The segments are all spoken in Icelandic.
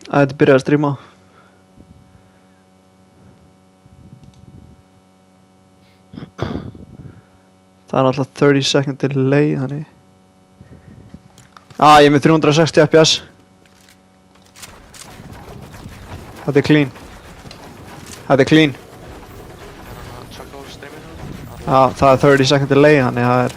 að þetta byrjaði að stríma. Það er alltaf 30 second delay, þannig. Ég er með 360 fps. Þetta er clean. Þetta er clean. Það er 30 second delay, þannig það er...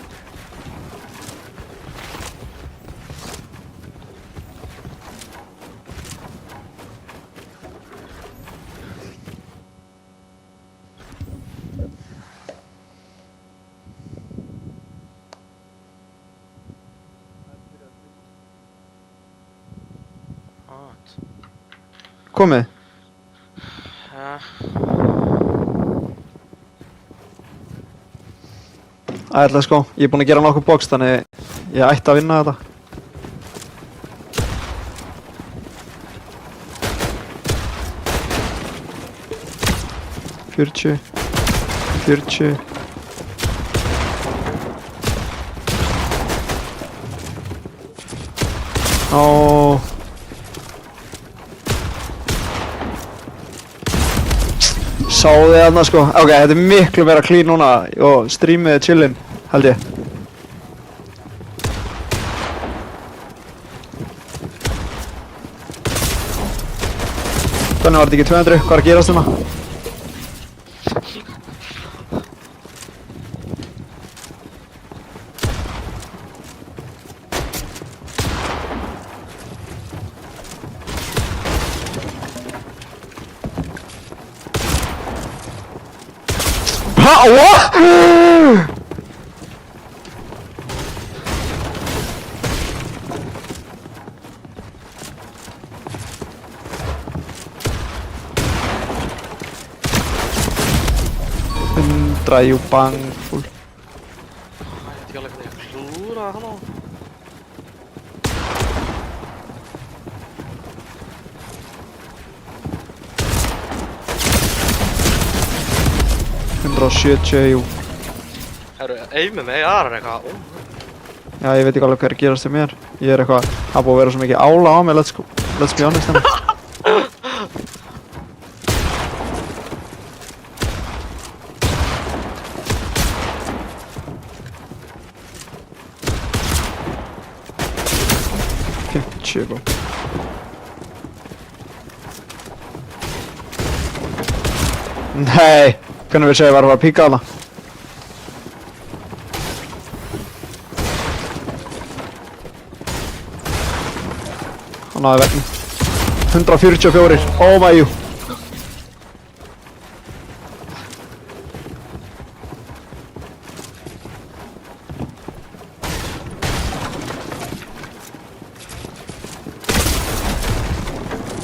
Komið? Let's go. Ég er búinn að gera nokkuð box, þannig ég ætti að vinna þetta. Fjörutíu. Sáðu þið þarna sko. Ok, þetta er miklu meira clean núna og streamið er chillin, held ég. Hvernig var þetta ekki 200? Hvað er að gerast þarna? What? You bang full. Ég veit ekki alveg hvernig ég klúraði hann á. Jú. Herru, aimið með AR er eitthvað. Já, ég veit ekki alveg hvað er að gerast til mér. Ég er eitthvað, það búið að vera svo mikið ála á mig, let's be honest hérna. Chill. Nei, hvernig við segja var að píka hana? Hann náði veginn. 144, oh my you.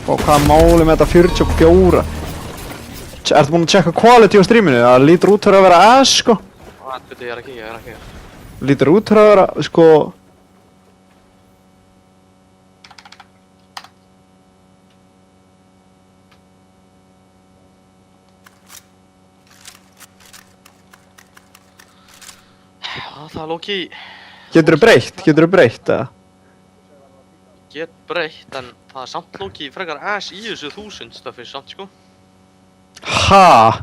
Og hvað er málið með þetta 44? Ertu búinn að checka quality á streaminu? Það lítur út fyrir að vera ass, sko. Ég er að kíkja. Lítur út fyrir að vera, sko... Það er low-key. Geturðu breytt, eða? Get breytt, en það er samt low-key frekar ass í þessu 1000 stöffi samt, sko. Ha?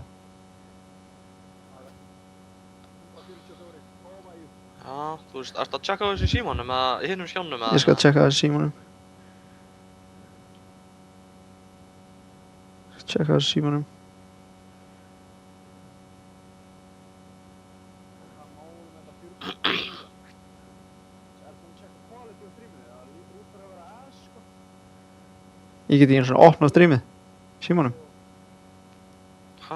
Já, þú veist, ertu að checka þessu í símanum eða hinum skjánum eða? Ég skal checka þessu í símanum. Checka þessu í símanum. Ég geti einu svona opnað streamið í símanum. Ha?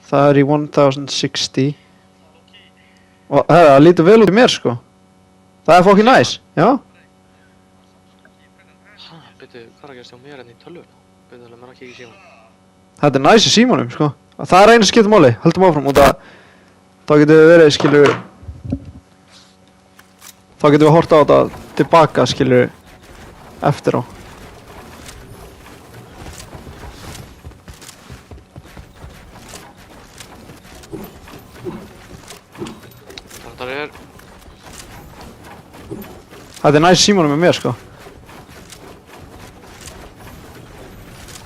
Það er í 1060. Og það lítur vel út í mér, sko. Það er fucking nice, já. Ha, byrju, hvað er að gerast hjá mér enn í tölvuna? Byrju, mér að kíkja í símanum. Þetta er nice í símanum, sko. Það er einu skiptum máli, höldum áfram út að þá getum við verið, skilur. Þá getum við horta á þetta tilbaka, skilur, eftir á. Þetta er... Þetta næst símanum með mér, sko.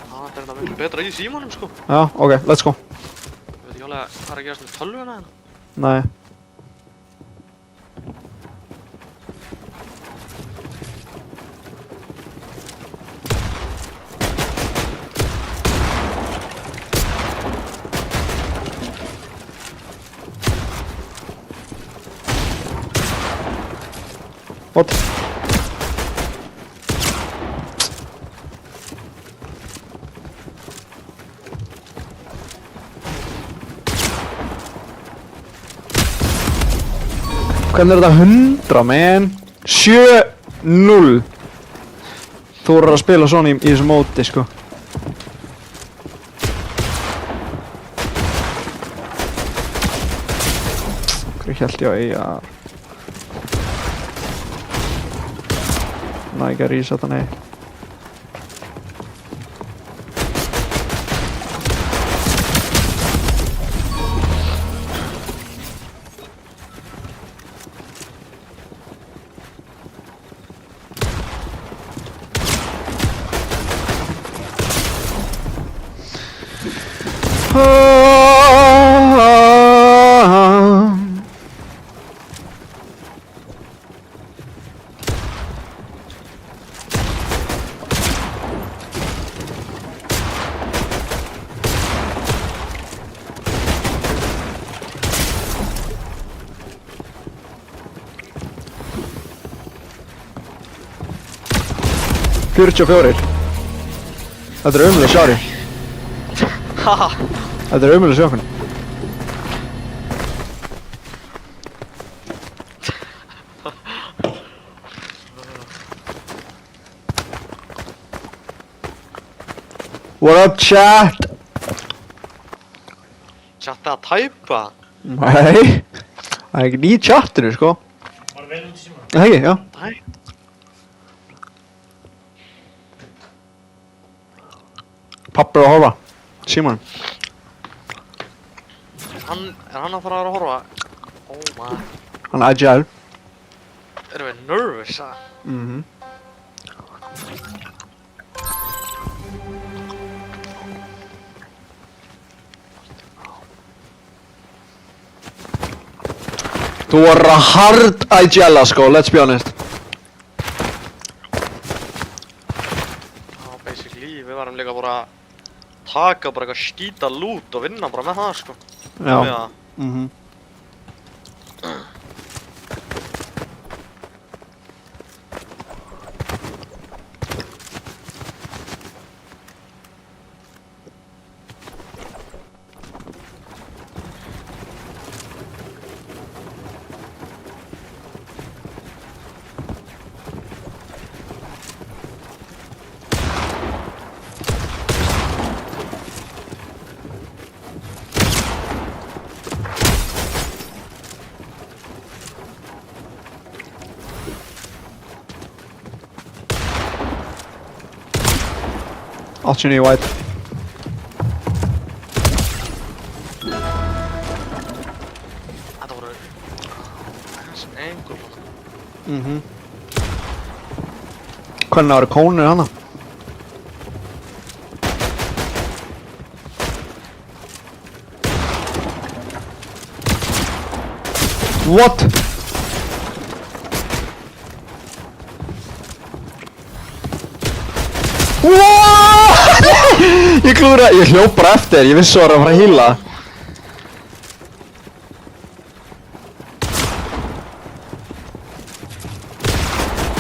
Það er þetta miklu betra í símanum, sko. Já, ok, let's go. Ég veit ekki alveg hvað er að gerast með tölvuna hérna. Nei. What? Hvernig er þetta 100, man? 7-0. Þú voru að spila svona í þessu móti, sko. Hverju held ég á eiga? Næ, ekki að rísa þetta, nei. Fjörutíu. Þetta er ömuleg sjári. Haha. Þetta er ömuleg sjákun. What up, chat? Chatta að tæpa. Nei. Það er ekki ný chattinu, sko. Var vel út í síma? Það ekki, já. Nei. Pabbi er að horfa. Símanum. Er hann að fara að horfa? Oh my. Hann er agile. Erum við nervous, að? Þú voru að hard agile, sko, let's be honest. Já, basically, við varum líka bara að taka bara eitthvað skýta loot og vinna bara með það, sko. Já. Option í white. Þetta voru aðeins engur hana. Hvernig var kónur hana? What? Ég klúðra, ég hljóp bara eftir, ég vissi að það var að fara að hýla.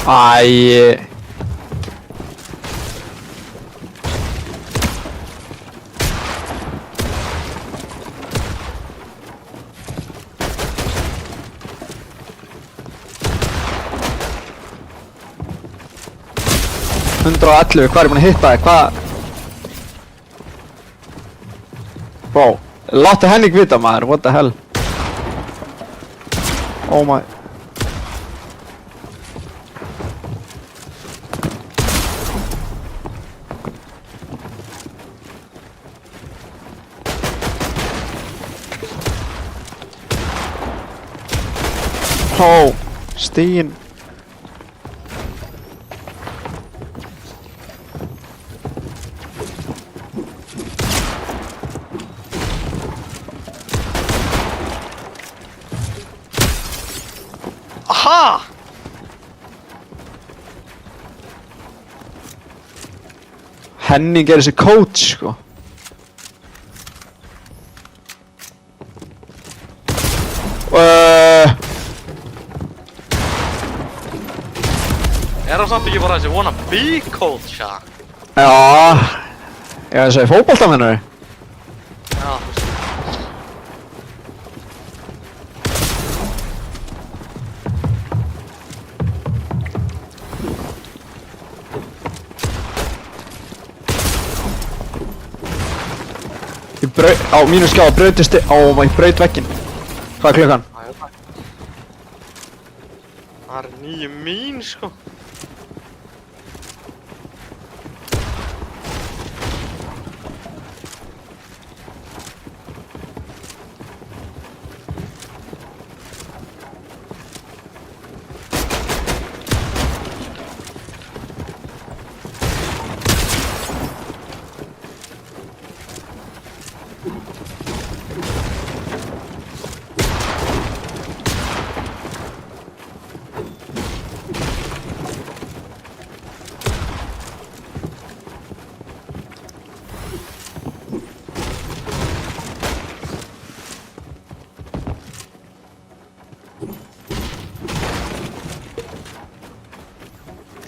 Æ. 111, hvað er ég búinn að hitta þig? Hvað? Bro, láttu henni ekki vita maður, what the hell? Oh my. Oh, stígin. Ha? Henning er þessi coach, sko. Er það samt ekki bara þessi wannabe coach, ja? Já, ég að segja fótboltamennari. Já, þú veist. Ég braut, á mínu skjá brautist, ég braut vegginn. Hvað er klukkan? Það er 9 mín, sko.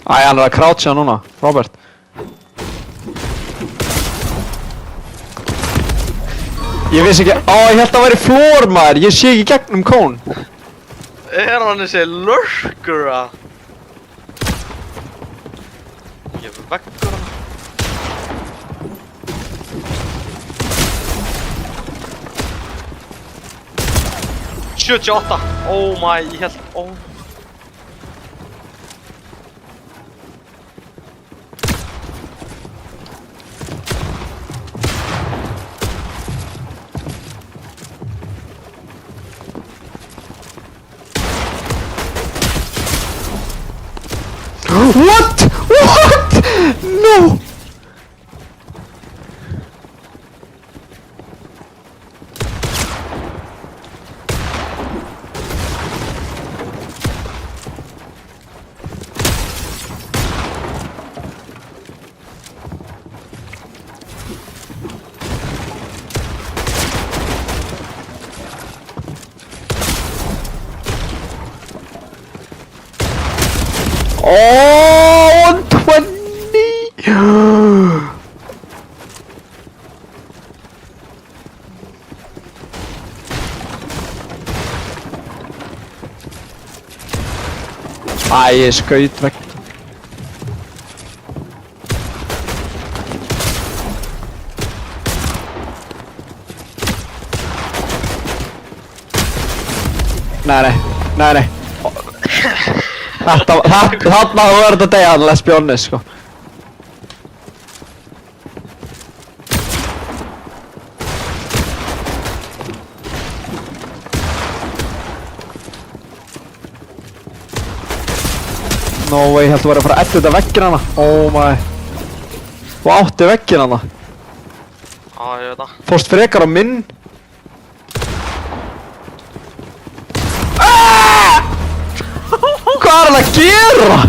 Æ, hann er að croucha núna, Robert. Ég vissi ekki, ég held að það væri floor maður, ég sé ekki gegnum kón. Er hann þessi lurker, að? Ég veggur hann. $78, oh my, ég held, What? What? No! Oh, 120! Æ, ég skaut vekk. Nei. Þarna var þetta degja, let's be honest, sko. No way, ég held að vera að fara að edda þetta vegginn hana. Oh my. Þú átti vegginn hana. Já, ég veit það. Fórst frekar á minn. Hvað er hann að gera?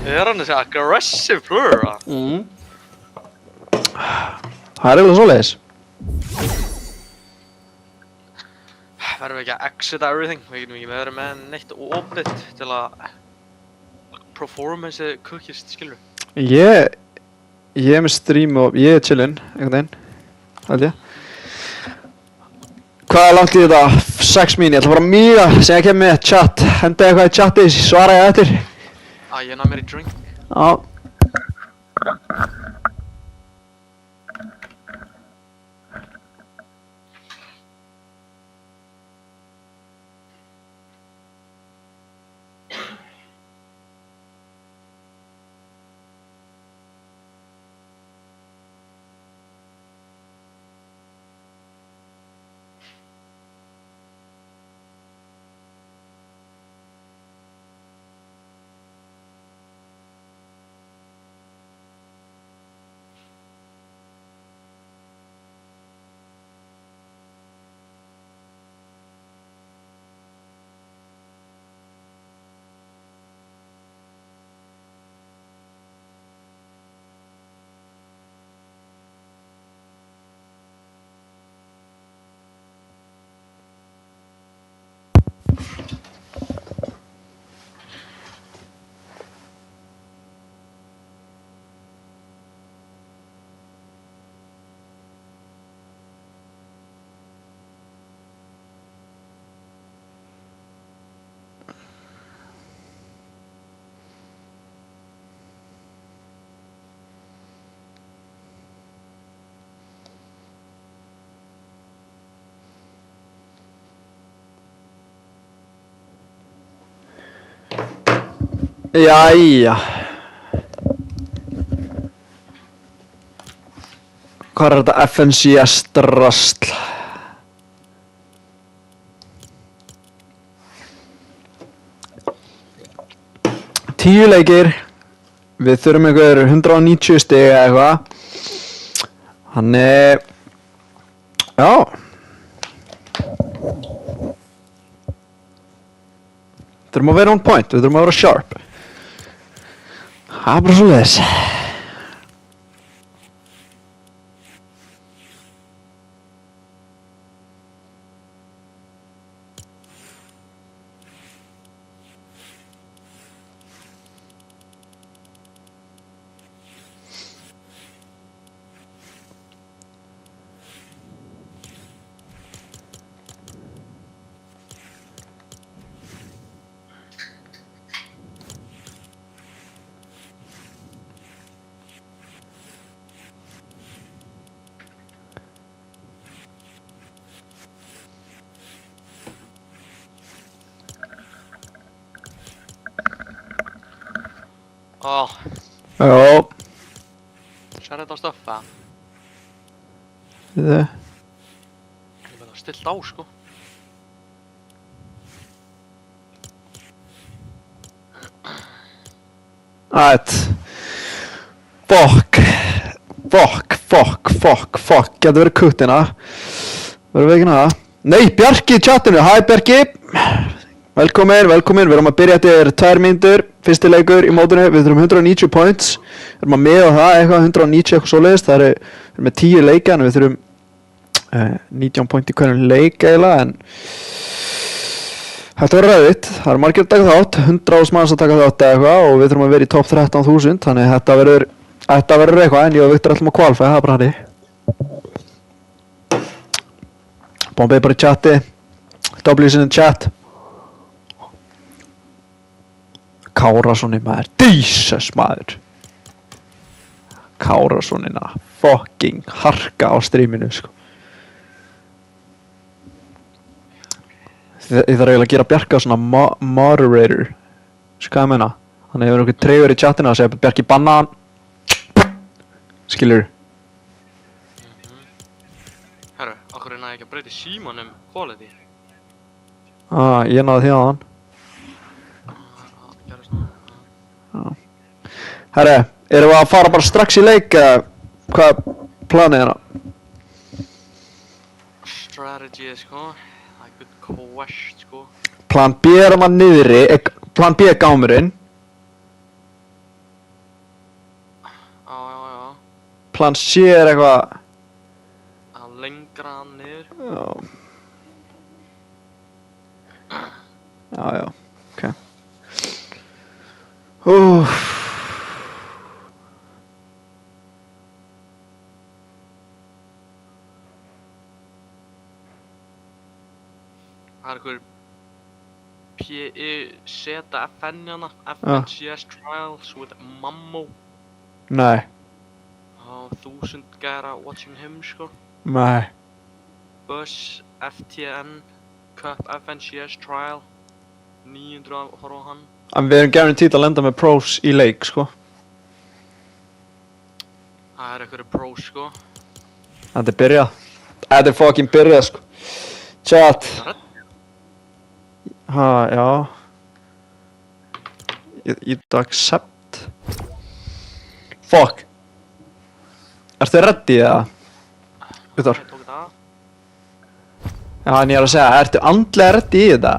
Er hann þessi aggressive player, að? Það er eiginlega svoleiðis. Verðum við ekki að exita everything? Við getum ekki verið með neitt opið til að performance cookies, skilur. Ég er með stream og ég er chillinn, einhvern veginn, held ég. Hvað er langt í þetta? 6 mín, ég ætla að fara að míga sem ég kem með chat. Henda eitthvað í chatið, svara ég eftir. Ég ná mér í drink. Já. Jæja. Hvað er þetta FNCS drasl? Tíu leikir. Við þurfum einhver 190 stig eða eitthvað. Þannig... Já. Þurfum að vera on point, við þurfum að vera sharp. Það er bara svoleiðis. Ó, Já. sér þetta á stöffa? Þið. Ég verði stillt á, sko. Ætt. Fuck. Getur verið kuttina. Verður við ekki það? Nei, Bjarki í chatinu. Hæ Bjarki. Velkomin. Við erum að byrja eftir 2 mínútur. Fyrsti leikur í mótinu. Við þurfum 190 points. Við erum að miða það eitthvað, 190 eitthvað svoleiðis. Það er með 10 leika en við þurfum 19 point í hverjum leik eiginlega en þetta verður ræðitt. Það eru margir að taka þátt, 100.000 manns að taka þátt eða eitthvað og við þurfum að vera í top 13.000 þannig þetta verður eitthvað en ég og Viktor ætlum að qualify, það er bara hannig. Bombay bara í chati. W's in the chat. Kárasoni maður. Jesus maður. Kárasonina. Fucking harka á streaminu sko. Ég þarf eiginlega að gera Bjarka svona moderator. Hvað ég meina? Þannig hefur einhver treyður í chatinu að segja Bjarki banna hann. Skilur. Herru, okkur er næði ekki að breyti símanum quality. Ég náði því á hann. Það gerist nú. Herri, erum við að fara bara strax í leik eða hvað er planið hérna? Strategy, sko. Það er good quest, sko. Plan B er að maður niðri, plan B er gámurinn. Já. Plan C er eitthvað... Það lengra niður. Já, ok. Úff. Það er einhver PE-Z-FN hérna, FNCS Trials with Mammo. Nei. Og 1000 gæra watching him, sko. Nei. Bus, FTN, Cup, FNCS Trial. 900 að horfa á hann. En við erum guaranteed að lenda með pros í leik, sko. Það er einhverju pros, sko. Þetta er byrjað. Þetta er fucking byrjað, sko. Chat. Já. You accept. Fuck. Ertu ready eða? Viktor. Ég tók þetta af. Já, en ég er að segja, ertu andlega ready í þetta?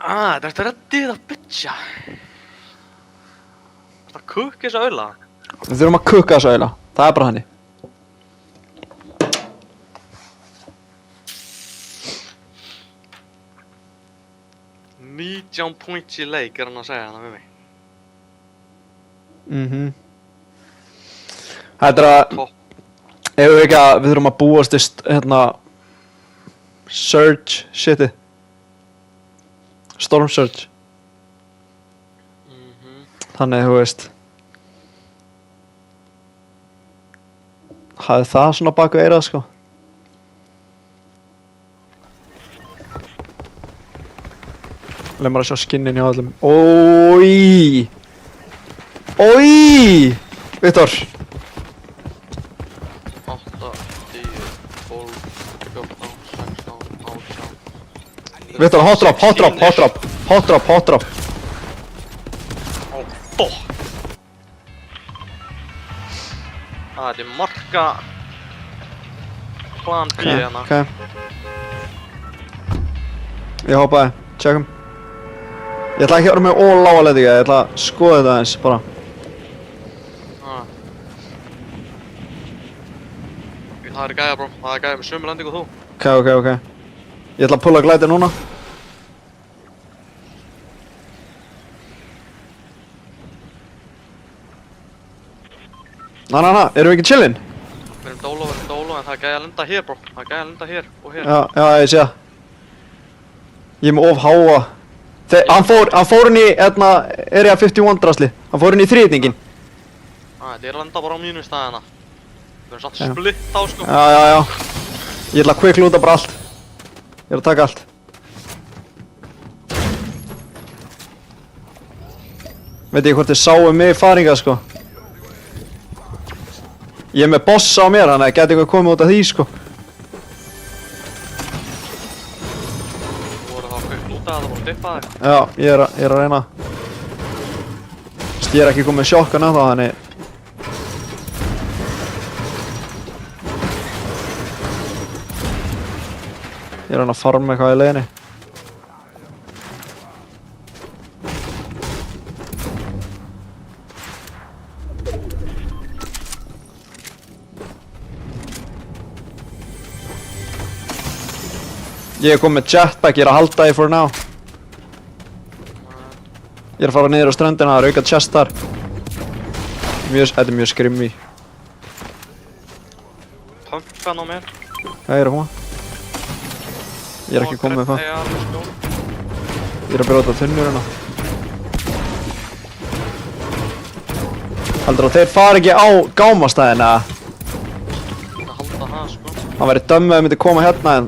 Þetta ertu ready í það, bitcha. Ertu að kukka þessa auðla? Við þurfum að kukka þessu auðvitað. Það er bara hannig. Nítján points í leik er hann að segja hana við mig. Þetta er að... Topp. Ef við ekki að við þurfum að búast í hérna... Surge shitið. Storm Surge. Þannig, þú veist. Hafði það svona baku eirað, sko. Leif mér að sjá skinnin hjá öllum. Ói! Ói! Viktor. 8, 10, 12, 14, 16, 18. Viktor, hot drop, hot drop, hot drop. Hot drop, hot drop. Oh, fuck. Það er marka plan B hérna. Ok. Ég hoppaði, tjekkum. Ég ætla ekki að vera með ólága lendinga, ég ætla að skoða þetta eins bara. Það er gæja bró, það er gæja með sömu lendingu og þú. Ok. Ég ætla að pulla glæti núna. Na, erum við ekki chillin? Við erum dólo, en það er gæja að lenda hér bró. Það er gæja að lenda hér og hér. Já, ég sé það. Ég er með of háa. Hann fór inn í, Area 51 drasli. Hann fór inn í þriðningin. Þetta er að lenda bara á mínu staðina. Við erum satt splitt á sko. Já. Ég ætla að quick loota bara allt. Ég er að taka allt. Veit ég hvort þið sáu mig faringa sko. Ég er með bossa á mér, þannig að geti eitthvað komið út af því sko. Þú voru þá quick lootað, það voru dippað þig. Já, ég er að reyna. Ég er ekki komið með sjokkan ennþá, þannig. Ég er að reyna að farma eitthvað í leiðinni. Ég er komið með jetpack, ég er að halda því for now. Ég er að fara niður á ströndina, það er auka chest þar. Þetta er mjög skrimmi. Punkan á mér. Ég er að koma. Ég er ekki komið með það. Ég er að brjóta tunnur hérna. Heldur að þeir fara ekki á gámastæðin eða? Það halda það sko. Það væri dömmu að þau myndi koma hérna en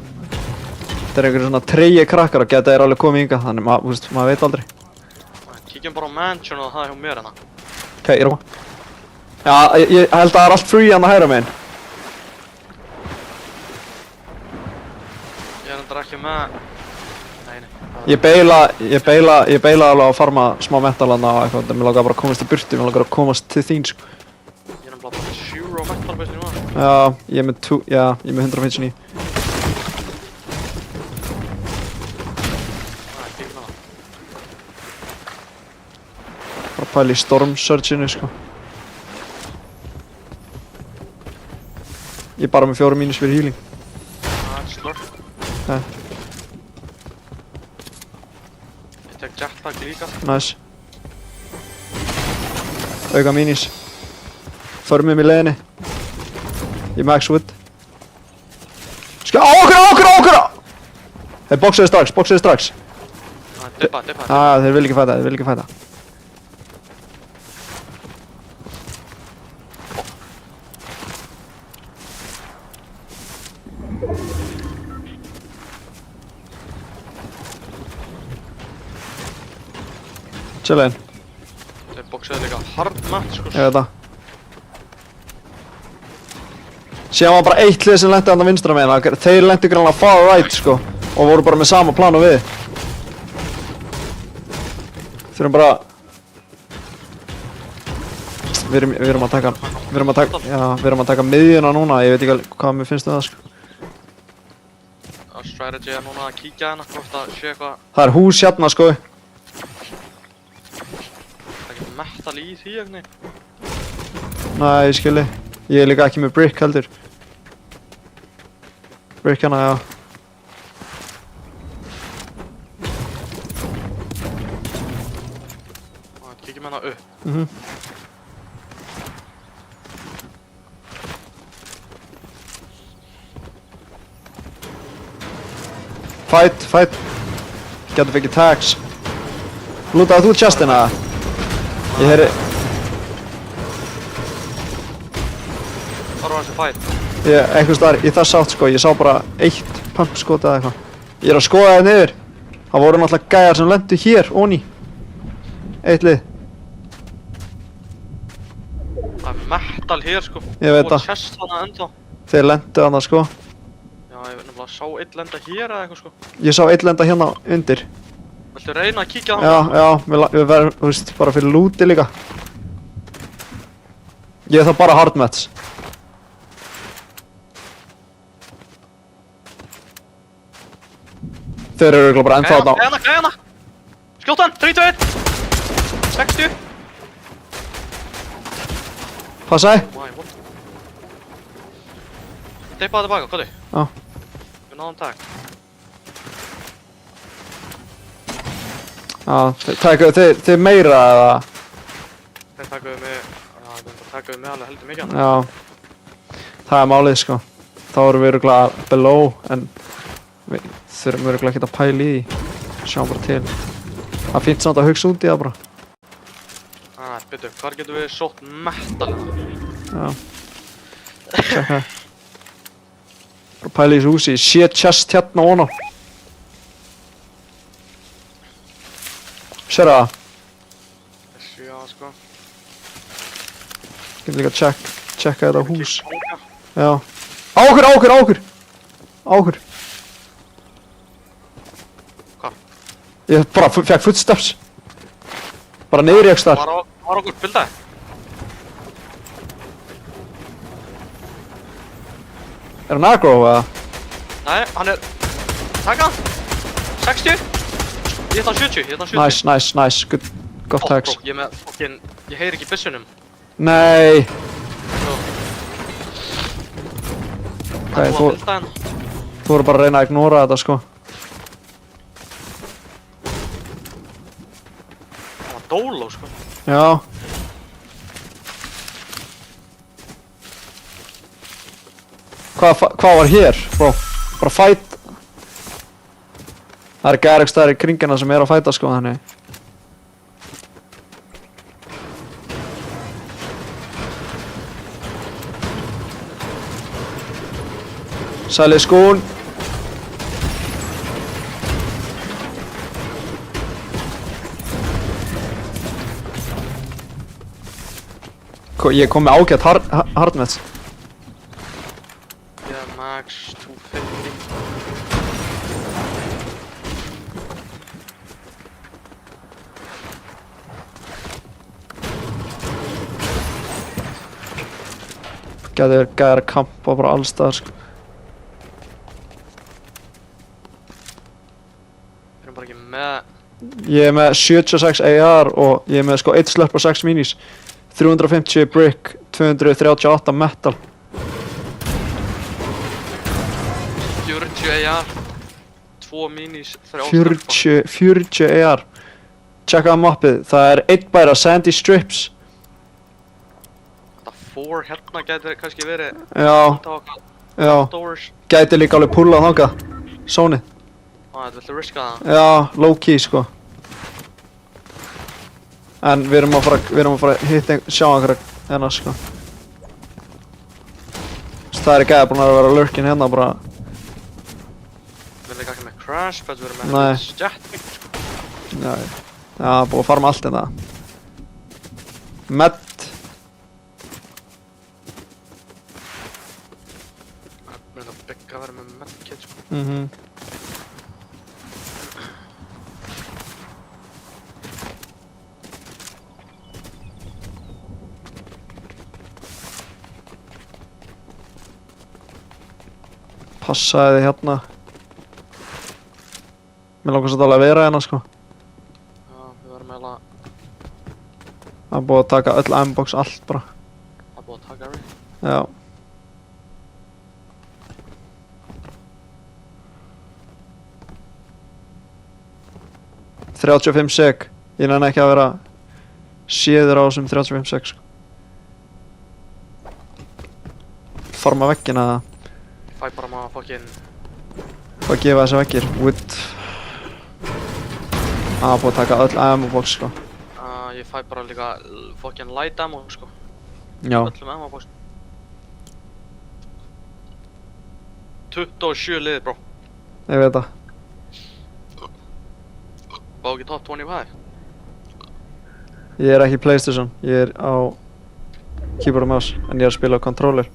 þetta er einhverjum svona treyja krakkar og geta þeir alveg komið hingað, þannig maður veit aldrei. Kíkjum bara á mansion og það er hjá mér hérna. Ok, ég er að koma. Já, ég held að það er allt free hann að hægra meginn. Ég er endur ekki með... Nei. Ég beila alveg að farma smá metalana og eitthvað, mér langar bara að komast í burtu, mér langar að komast til þín sko. Ég er nefnilega bara með 0 metal base núna. Já, ég er með 159. Bara pæli í storm surgeinu sko. Ég er bara með 4 mínus fyrir healing. Það er slurp. Ok, Ég tek jetpack líka. nice. Auka mínus. Förmum í leiðinni. Ég max wood. Á okkur! Þeir boxaði strax. Dippa. Þeir vil ekki fæta, Chillin. Þeir boxaði líka hard mat sko. Ég veit það. Síðan var bara eitt lið sem lenti þarna vinstra megin. Þeir lenti greinlega far right sko. Og voru bara með sama plan og við. Þurfum bara... Við erum að taka miðjuna núna. Ég veit ekki hvað mér finnst það sko. Strategy er núna að kíkja hérna, hvort að sé eitthvað... Það er hús hérna sko. Það getur metal í því eitthvað. Nei, ég skilji. Ég er líka ekki með brick heldur. Brick hérna, já. Kíkjum hérna upp. Fight. Getur fengið tags. Lútaðu þú chestina? Ég heyri... Hvar var þessi fight? Einhvers staðar í þess átt sko, ég sá bara 1 pump skot eða eitthvað. Ég er að skoða það niður. Það voru náttúrulega gæjar sem lentu hér, onni. Eitt lið. Það er metal hér sko. Ég veit Og það. chest þarna ennþá. Þeir lentu annað sko. Já, ég nefnilega sá einn lenda hér eða eitthvað sko. Ég sá eitt lenda hérna undir. Viltu reyna að kíkja Já, þangað? já, við verðum, þú veist, bara fyrir lúti líka. Ég er það bara hardmats. Þeir eru örugglega bara ennþá þarna. Gæjana! Skjóta hann! 31! 60! Passaði? My, what? Teipaði tilbaka, hvað þau? Já. Við náðum tag. Já, þeir meira eða? Þeir takaðu mig... Já, þeir takaðu mig alveg heldur mikið hann. Já. Það er málið sko. Þá erum við örugglega below, en við þurfum örugglega ekkert að pæla í því. Sjáum bara til. Það er fínt samt að hugsa út í það bara. Byrju, hvar getum við sótt metal hérna? Já. Tjekka. Bara pæla í þessu húsi. Sé chest hérna ofan á. Sérðu það? Þessu, já, sko. Getur líka tjekka þetta hús. Fanga. Já. Á okkur! Hvar? Ég bara fekk footsteps. Bara niður í ekki þar. Var okkur, bildaði? Er hann aggro eða? Nei, hann er... Taka hann! 60! Ég ætla 70. Nice. Gott tags. Ég er með fokkin... Ég heyri ekki byssunum. Nei. Svo. Okay, Þú var bildaði hann. þú voru bara að reyna að ignora þetta sko. Það var dóló, sko. Já. Hvað var hér, bro? Bara fight. Það er gæri ekki staðar í kringina sem er að fæta sko, þannig. Sælið skún. Ég kom með ágætt hardmets. Ég er max 250. Gæti verið gæri að kampa bara allstaðar sko. Við erum bara ekki með... Ég er með 76 AR og ég er með sko 1 slurp og 6 minis. 350 brick, 238 metal. 40 AR. 2 minis, 3 slurpa. 40 AR. Tjekkaðu mappið, það er 1 bæra Sandy Strips. Þetta 4 hérna gæti kannski verið... Já, já. Doors. Gæti líka alveg pullað þangað. Sónið. Þetta viltu riska það? Já, low key sko. En við erum að fara að hitta sjá einhverja hérna sko. Það er gæði búin að vera lurkin hérna bara. Við erum ekki með crash pad, við erum Nei. með jetpack sko. Já, búið að farma allt hérna. Med. Við erum að byggja að vera með medkit sko. Passaði þið hérna. Mér langar svo alveg að vera hérna sko. Já, við verðum eiginlega... Það er búið að taka öll ambox allt bara. Það er búið að taka every. Já. ...35 sek. Ég nenni ekki að vera séður á þessum 35 sek sko. Forma veggina eða? Fæ bara maður fokkin... Hvað gefa þessi veggir? Wood. Búið að taka öll ammo box sko. Ég fæ bara líka fokkin light ammo sko. Já. Öllum ammo box. 27 liðir, bro. Ég veit það. Bóki top 25. Ég er ekki PlayStation, ég er á keyboard og mouse, en ég er að spila á controller.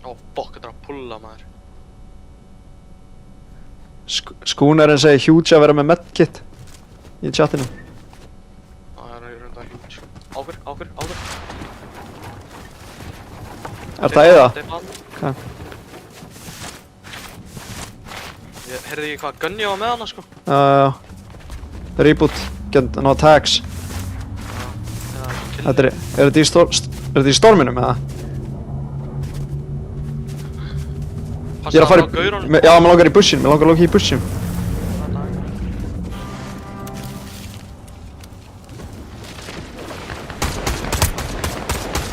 Ó, bók, þetta er að pulla maður. Skúnarinn segir huge að vera með medkit í chatinu. Það er runda huge. Áfyr. Er það eða? Ok. Ég heyrði ekki hvað gunni á með hana sko. Reboot, ná tags. Þetta er þetta í storminum eða? Ég er að fara í, já, mér langar í bushin, mér langar að lóka í bushin.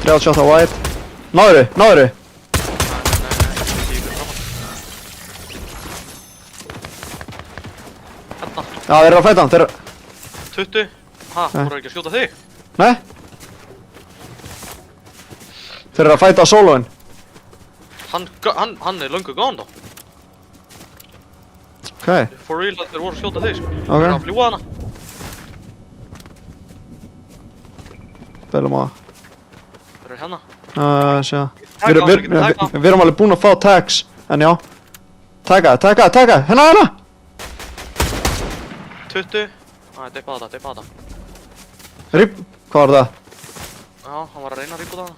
Þrjátt shot á white. Náðurðu? Nei, hérna. Já, þeir eru að fæta hann, þeir eru... 20. Ha, voru ekki að skjóta þig? Nei? Þeir eru að fæta á soloinn. Hann er löngu gone þá. Ok. For real, þeir voru að skjóta þig sko. Ok. Þeir eru að fljúa hana. Belum á það. Þeir eru hérna. Sjá. Við erum alveg búin að fá tags, en já. Tagga, hérna! 20. Deipa þetta. Hvað var það? Já, hann var að reyna að rýpa það.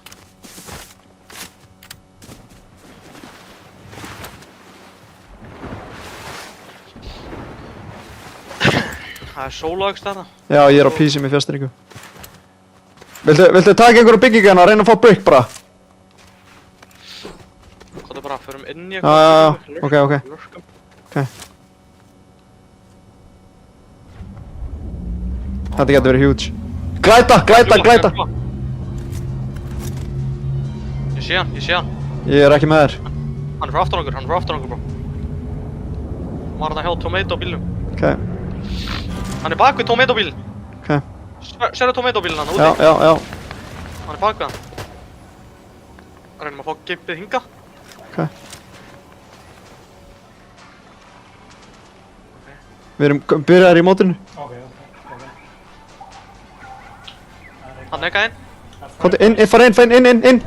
Það er sólaugst þarna. Já, ég er á PC með fjastringu. Viltu taka einhverju byggingana og reyna að fá brick bara? Hvað er bara, förum inn í Já, ok. Þetta getur verið huge. Glæta! Ég sé hann. Ég er ekki með þér. Hann er frá aftan okkur, bro. Hann var þarna hjá Tomato bílnum. Ok. Hann er bak við Tomato bílinn. Ok. Sérðu Tomato bílinn hann úti? Já. Hann er bak við hann. Reynum að fá gimpið hingað. Ok. Við erum byrjaðir í mótinu. Hann nekka inn. Komdu inn, fara inn.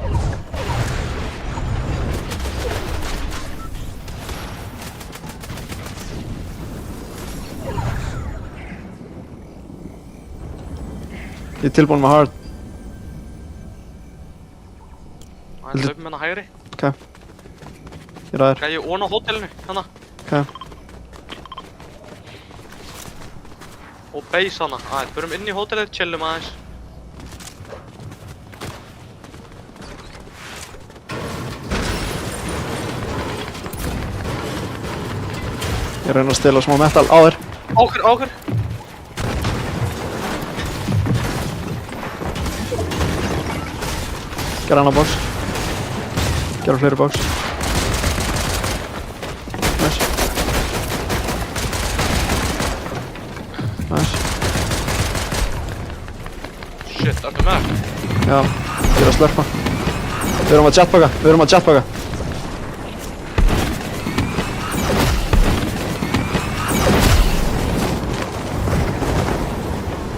Ég er tilbúin með hard. Hann er hlaupið með hann hægri. Ok. Ég ræðir. Gæði ég ón á hótelinu, hana. Ok. Og base hana. Förum inn í hótelið, chillum aðeins. Ég reyna að stela smá metal á þér. Ákver. Gerra annar box. Gerra fleiri box. Nice. Shit, ertu með? Já, ég er að slurpa. Við erum að jetpacka.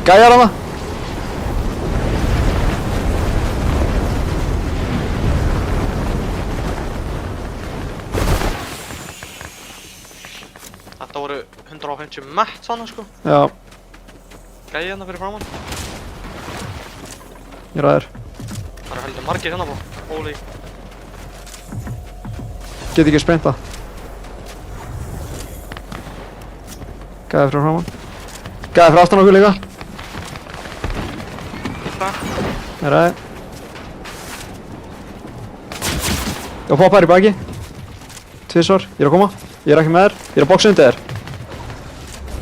Gæjar hana! Þetta voru 150 mett hana sko. Já, Gæði hérna fyrir framann. ég ræðir. Það eru heldur margir hérna bro. Holy. Get ekki sprinta. Gæði frá framann. Gæði frá aftan okkur líka. Ég ræði. Ég poppar í baki. Tvisvar, ég er að koma. Ég er ekki með þér. Ég er að boxa undir þér.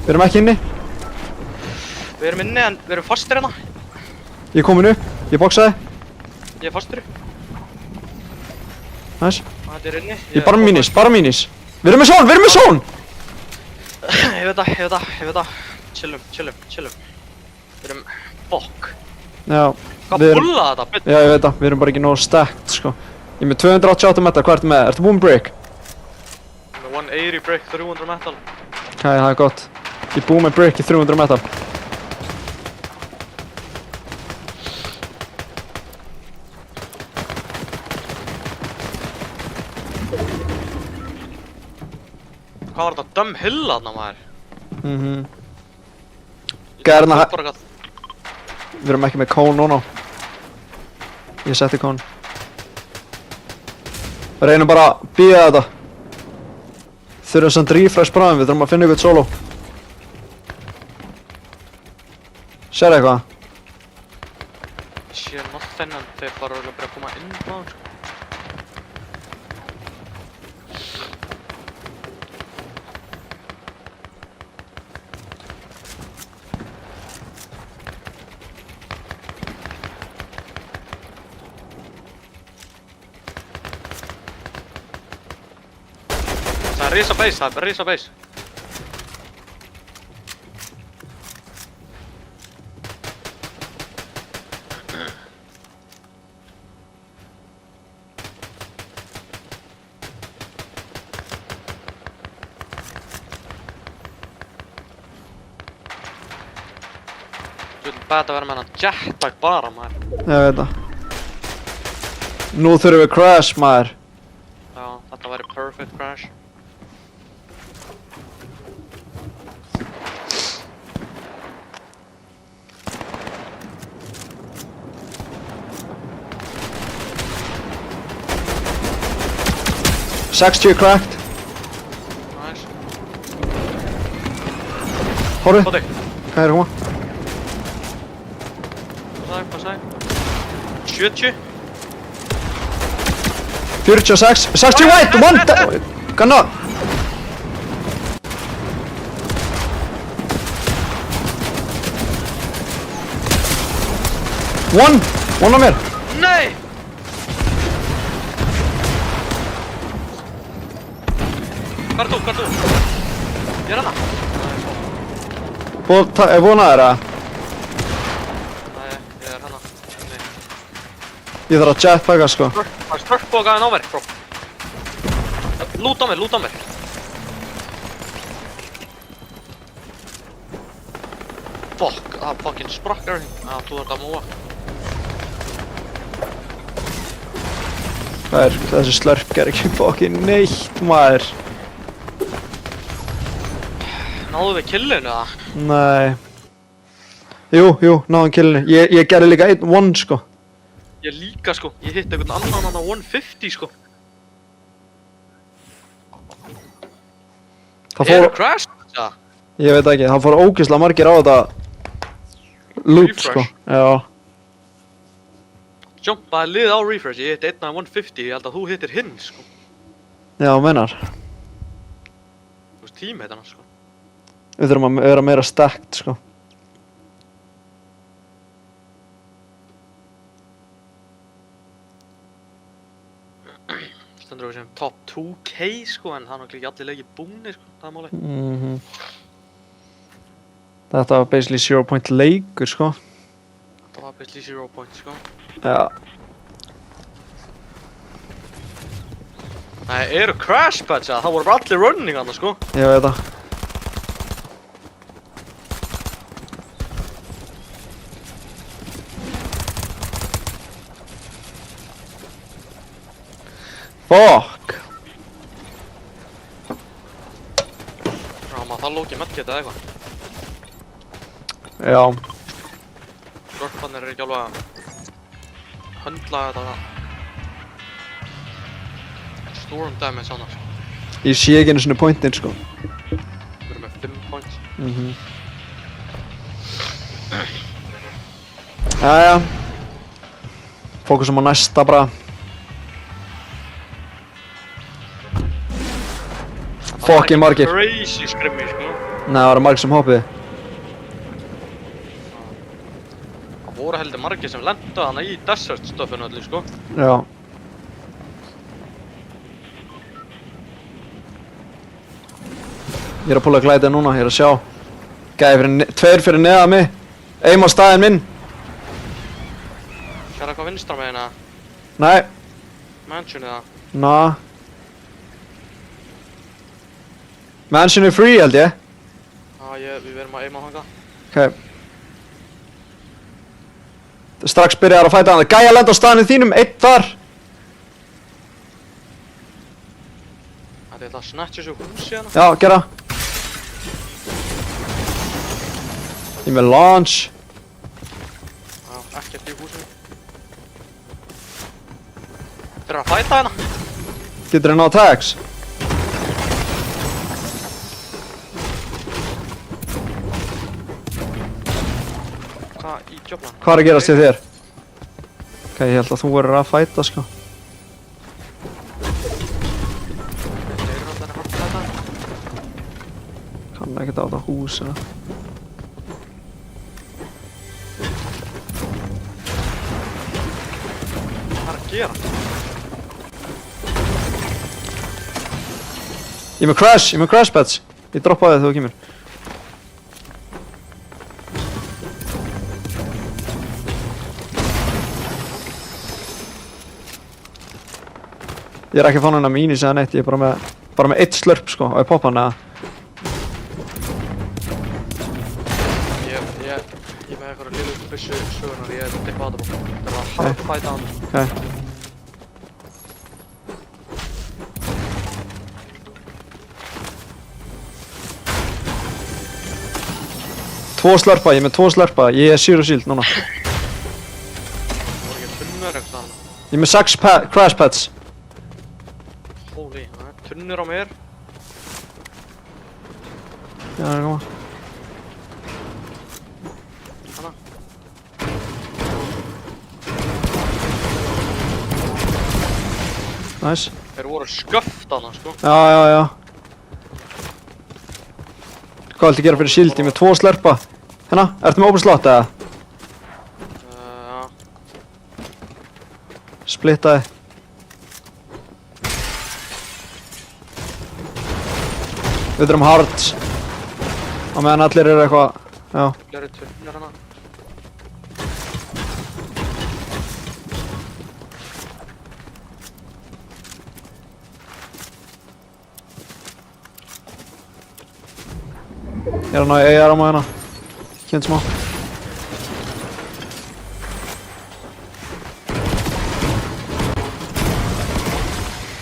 Við erum ekki inni. Við erum inni en við erum fastir hérna. Ég er komin upp. Ég boxaði. Ég er fastur. Næs. Þetta er inni. Ég er bara mínus. Við erum með són! Ég veit það. Chillum. Við erum bokk. Já. Hvað Við erum- bullaði þetta? Já, ég veit það. Við erum bara ekki nógu stacked, sko. Ég er með 288 meter. Hvað ertu með? Ertu búinn með brick? Með 180 brick, 300 metal. Það er gott. Ég búið með brick í 300 metal. Hvað var þetta dumb hill þarna maður? Gærna Bara eitthvað. Við erum ekki með kón núna. Ég setti kón. Reynum bara að bíða þetta. Þurfum samt refresh bráðum, við þurfum að finna ykkur solo. Sérðu eitthvað? Ég sé nothing en þeir bara vilja bara koma inn á sko. Það er risa base, það er risa base. Þú vil bæta að vera með hennan jetpack bara maður. Ég veit það. Nú þurfum við crash maður. Já, þetta væri perfect crash. Sexty cracked. Nice. Horfðu, Kóti, hvað er að koma? hvað sagði? 70? 46, 60 white, one Ganna. One á mér. Nei! Hvar er þú? Ég er hana. Er vonaður að? Nei, ég er hana. Nei. Ég þarf að jetpacka sko. Það er struckbókaðin á mér, bro. Lút á mér. Fuck, það fucking sprakk everything. Þú ert að múa. Þessi slurp ger ekki fucking neitt maður. Náðu við killinu eða? Nei. Jú, náðum killinu. Ég gerði líka 1-1 sko. Ég líka sko, ég hitt einhvern annan á 150 sko. Það Eru fór, crash? Já. ég veit ekki, það fór ógeðslega margir á þetta loop sko. Refresh. Já. Jumpaði lið á refresh, ég hitt einn á 150, ég held að þú hittir hinn sko. Já, mennar. Þú veist teammate hann sko. Við þurfum að vera meira stacked sko. Stendur við sem top 2k sko, en það er náttúrulega ekki allir leikir búnir sko, það er máli. Þetta var basically 0 point leikur sko. Það var basically 0 point sko. Já. Nei, eru crash pads eða? Það voru bara allir running annars sko. Ég veit það. Fuck. Já, maður það lókið medkit eða eitthvað. Já. Rörpanir eru ekki alveg að höndla þetta storm damage annars. Ég sé ekki einu svona pointinn sko. Við erum með 5 points. Jæja. Fókusum á næsta bara. Fucking margir. Crazy skrimmi sko. Nei, það var margir sem hoppiði. Það voru heldur margir sem lendu hana í desert stuffinu öllu sko. Já. Ég er að púla glætið núna, ég er að sjá. Gæði tveir fyrir neðað mig. Eim á staðinn minn. Sér eitthvað vinstra megin eða? Nei. Mansionið eða? Ná. Mansion er free held ég. Já, við erum að aima þangað. Ok. Strax byrjar að fæta hann. Gæja lenda á staðinu þínum, einn þar. Þetta ætla að snatcha þessu húsi hérna. Já, gera. Ég er með launch. Já, ekkert í húsinu. Þeir eru að fæta hérna. Getur þið náð tags? Hvað í djöflan? Hvað er að gerast til þér? Ok, ég held að þú verður að fæta sko. Þeir eru alltaf að fæta hérna. Kann ekkert á þetta húsina. Hvað er að gera? Ég er með crash pads. Ég droppaði þegar þú kemur. Ég er ekki að fá hana mínis eða neitt, ég er bara með eitt slurp sko og ég poppa hana. Ég með eitthvað lilu byssu sögunar, ég er dippa á þetta bók. Þeir eru að harða að fæta hann. Ok. Tvo slurpa, ég er með tvo slurpa, ég er zero shield núna. Það voru ekki tunnur eitthvað hann. Ég er með 6 crash pads. Holy, það er tunnur á mér. Já, það er að koma. Hanna. Nice. Þeir voru sköft hana, sko. Já. Hvað viltu gera fyrir shield? Ég er með 2 slurpa. Hérna, ertu með open slot eða? Já. Splittaði. Við erum hards. Á meðan allir eru eitthvað, já. Fleiri tunnur hana. Ég er að ná í AR á maður hérna. Kynnt smá.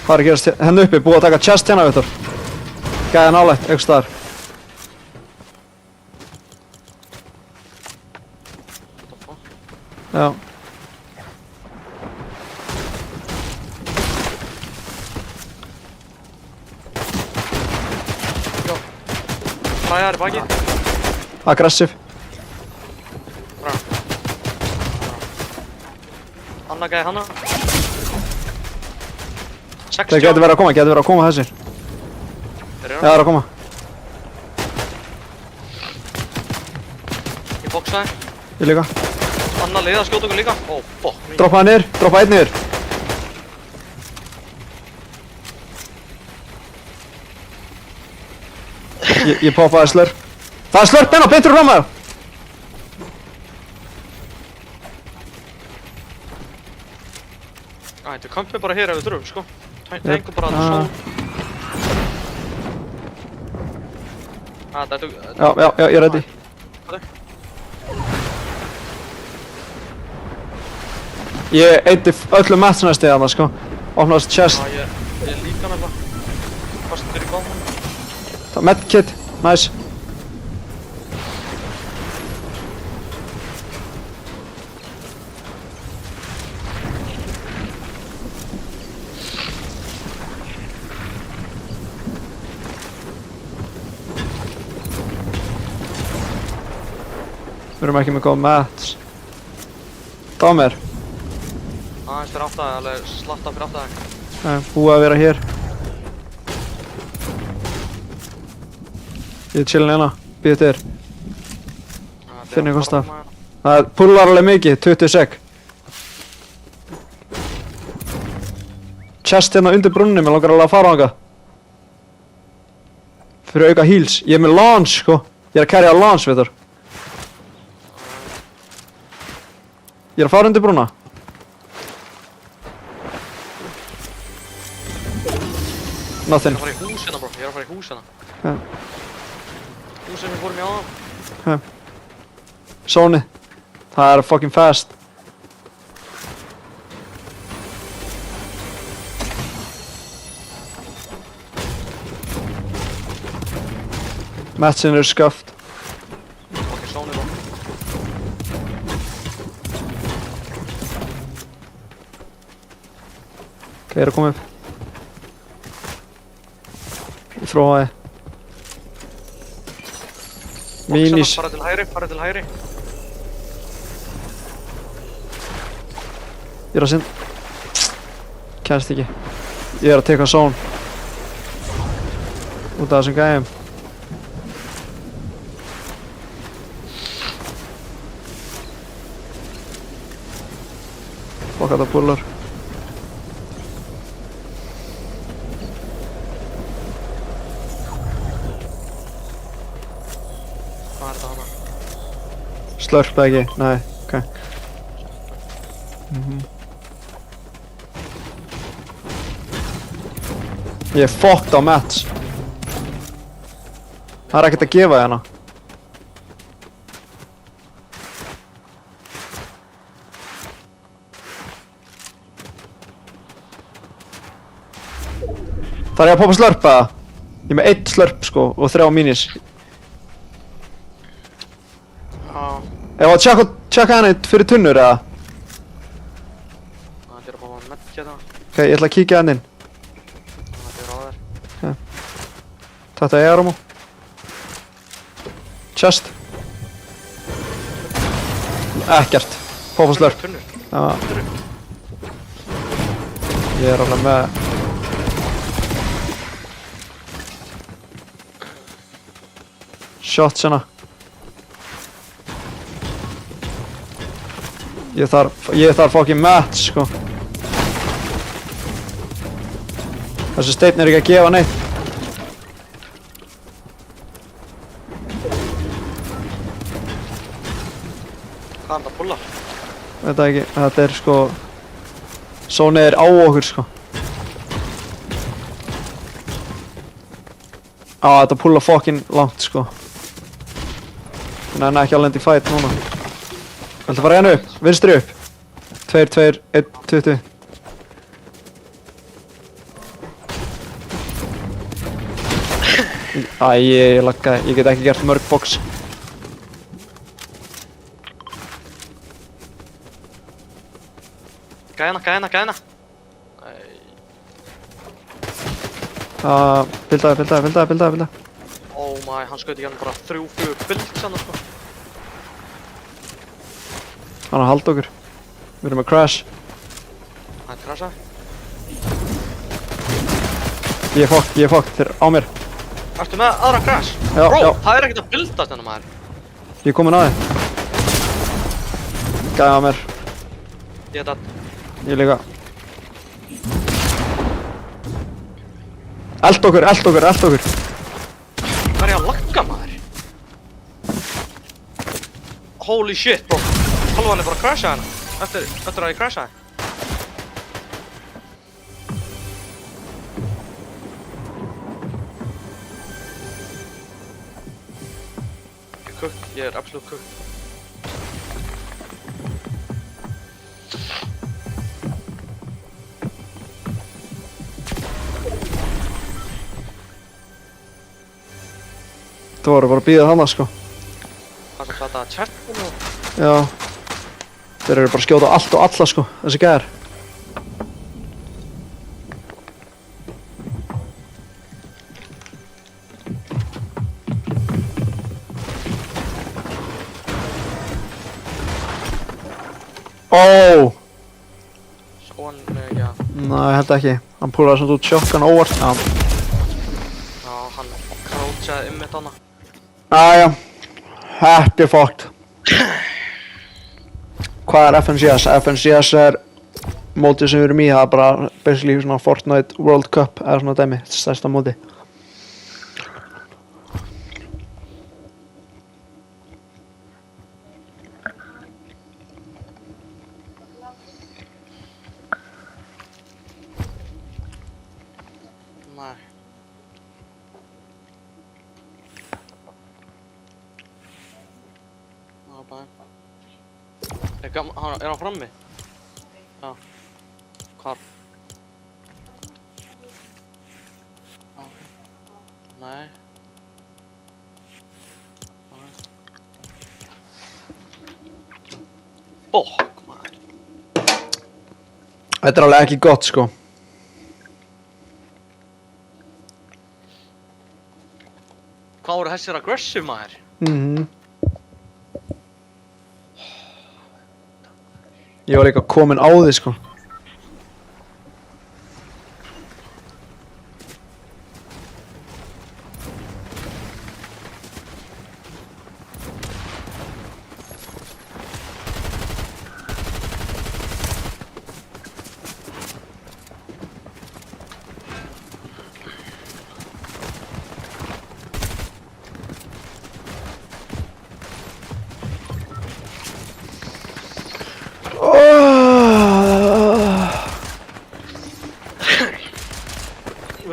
Hvað er að gerast henni uppi? Búið að taka chest hérna, Viktor. Gæði nálægt, eitthvað staðar. What the fuck? Já. Já. Hræðar í baki. Aggressive. Bra. Anna gæði hana. 60. Það getur verið að koma þessir. Þeir eru Já, það er að koma. Ég bóksaði. Ég líka. Anna leiði að skjóta okkur líka. Ó, fuck me. Droppaði niður, droppaði einn niður. Ég poppaði slurp. Það er slurp inn á, beintur fram að það. Æ, þetta kampið bara hér ef við þurfum, sko. Tengum bara að það þetta Já, ég er ready. Ég eiti öllum matchnæsti að það, sko. Opnaðast chest. Já, ég líka nefnilega. Fastur í báðum. Það medkit, nice. Við erum ekki með góð mats. Dámer. Aðeins fyrir áttæði, alveg slatta fyrir áttæði. Búið að vera hér. Ég er chillin hérna, býðu þér. Finn eitthvað stað. Það pullar alveg mikið, 20 sek. Chest hérna undir brunni, mér langar alveg að fara á þangað. Fyrir auka heals. Ég er með launch, sko. Ég er að carrya launch, veitur. Ég er að fara undir brúna. Nothing. Ég er að fara í húsina, bro. Ég er að fara í húsina. Ja. Húsina sem við fórum í áðan. Sóni. Það er fucking fast. Matchin eru sköft. Ok, Sony, bro. Ok, ég er að koma upp. Ég þróaði. Minis. Fara til hægri, fara til hægri. Ég er að sinn. Kæst ekki. Ég er að teka zone. Út af þessum gæjum. Fuck þetta pullar. Hvað er þetta hana? Slurp ekki, nei, ok. Ég er fucked á mats. Það er ekkert að gefa hérna. Það er ég að poppa slurp eða? Ég er með 1 slurp sko og 3 minis. Já. Ef að tjekka henni fyrir tunnur eða? Það er bara að medja það. Ok, ég ætla að kíkja henni inn. Það er á þér. Þetta er ammo. Chest. Ekkert. Poppa slurp. Tunnur. Já. Ég er alveg með. Shots hérna. Ég þarf fucking match sko. Þessi steinn er ekki að gefa neitt. Hvað er þetta að pulla? Veit það ekki, þetta er sko. Sóni er á okkur sko. Þetta pulla fucking langt sko. Þannig að hann er ekki að lenda í fight núna. Viltu fara hérna upp? Vinstri upp. 2, 2, 1, 20. Ég laggaði. Ég get ekki gert mörg box. Gæna. Bildaði. Oh my, hann skaut í hann bara 3-4 builds hann sko. Hann er að halda okkur. Við erum að crash. Það er krasa. Ég er fucked, þeir eru á mér. Ertu með aðra crash? Já, Bro, já. það er ekkert að buildast hennar maður. Ég er komin að þið. Gæði á mér. Ég er það. Ég líka. Eld okkur. Hvað er ég að lagga maður? Holy shit, bro. Halvan er bara að crasha hana. Eftir að ég crashaði. Ég er absolutt cooked. Það voru bara að bíða hana sko. Það sem þetta chatinu. Já. Þeir eru bara að skjóta allt og alla sko, þessi gæðar. Skóan, já. Nei, ég held ekki. Hann púlaði svona út sjokkan óvart. Já, hann crouchaði mitt hana. Æja. Þetta er fucked. Hvað er FNCS? FNCS er mótið sem við erum í, það er bara basically svona Fortnite World Cup eða svona dæmi, stærsta móti. Nei. Er hann frammi? Já. Hvar? Já. Nei. Bokk, maður. Þetta er alveg ekki gott, sko. Hvað voru þessir aggressive, maður? Ég var líka komin á því, sko.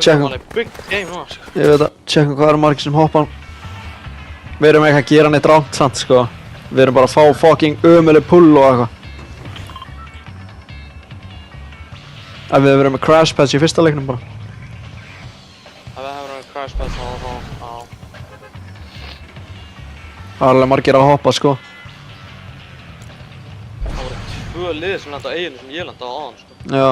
Við erum alveg big game núna, sko. Ég veit að, tjekkum hvað eru margir sem hoppa. Við erum ekki að gera neitt rámt, sant, sko. Við erum bara að fá fucking ömuleg pull og eitthvað. Ef við verðum með crash pads í fyrsta leiknum bara. Ef við hefum með crash pads og á. Það er alveg margir að hoppa, sko. Það voru 2 lið sem lenda á eiginu sem ég lenda á áðan, sko. Já.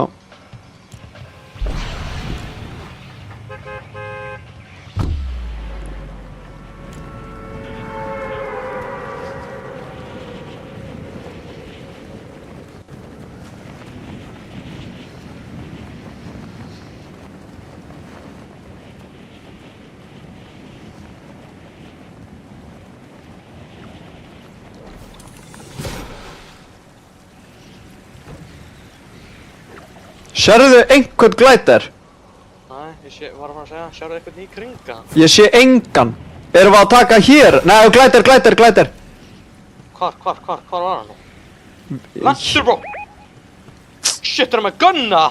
Sérðu einhvern glætar? Nei, var að fara að segja, sérðu eitthvað í kringa? Ég sé engan. Erum við að taka hér? Nei, glætar. Hvar var hann nú? Lentur, bro! Shit, er hann með gunna?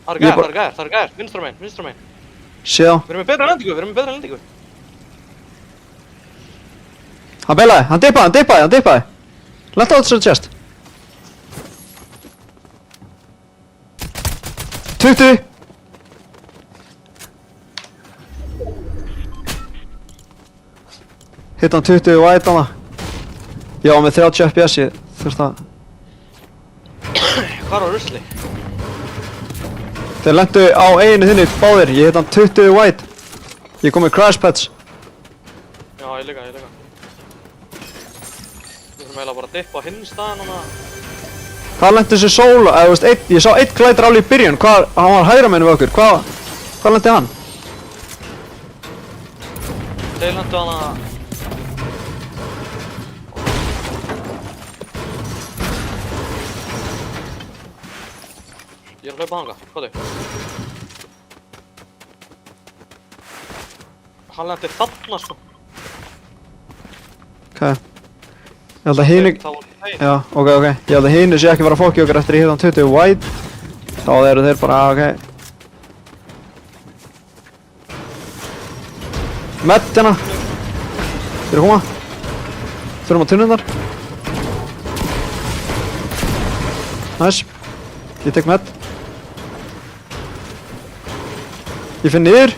Það eru gæðir, vinstra megin. Sé þá. Við erum með betra lendingu. Hann beilaði, hann dippaði. Lenta á þessari chest. 20! Hitt hann 20 white hana. Ég var með 30 FPS, ég þurfti að... Hvar var rusli? Þeir lentu á eiginu þinni, báðir. Ég hitt hann 20 white. Ég kom með crash pads. Já, ég líka. Við þurfum eiginlega bara að dippa á hinn staðinn hana. Hvað lendi þessi sóla? Eða, þú veist, ég sá eitt glætar alveg í byrjun. Hann var hægra meginn við okkur. Hvað lendi hann? Þeir lendu hana... Ég er að hlaupa þangað, hvað þau? Hann lendi þarna, sko. Ok. Ég held að hinu... Já, ok. Ég held að hinu sé ekki vera að fokki okkur eftir ég hitt hann 20 white. Þá eru þeir bara, ok. Med hérna. Þeir eru koma. Þurfum á tunnundar. Nice. Ég tek med. Ég finn niður.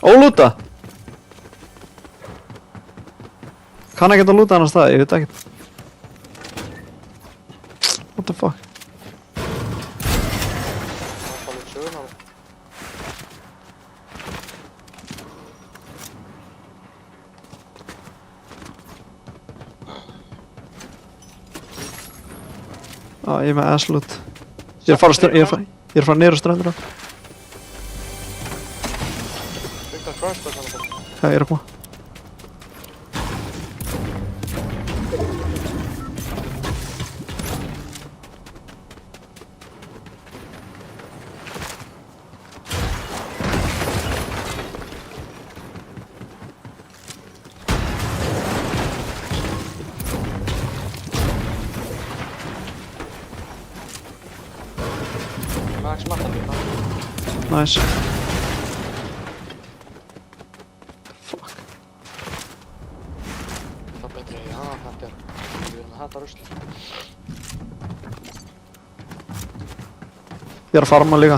Ólúta. Kann ekki að lúta hann á staði, ég veit ekkert. What the fuck? Það er líka söguna. Ég er með ass-loot. Ég er að fara niður á strandina. Byggja crash-pads hann bara. Já, ég er að koma. Max matta líka. Nice. Fuck. Ég er að farma líka.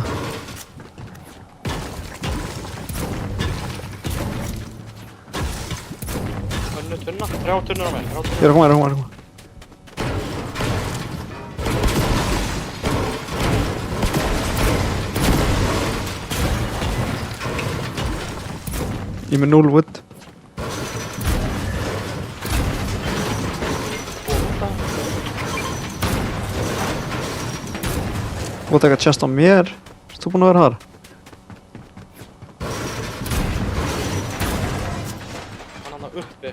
Tunna, 3 tunnur á mig, 3 tunnur. Ég er að koma. Ég er með 0 wood. Þú ert eitthvað chest á mér. Erst þú búinn að vera þar? Hann hann uppi.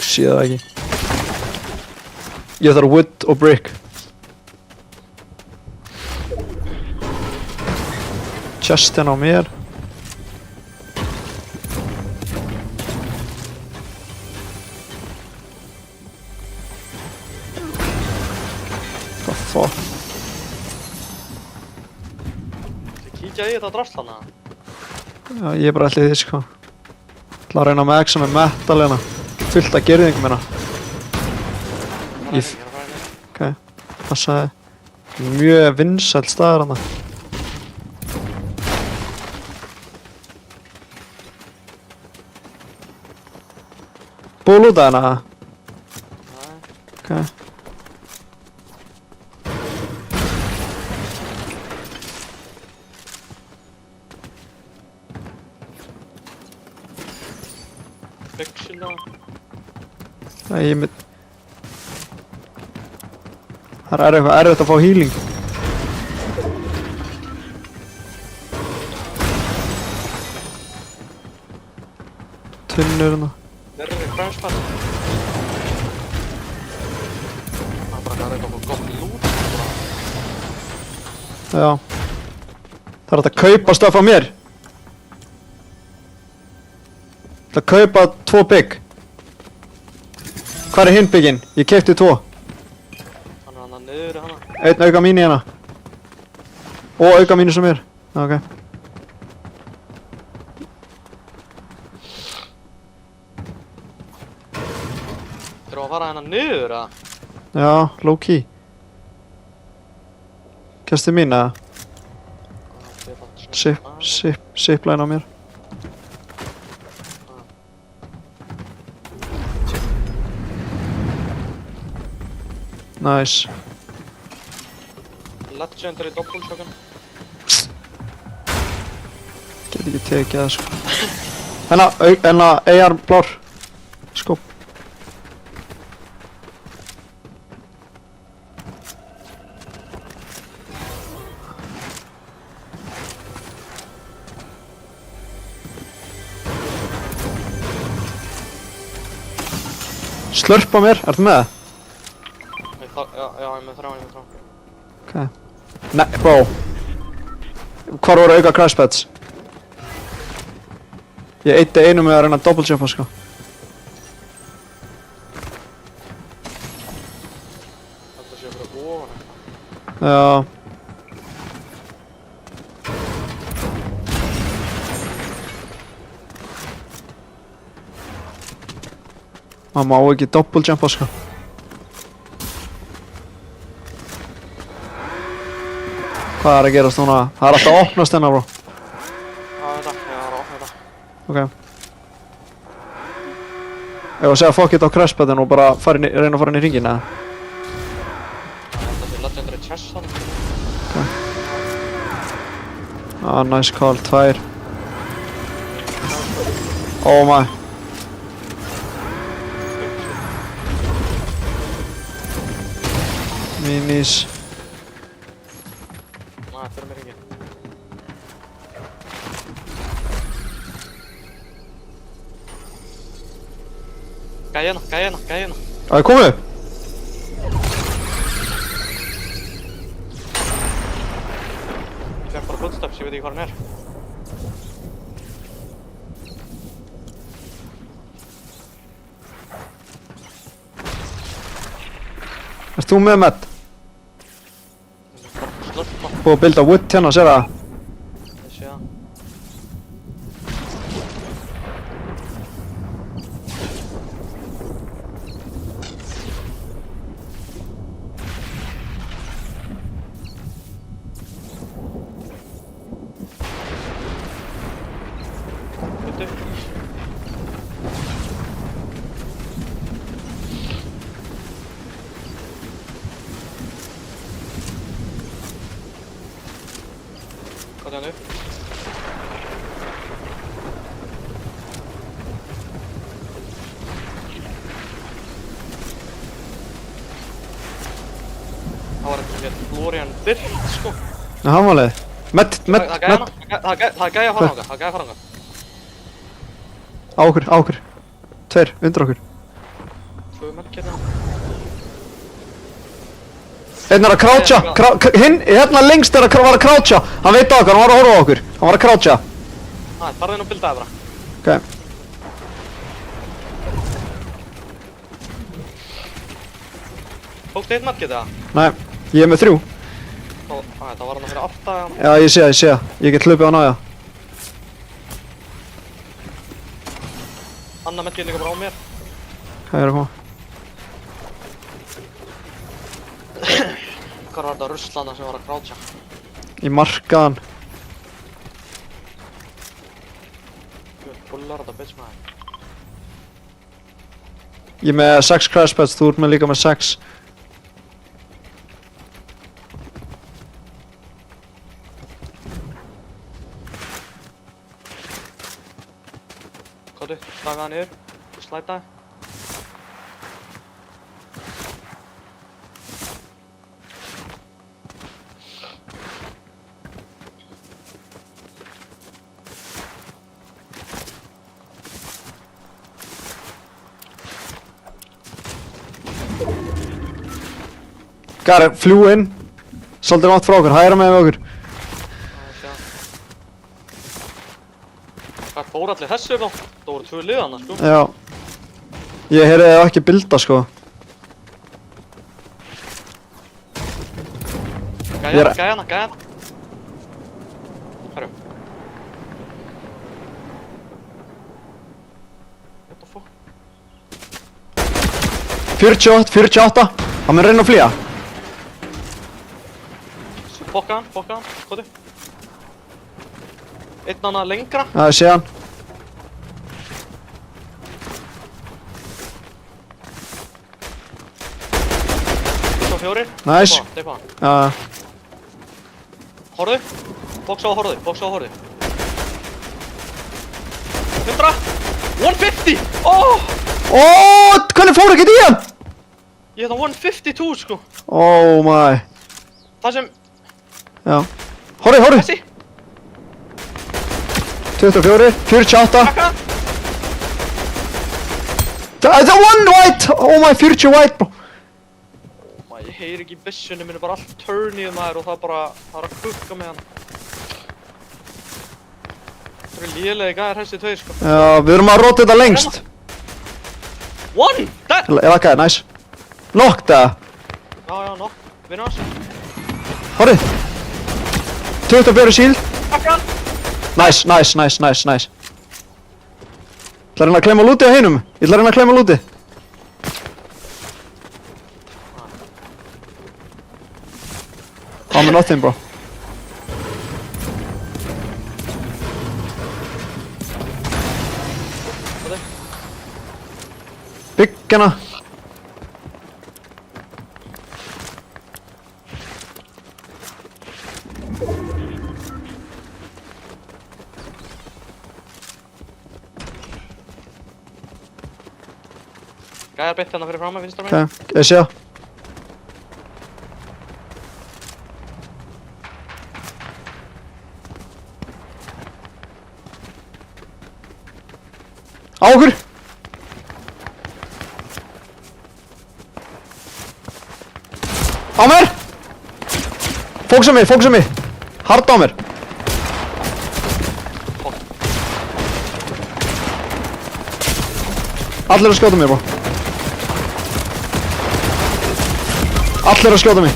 Sé það ekki. Ég þarf wood og brick. Chestin á mér. The fuck? Þið kíkja í þetta drasl hana. Já, ég er bara allir því sko. ætla að reyna með X með metal hérna. Fullt af gerðingum hérna. Ok, passaði. Mjög vinsæll staður hérna. Búið út af hérna? Ok. Byxina. Það er með... Það er eitthvað erfitt að fá healing. Tunnur hérna. Verður crashpad. Það er bara að reyna að fá gott loot. Já. Það er hægt að kaupa stöf á mér. Það er að kaupa 2 bygg. Hvað er hinn bygginn? Ég keypti 2. Hann er hann niður hana. Einn auka mín í hana. Og auka mínu sem er. Ok. Þurfum að fara hennar niður eða? Já, low key. Kæsti mín eða? Zipline á mér. Nice. Legendary doppelshotgun. Get ekki tekið það sko. Hérna AR blár. Skóp. Slurp á mér, ertu með það? Já, ég er með 3. Ok. Nei, bro. Hvar voru auka crashpads? Ég eitti einu með að reyna að doublejumpa sko. Þetta sé fyrir ofan eitthvað. Já. Maður má ekki doublejumpa sko. Hvað er að gerast núna? Það er alltaf að opnast hérna bro. Já, þetta, ég var að opna þetta. Ok. Ég var að segja fuck it á crashpadin og bara reyna að fara inn í hringin eða? Þetta sé legendary chest hann. Ah, nice call, 2. Oh my. Minis. Nei, fyrir mér ekki. Gæjana. Það er komið upp. Ég fekk bara footsteps, ég veit ekki hvað hann er. Erst þú með Matt? Slurpa, Búið að builda wood hérna, sér það? ég sé það. taka hann upp. Það var eitthvað Florian Birk, sko. Já, hann var leið. Met. Það gæja að fara ánga, það gæja að fara ánga. Á okkur. Tveir, undir okkur. 2 medkitna. Einn er að krátsa. Hinn, hérna lengst er að var að krátsa. Hann veit á okkur, hann var að horfa á okkur. Hann var að krátsa. Næ, bara inn og bildaði bara. Ok. Tókstu 1 medkit eða? Nei, ég er með 3. Það var hann að fyrir aftan. Já, ég sé það. Ég get hlupið á hann á það. Anna medkit líka bara á mér. Hvað er að koma? Hvað var þetta ruslana sem var að krátsa? Ég markaði hann. Bullar þetta bitch maður. Ég er með 6 crash pads, þú ert með líka með 6. Kóti, slagaði hann yfir. Slætaði. Gary, fljú inn. Svolítið langt frá okkur, hægra með okkur. Hvað fór allir þessu þá? Það voru 2 liðana, sko. Já. Ég heyrði það ekki bilda, sko. Gæja hana. Herru. What the fuck? 48. Hann mun reyna að flýja. Fokka hann, kóti. Einn hana lengra. Já, ég sé hann. Svo 4. Nice. Deipa hann. Já. Horðu. Bóksa og horðu. 100. 150! Oh! Hvernig fór ekkert í hann? Ég hef það 152, sko. Oh my. Það sem... Já. Horri. Þessi. 24, 48. Takka. Það er one white! Oh my, 40 white, bro. Ég heyri ekki í byssunni minni, bara allt turnið maður og það er að kukka með hann. Það eru lélegi gæðir þessi 2, sko. Já, við erum að rota þetta lengst. 1! Dead! Ég lakkaði, nice. Knock það. Já, nokk. Vinnur hans. Horri. 24 shield. Takka. Nice. Það er hérna að klemma lúti á hinum. Ég ætla að reyna að klemma lúti. Með nothing, bro. Byggana. Gæðar beitt hérna fyrir fram að vinstra megin. Ok, ég sé það. Á okkur! Á mér! Fókusa mig! Hard á mér! Allir að skjóta mig, bro. Allir að skjóta mig.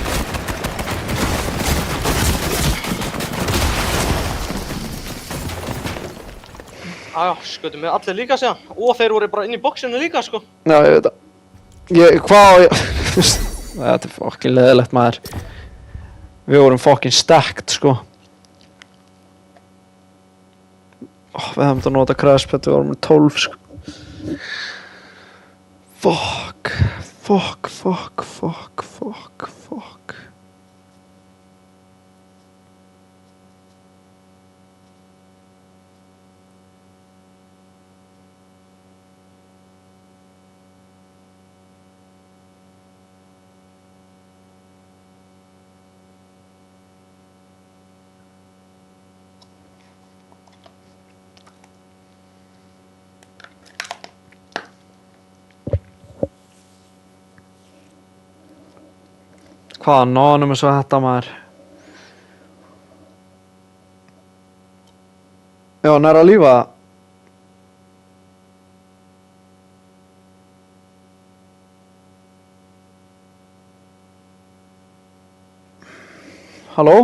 Jájá, skutum við allir líka síðan. Og þeir voru bara inn í boxinu líka, sko. Já, ég veit það. Hvað á ég... Þetta er fucking leðilegt, maður. Við vorum fucking stacked, sko. Við hefum þetta að nota crashpad, við vorum með 12, sko. Fuck. Hvaða nánum er svo þetta maður? Já, hann er að lífa það. Halló?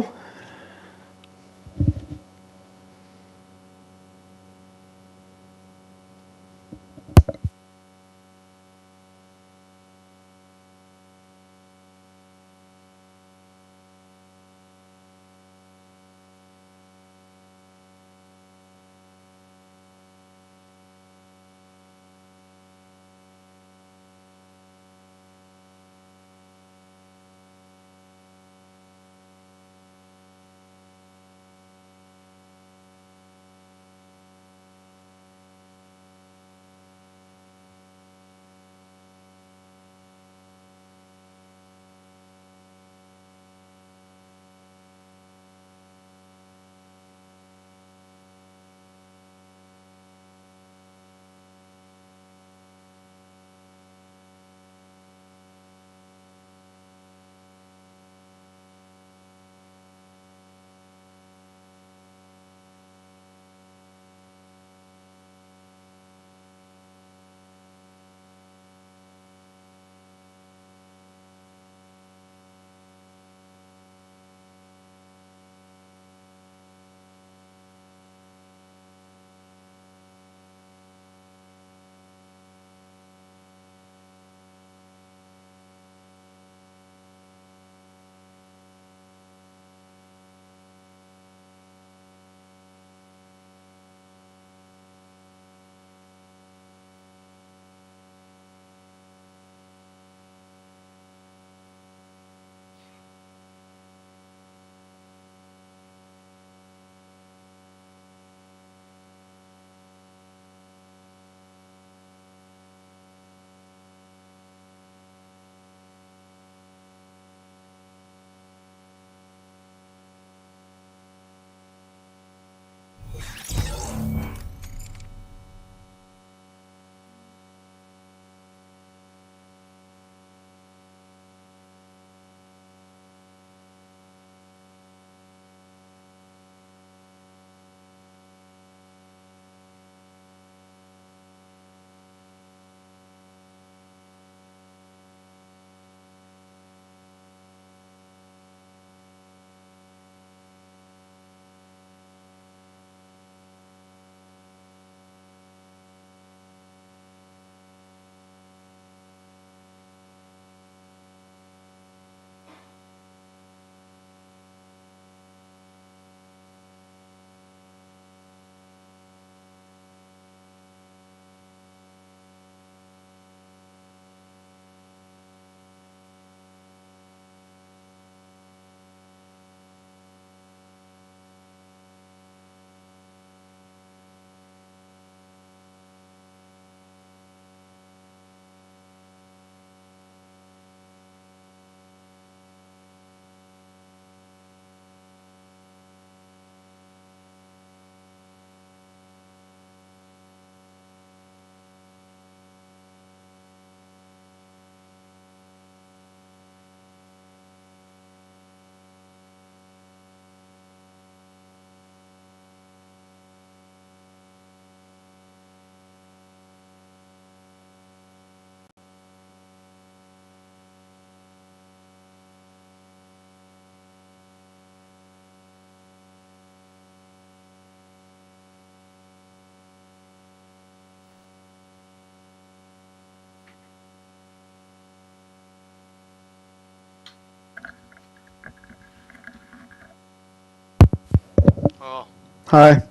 Ja. Hæ.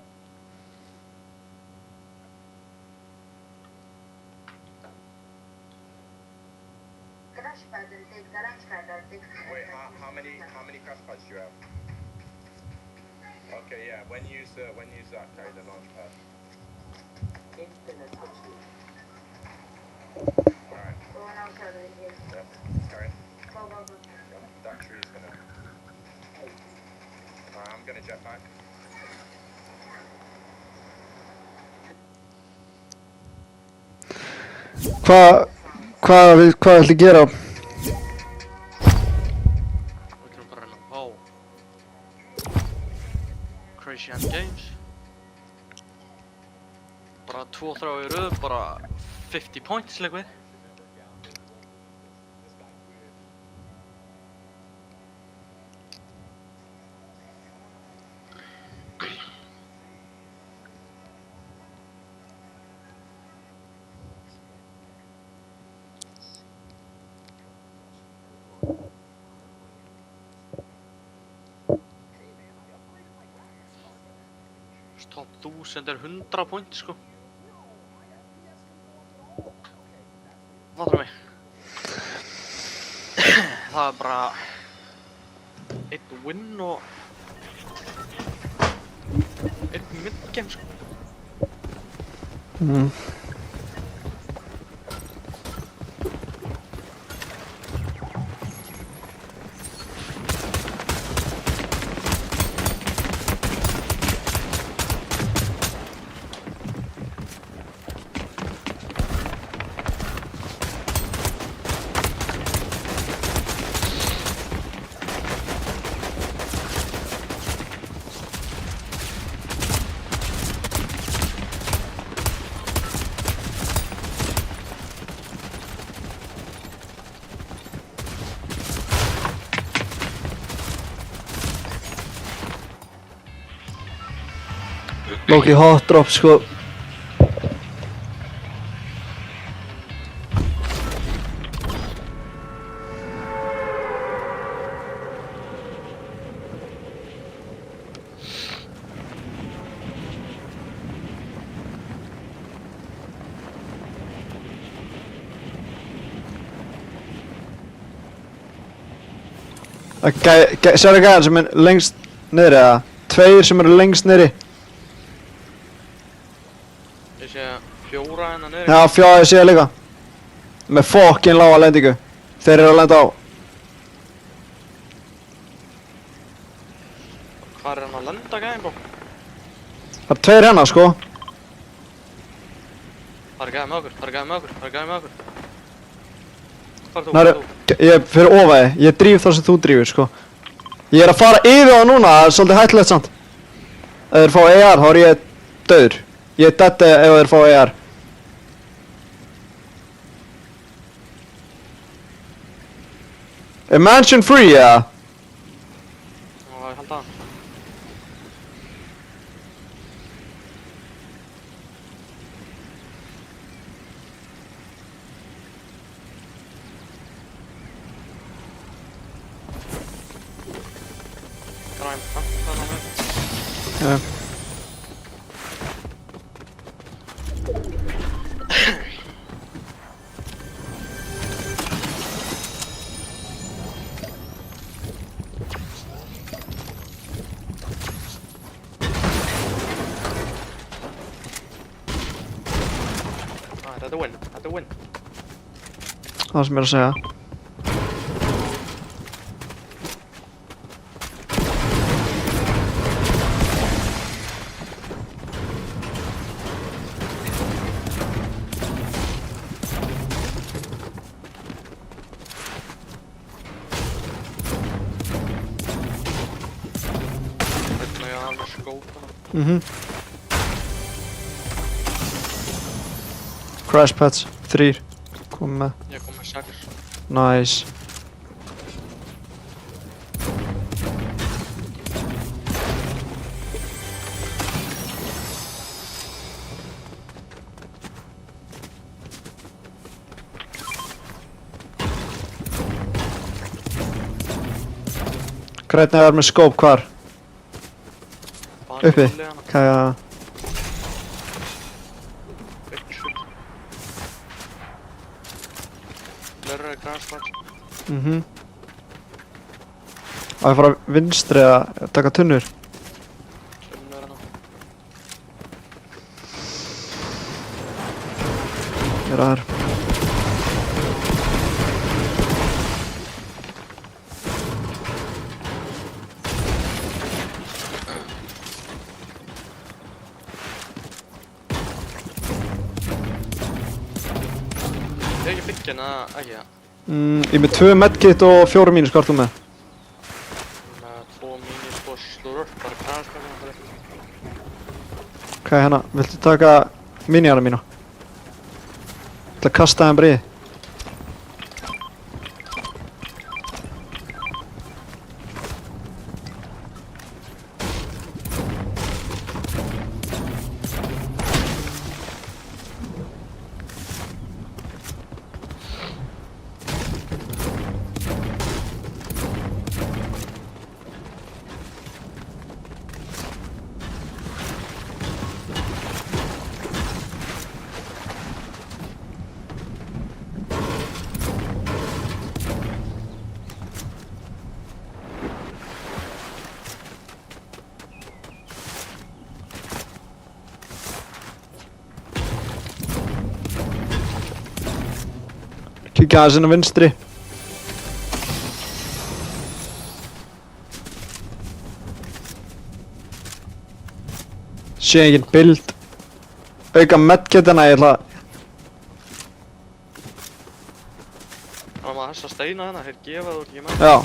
Wait, how many crash pads do you have? Okay, yeah. When you use that, carry the launch pad. Alright. Yep. Carry. Yep. That tree is gonna. Alright, I'm gonna jetpack. Hvað viltu gera? Crazy End Games. Bara 2-3 í röð, bara 50 points leik við. Top 1000 er 100 points sko. Fattar mig. Það er bara einn win og einn mid-game sko. Loki hot drop sko. Sérðu gæðan sem er lengst niðri eða? Tveir sem eru lengst niðri. Ég sé 4 hérna niður. Já, 4 ég sé það líka. Með fokkin lága lendingu. Þeir eru að lenda á. Hvað er hann að lenda gæðin bó? Það er 2 hérna sko. Það er gæðin með okkur, það er gæðin með okkur, það er gæðin með okkur. Hvað Það er eru, ég fyrir ofaði. Ég dríf það sem þú drífur sko. Ég er að fara yfir það núna, það er svolítið hættulegt samt. Ef þeir fá AR þá er ég döður. Ég er dead ef þeir fá AR. Er mansion free eða? Já, ég held að. Græn, þannig að með. Já. Þetta er win, þetta er win. Það sem ég er að segja. Hvernig ég alveg skóta. Crash pads, 3. Kom með. Ég kom með 6. Nice. Hvernig er með scope hvar? Uppi? Kæja. Blurra grassflat. Á ég að fara vinstri að taka tunnur? Tunnur hérna. Ég er að þær. Ég ekki byggja eða ekki það? Ég er með 2 medkit og 4 mínus, hvað ert þú með? Með Ok, hérna, viltu taka minjana mína? Ég ætla að kasta þeim breiði. Kíkja aðeins inn á vinstri. Sé engin bild. Auka medkitana, ég ætla að... Það var maður þessa steina hérna, þeir gefa þú ekki með. Já.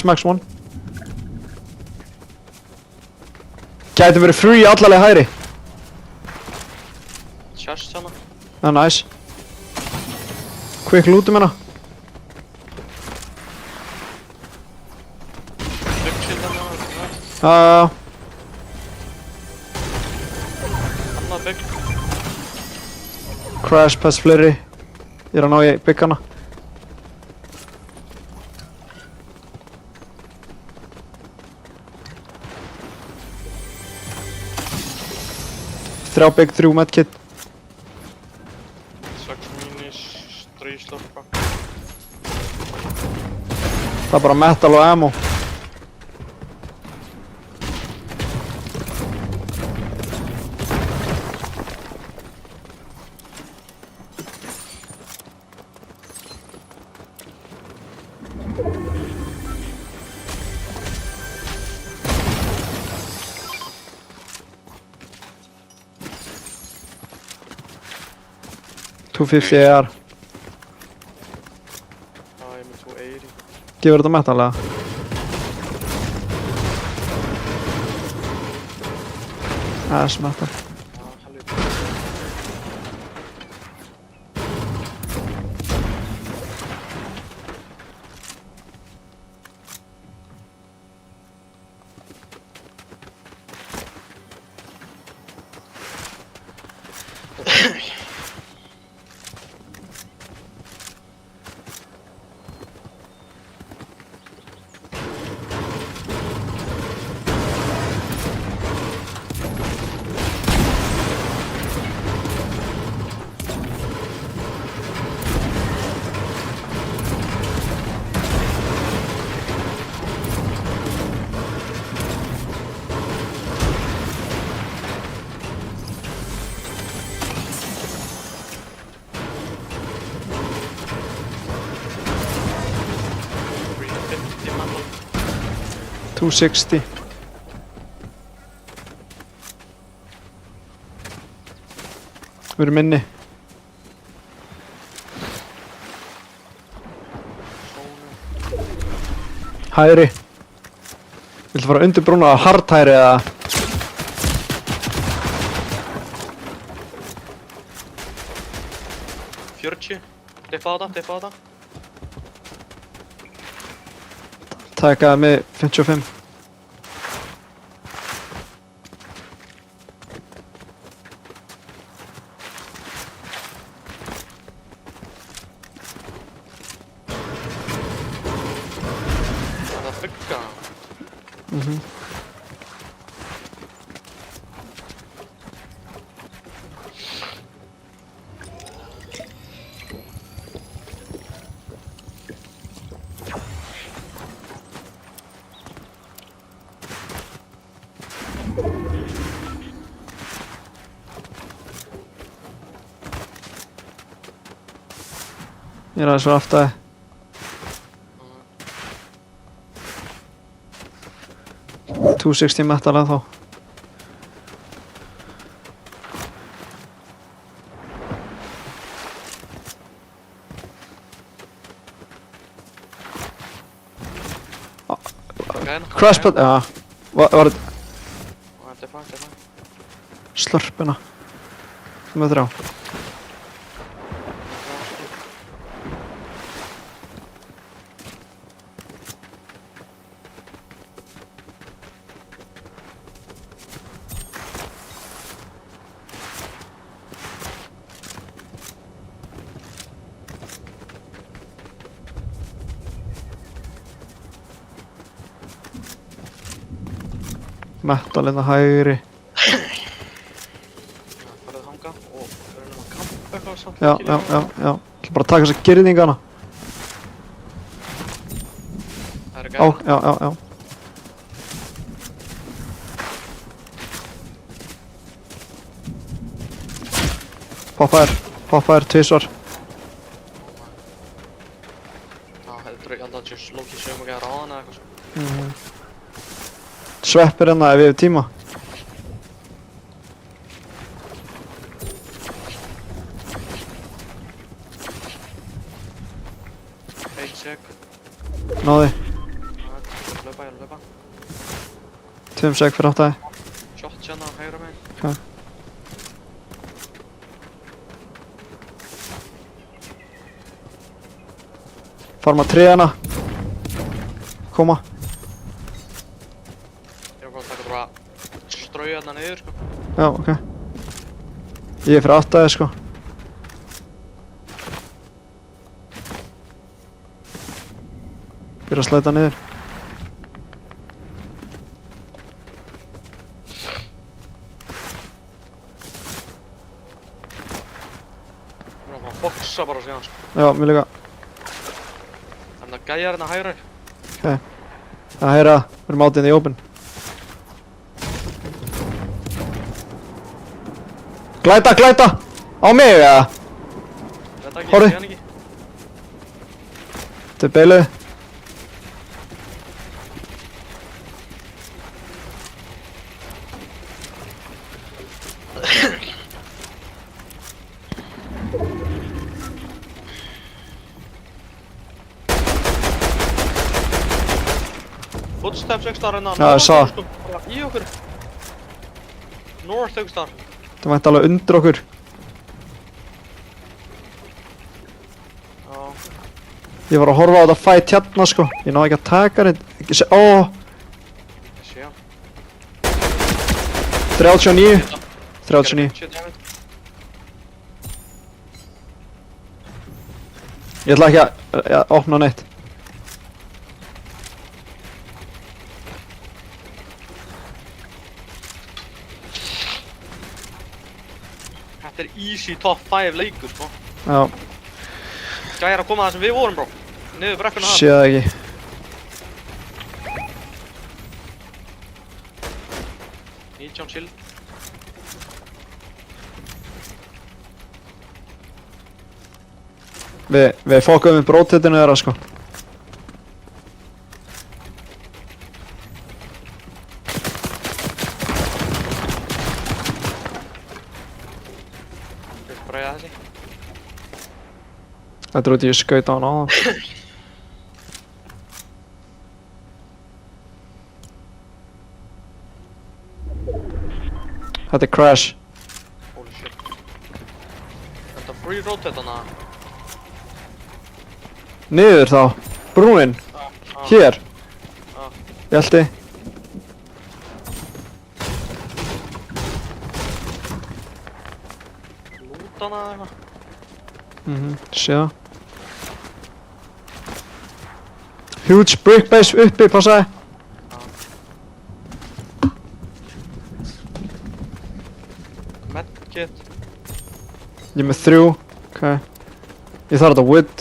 Max one. Gæti verið free allalega hægri. Chest hérna. Já, nice. Quick lootum hérna. Byggshield hérna. Já. Hanna bygg. Crash pass fleiri. Ég er að ná í byggana. Þrjá bygg, 3 medkit. 6 minis, 3 slurpa. Það er bara metal og ammo. $250 AR. Já, ég er með 280. Gefur þetta metal eða? Aðeins metal. Já, helviti. Mann. 260. Við erum inni. Hægri. Viltu fara undir brúna á hardhægri eða? Dippa á þetta. Taka með 55. Það er bygga. Ég er aðeins svo aftaði. $260 metal að þá. gæðina. Crashpad, já. Var þetta Þetta er fænt. slörpina? Sem þetta er á. Metalina hægri. Farið að hanga og við erum að kampa eitthvað samt. Já. Ég ætla bara að taka þessa girðingana. Það eru Á, gæðina. já. Poppa þær tvisvar. Það heldur ég alltaf að just lókið sögum að gera á hana eða eitthvað sko. Sveppir hérna ef við hefum tíma. Eitt sek. Náði. Ég er að hlaupa. 2 sek fyrir áttaði. Shot hérna á hægra megin. Ok. Farma tréana. Koma. Ég var að taka bara strauja hérna niður sko. Já, ok. Ég er fyrir áttaði sko. Byrja að slæta niður. Við erum að boxa bara síðan sko. Já, mér líka. Þannig að gæja hérna hægra. Það heyra, við erum átið í open. Glæta! Á mig, eða? Þetta ekki, Horfðu. ég sé hann ekki. Þetta er beiluð. Footsteps einhvers staðar hérna. Já, ég sá það. Sko, bara í okkur. North einhvers staðar. Það mætti alveg undir okkur. Já. Ég var að horfa á þetta fight hérna sko. Ég náði ekki að taka hann. Ég sé, Ég sé hann. 39. 39. Shit, damage. Ég ætla ekki að opna neitt. Þetta er easy top 5 leikur sko. Já, Gæjar að koma það sem við vorum bró. Niður brekkuna þar. sé það ekki. Nítján chill. Við fokkuðum upp rótitinu þeirra sko. Við sprayja þessi. Þetta er út í skaut á hann áðan. Þetta er crash. Holy shit. Þetta free rotate hana. Niður þá. Brúnin. Hér. Ég held þið. Lúta hana eða eitthvað. Sé það. Huge brick base uppi, passaði. Medkit. Ég er með 3. Ok. Ég þarf þetta wood.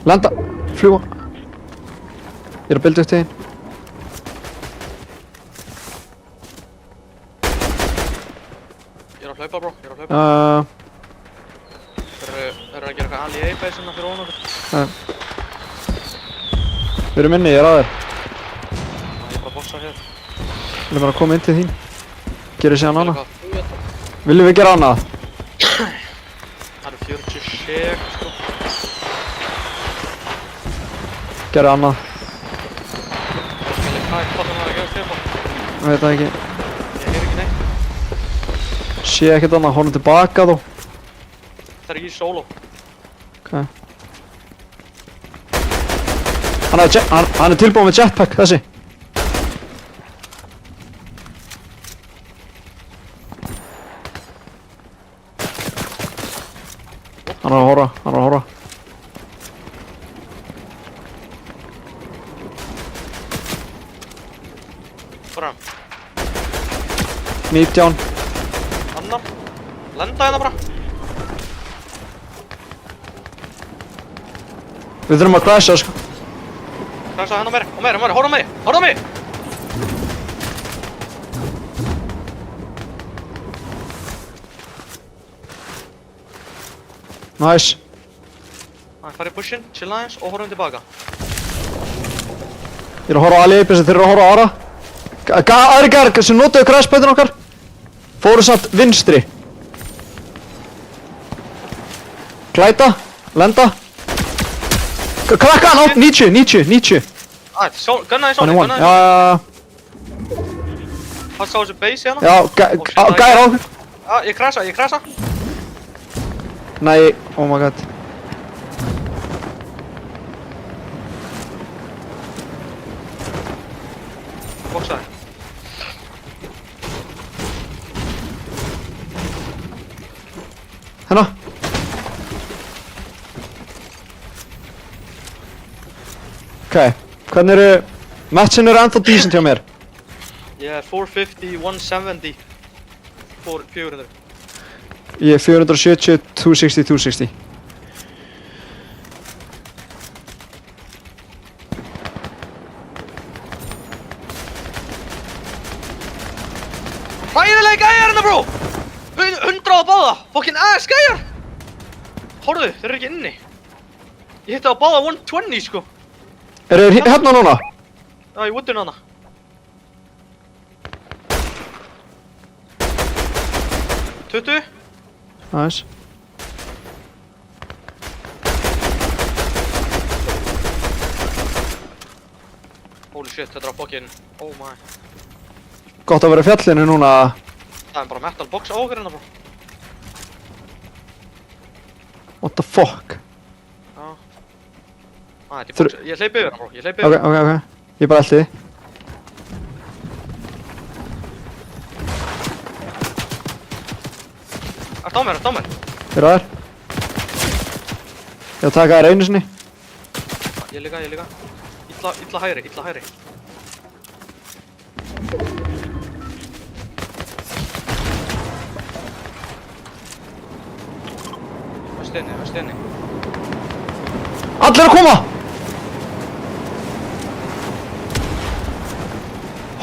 Landa. Fljúa. Ég er að builda upp til þín. Ég er að hlaupa bró. Ég er að hlaupa. Þeir eru að gera eitthvað Ali A-base hérna fyrir ofan okkur. Við erum inni, ég er að þér. Ég er bara að bossa hér. Við erum bara að koma inn til þín. Gerir síðan annað. Eitthvað. Viljum við gera annað? Það eru 40 sek sko. Gerðu annað. Veit það ekki. Ég heyr ekki neitt. Sé ekkert annað, horfum tilbaka þó. Það er í solo. Ok. Hann er tilbúinn með jetpack, þessi. Hann er að horfa. Fram. 19. Annar. Lenda hérna bara. Við þurfum að crasha, sko. Krasa hérna á mér, horfa á mig, horfa á mig! Nice. Farið pushinn, chilla aðeins og horfum tilbaka. Ég er að horfa á Ali, þeir eru að horfa á Ara. Aðri gæðar sem notuðu crashpætin okkar fóru samt vinstri. Glæta, lenda. Krakka hann á, 90. Gunnaði Hann er sóni, one, já. Hann sá þessu base hérna. Já, gæðar á okkur. Já, ég krasa. Nei, oh my god. Boksaði. Hérna. Ok, hvernig eru... Matchin eru ennþá decent hjá mér. Ég er 450, 170. 400. Ég er 470, 260. Hræðilega gæjar hérna, bró! 100 á báða! Fucking ass gæjar! Horfðu, þeir eru ekki inni. Ég hitti á báða 120, sko. Eru þeir hérna núna? Já, ég woodinu hana. Tuttu. Nice. Holy shit, þetta er á fucking... Oh my. Gott að vera í fjallinu núna. Það er bara metal box á okkur hérna, bró. What the fuck? Já. Þetta er box. Ég hleypi yfir hann, bró. Ég hleypi Ok. yfir hann. Ég bara elti þið. Ertu á mér, ertu á mér? Eru þær? Ég að taka þær einu sinni. Ég líka. Illa hægri. Vestu inni. Allir að koma!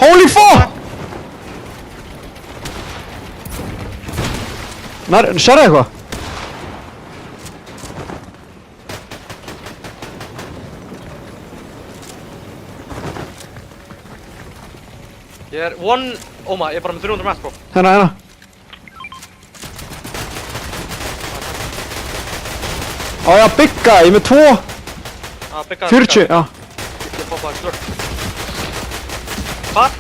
Holy fuck! Sérðu eitthvað? Ég er one... Oh my, ég er bara með 300 mett, bró. Hérna. Á ég að bygga, ég er með 2. Bygga 40, já. Ég poppaði slurp. Hvað?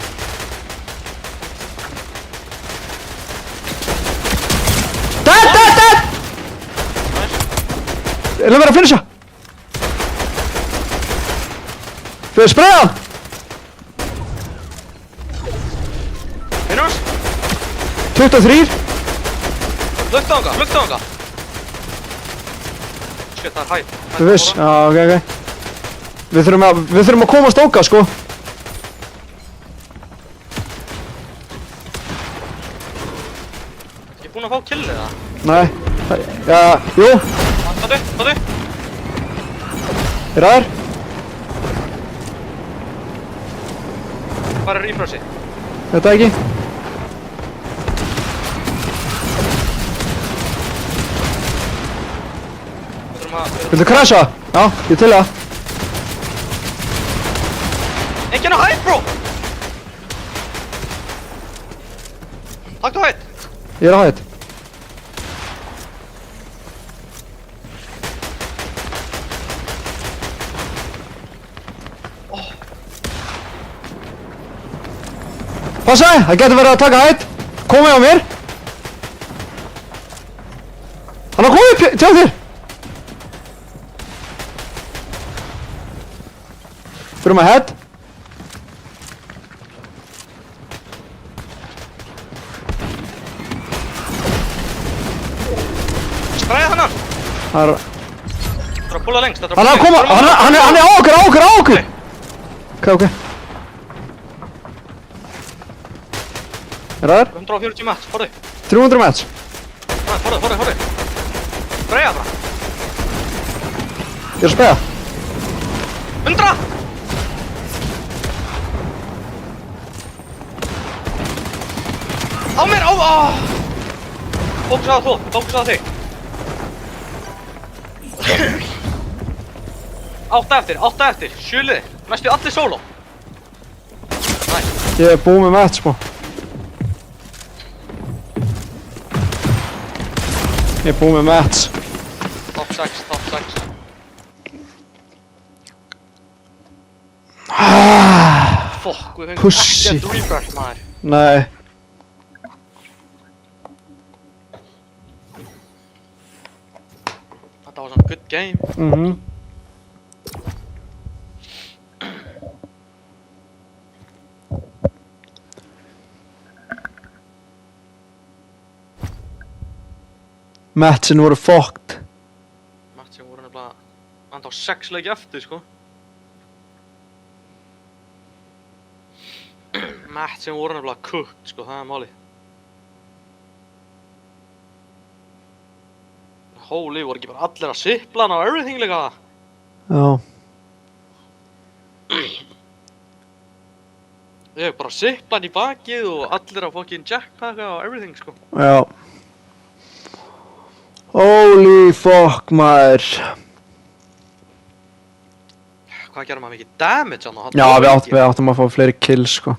Dead! Nice. Leið mér að finisha. Fyrir að spraya hann. Finnur? 23. Flugta ánga. Shit, það er hætt. Þú viss, já, ok. Við þurfum að komast óka, sko. Ég er búinn að fá killið það. Nei, já, jú. Tóti. Er það þér? Hvað er refreshið? Þetta ekki? Viltu crasha? Já, ég til það. Enginn á hætt, bró! Takk á hætt. Ég er á hætt. Passaði, það getur verið að taka hætt. Komið á mér. Hann har komið til þér. Fyrir með head. Stræða hann! Það er... Það er að púla lengst, þetta er Hann er að koma, hann er á okkur. Ok. Er það þér? 140 match, horfðu. 300 match. Horfðu. Stræða það. Ég er að spega. 100! Á mér, Fókus á þú, fókus á þig. 8 eftir, 7 liðir, næstu allir sóló. Ég er búinn með match, sko. Ég er búinn með match. Top 6. Fokk, við fengum Pussy. ekkert refresh, maður. Nei. Þetta var svona good game. Matchin voru fucked. Matchin voru nefnilega, hann á 6 leiki eftir, sko. Matchin voru nefnilega cooked, sko, það er málið. Holy, voru ekki bara allir að sipla hann á everything líka það? Já. Ég hef bara sipla hann í bakið og allir að fucking jackpacka og everything, sko. Já. Holy fuck, maður. Hvað gerum maður mikið damage hann? Já, við áttum að fá fleiri kills, sko.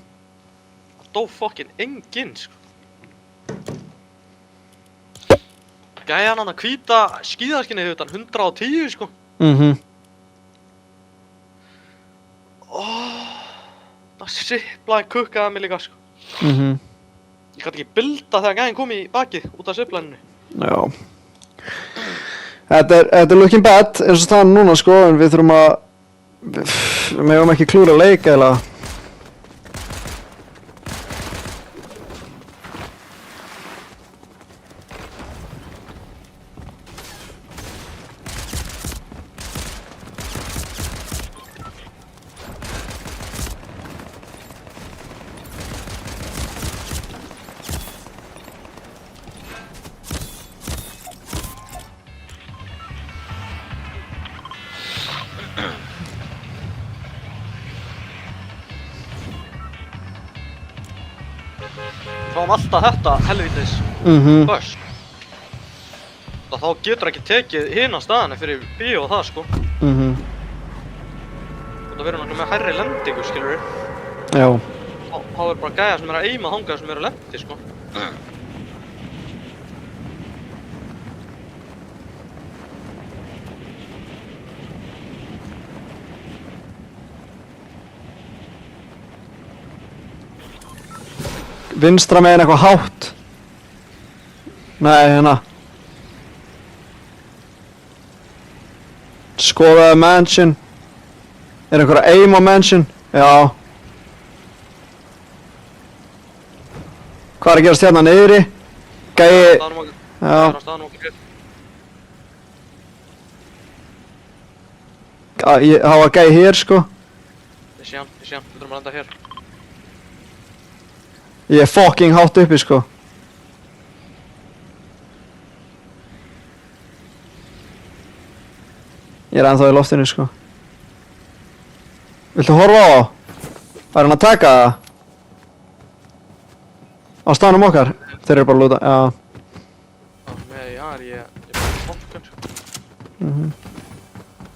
Það dó fucking enginn, sko. Gæjan hann að hvíta skíðaskinni utan 110, sko. Það siplaði kukkaði mig líka, sko. Ég gæti ekki bilda þegar gæjan kom í bakið út af siplaninu. Já. Þetta er looking bad eins og staðan núna, sko, en við þurfum að... Við megum ekki klúra leik, eða... Fáum alltaf þetta helvítis push. Þá getur ekki tekið hina staðinu fyrir B og það, sko. Það verður náttúrulega með hærri lendingu, skilur við. Já. Þá er bara gæja sem er að eima þangað sem er að lendi, sko. Vinstra megin eitthvað hátt. Nei, hérna. Skoðaði mansion. Er einhver að aim á mansion? Já. Hvað er að gerast hérna niðri? Gæi... Já. Það var gæi hér, sko. Ég sé hann, við þurfum að lenda hér. Ég er fucking hátt uppi, sko. Ég er ennþá í loftinu, sko. Viltu horfa á það? Það er hann að taka það? Á staðnum okkar? Þeir eru bara að lúta, já. Nei, já, ég er bara fokkan, sko.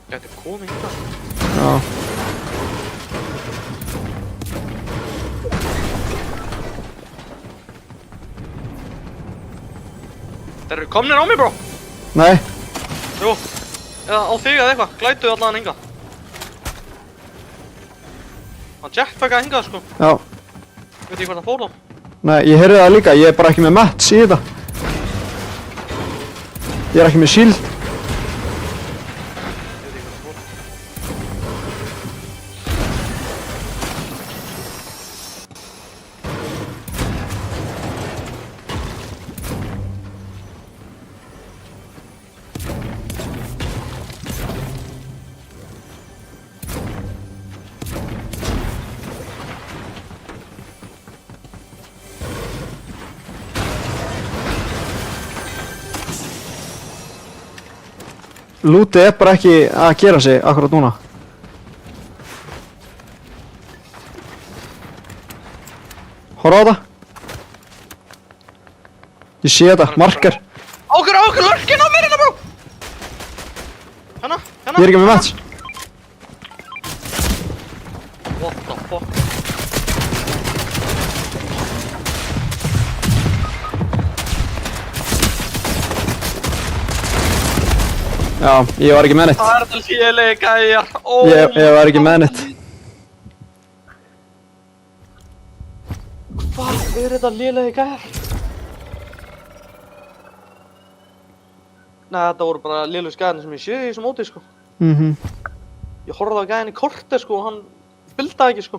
Gæti komið hingað. Já. Þeir eru komnir á mig, bro! Nei. Jú, eða á þig eða eitthvað, glætuðu allan hingað. Hann jackpackaði hingað, sko. Já. Veit ég hvað það fór þá? Nei, ég heyrði það líka, ég er bara ekki með mats í þetta. Ég er ekki með shield. Veit ég hvað það fór? Lútið er bara ekki að gera sig akkurat núna. Horfa á það. Ég sé þetta, marker. Ákveður, lurkin á mér hérna, bró! Hérna. Ég er ekki með mats. What the fuck? Já, ég var ekki með neitt. Það er þetta lélegi gæjar. Ég var ekki með neitt. Hvað er þetta lélegi gæjar? Nei, þetta voru bara lélegu gæjarnir sem ég sé í þessu móti, sko. Ég horfði á gæjan í korti, sko, og hann bildaði ekki, sko.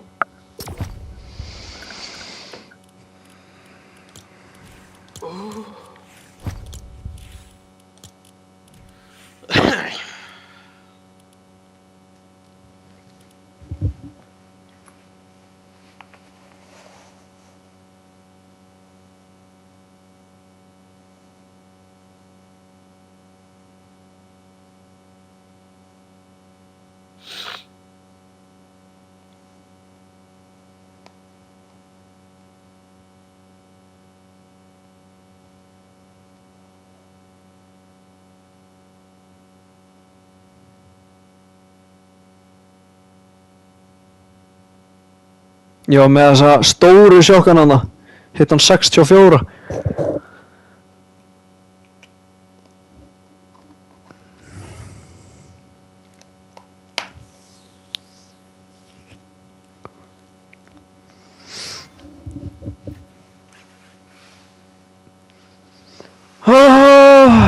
Ég var með þessa stóru sjokkan hana. Hitt hann 64.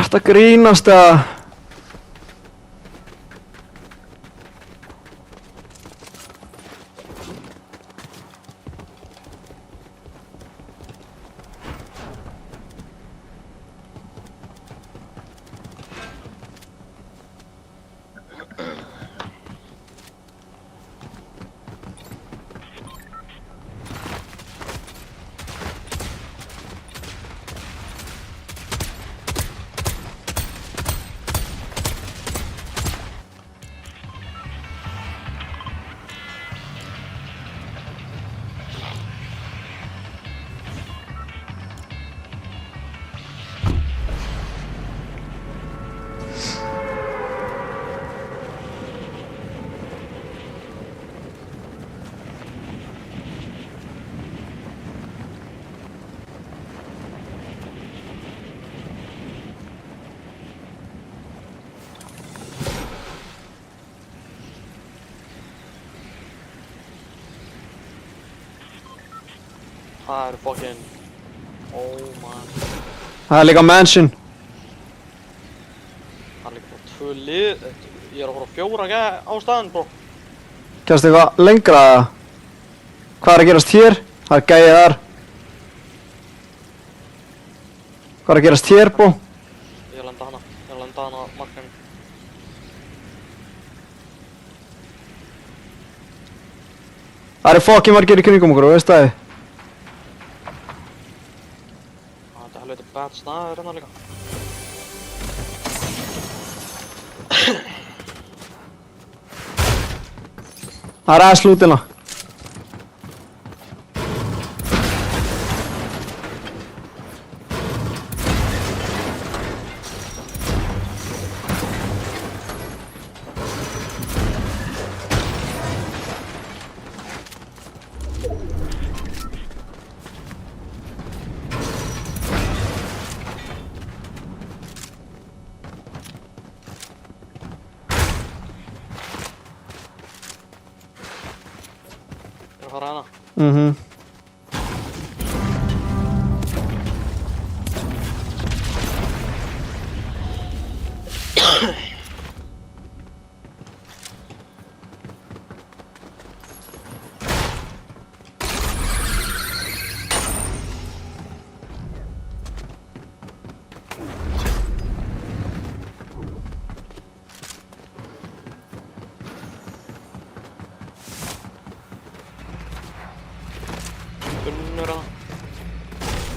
Þetta grínast að... Það er fucking... Oh man. Það er líka mansion. Það er líka bara 2 lið... Ég er að horfa á 4 gæja á staðinn, bró. Kjast eitthvað lengra eða? Hvað er að gerast hér? Það er gæið þar. Hvað er að gerast hér, bó? Ég lenda hana. Ég lenda hana markanum. Það eru fucking margir í kringum okkur, veist það? Þetta er helviti bad staður hérna líka. Það er aðeins lútina. Ég er að fara hana.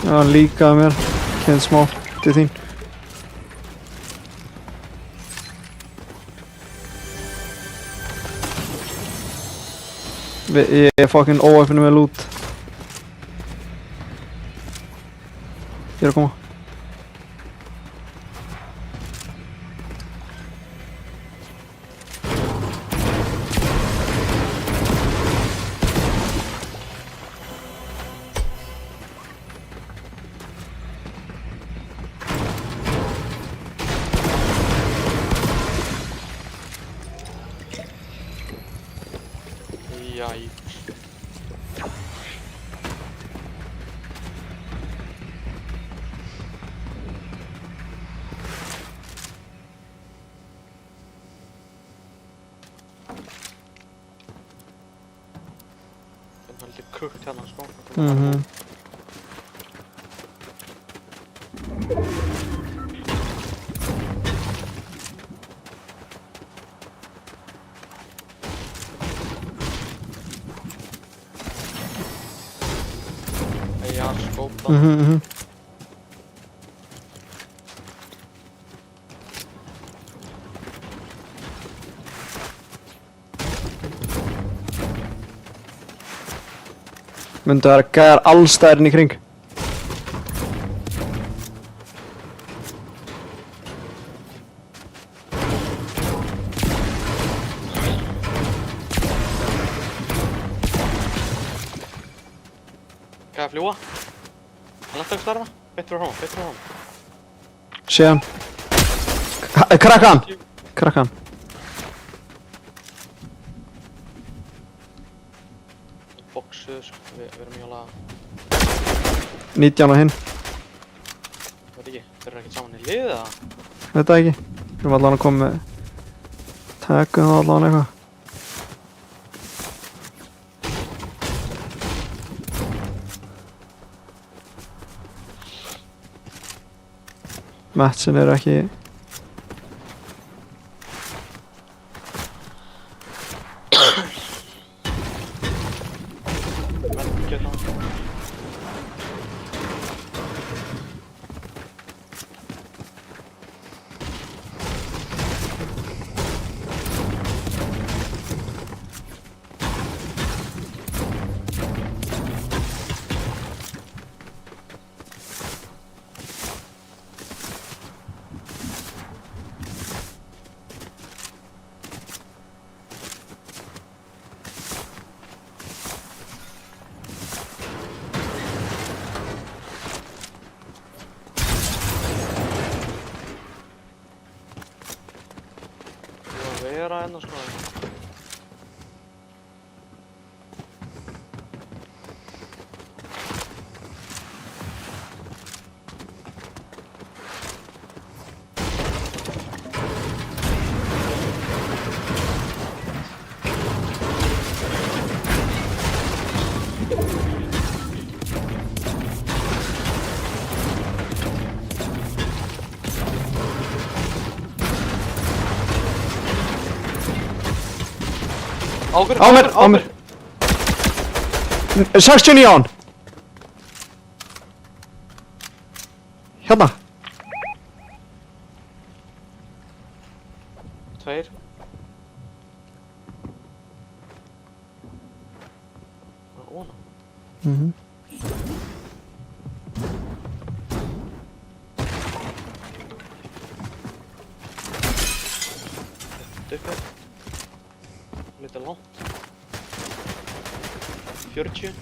Já, hann líkaði mér. Kynnt smá til þín. Ég er fucking óöfnum með loot. Ég er að koma. Jæ. Það er lítið kukt hérna sko. Já, skóta. Myndu vera gæðar allstæðirinn í kring. Gæði að fljúa. Hann lefði ekki starfa. Beint fyrir honum, beint fyrir honum. Sé hann. Krakka hann! Krakka hann. Boxuð sko, við erum mjög laga. 19 á hinn. Veit ekki, þeir eru ekkert saman í liðið eða? Veit það ekki. Við erum allan að koma með taggum og allan eitthvað. Matchin eru ekki... Geta hann. Vera hérna sko. Á mér! 69 á hann! Hérna! Tveir. Það er óna. Duppi. Lítið langt. 40.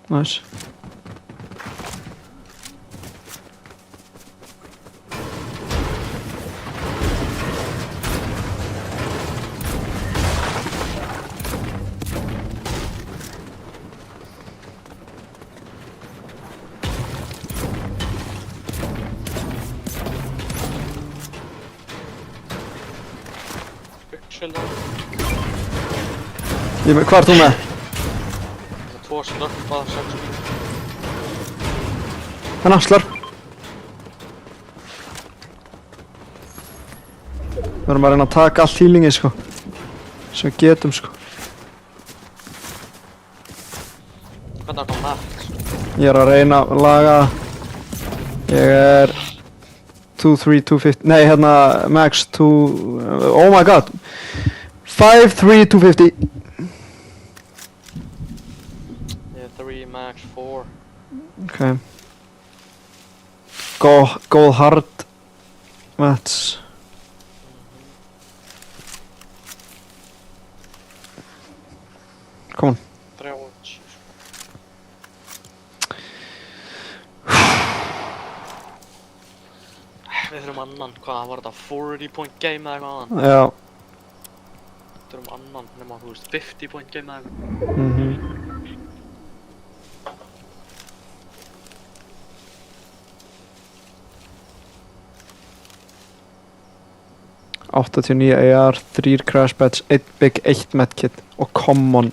Nice. Hvað ert þú með? Það er 2 slökpa, 6 bíl. Hérna, slörp. Við erum að reyna að taka allt healingið, sko. sem við getum sko. Hvernig er það max? Ég er að reyna að laga. Ég er 2-3-250. Nei, hérna max 2. Oh my god. 5-3-250. Ég er 3 max 4. Ok. Góð hard mats. Come on. 30. Við þurfum annan, hvað var þetta? 40 point game eða eitthvað annan? Já. Við þurfum annan, nema þú veist 50 point game eða eitthvað. 89 AR, 3 crash pads, 1 big, 1 medkit og common.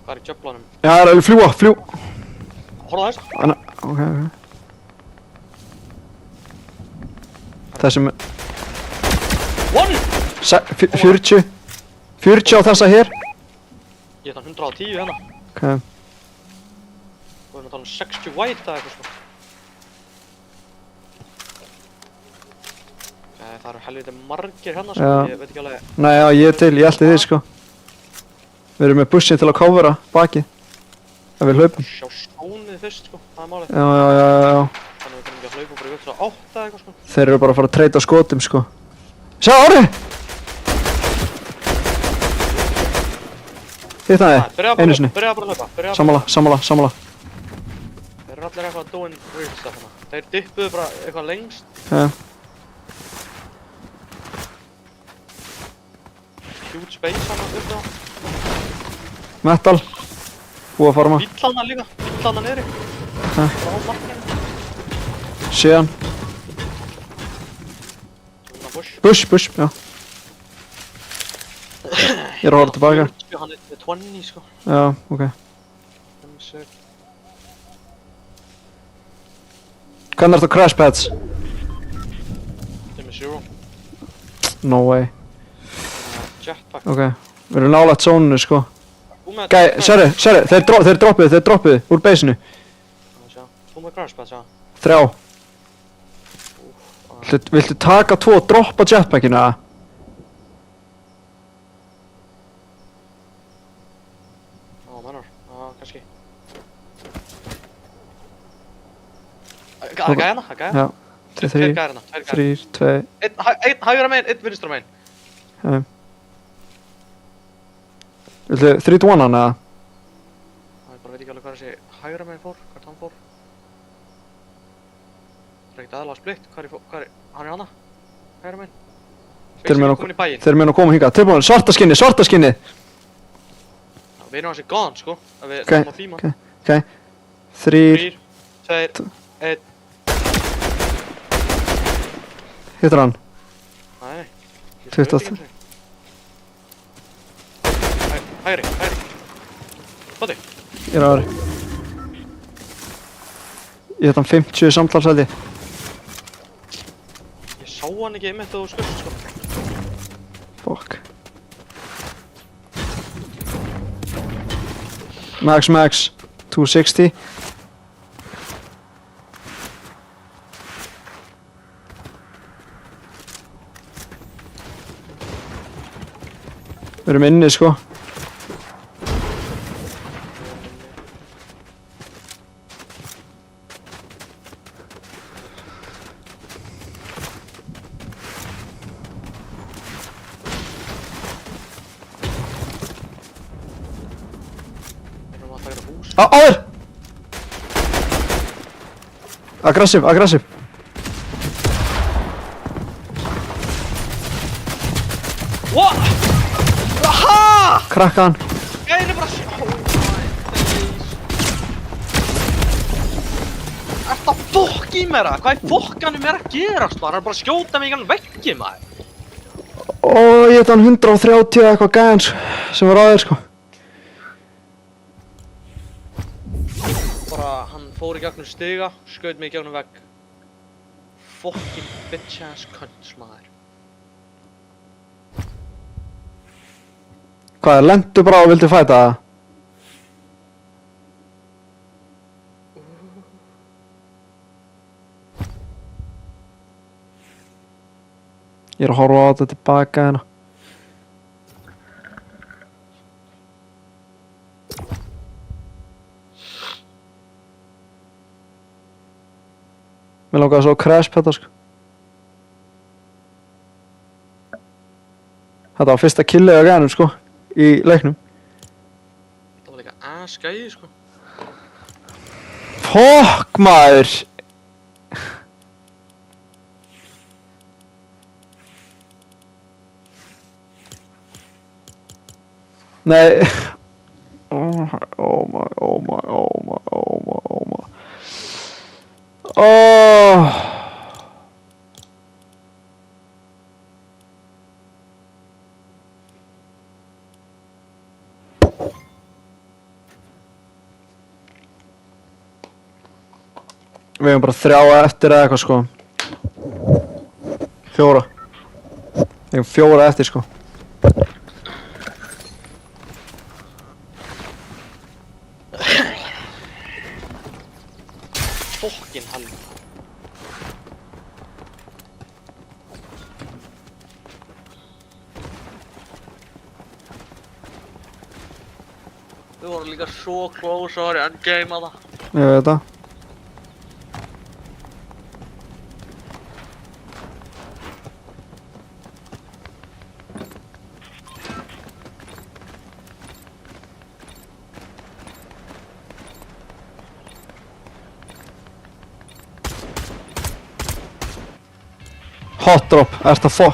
Hvað er í jöflanum? Já, það er fljúa. Horfðu á þess? Ok. Þessum... One! 40 á þessa hér. Ég er þann 110 hérna. Ok. Og við erum að tala um 60 white eða eitthvað sko. Það eru helviti margir hérna sko, Já. ég veit ekki alveg. Nei, já, ég er til, ég elti þið sko. Við erum með bussin til að covera bakið. Ef við hlaupum. Sjá skónið fyrst sko, það er málið. Já. Þannig við þurfum ekki að hlaupa bara í upp til 8 eða eitthvað sko. Þeir eru bara að fara að treyta skotum sko. Sjá, Ári! Hitt það þið, einu sinni. Byrja bara að hlaupa, Sammála. Þeir eru allir eitthvað doing weird stuff hérna. Þeir dippuðu bara eitthvað lengst. Ok. Huge space hann upp á. Metal. Búið að forma. Bíll hana líka, bíll hana niðri. Bara á markinu. Séðan. Svona bush. Bush, já. Ég er að horfa tilbaka. Hann er 20 sko. Já, ok. Hvernig ertu crash pads? Þeim er 0. No way. Jetpack. Ok. Við erum nálægt zónunu sko. Þú með... Gæ, sérri, þeir droppuðu úr basinu. Þú með crash pads, já. 3. Viltu taka 2 og droppa jetpackinu eða? Mennar, kannski. Það gæði hana, það gæði hana. Já. 3, 2. Einn hægra megin, einn vinstra megin. Viltu 3 to 1 hann eða? Ég bara veit ekki alveg hvað þessi hægra megin fór, hvert hann fór. Það er ekkert aðalega splitt, hann er hana, hægra megin. Þeir Basically komin í bæinn. munu að koma hingað. Tilbúin, svarta skinnið. Við erum hansi gone sko, að við Ok, þurfum að bíma. ok. 3. 3, 2, 1. Hittar hann. Nei. 23. Hægri. Fóti. Ég er aðri. Ég hitt hann 50 samtalsældi. Ég sá hann ekki einmitt þegar þú skust sko. Fuck. Max. 260. Við erum inni sko. Áður! Aggressive. What? Aha! Krakka hann. Gæri bara shit. Oh my days. Ertu að fokk í mér það? Hvað er fokkanum mér að gerast maður? Hann er bara að skjóta mig í gann veggi maður. Ég hitt hann 130 eitthvað gæðan sem var aðeins sko. Bara hann fór í gegnum stiga, skaut mig í gegnum vegg. Fucking bitch ass cunts maður. Hvað, lentu bara og vildi fæta það? Ég er að horfa á þetta tilbaka hérna. Mér langaði svo að crash petta sko. Þetta var fyrsta killið á gænum sko, í leiknum. Það var líka aðskæði sko. Fokk maður! Nei. Oh my. Oh. Við hefum bara 3 eftir eða eitthvað sko. 4. Við hefum 4 eftir sko. Fokkin helvete. Við vorum líka svo close að vera endgame að það. Ég veit það. Hot drop, ert að fó...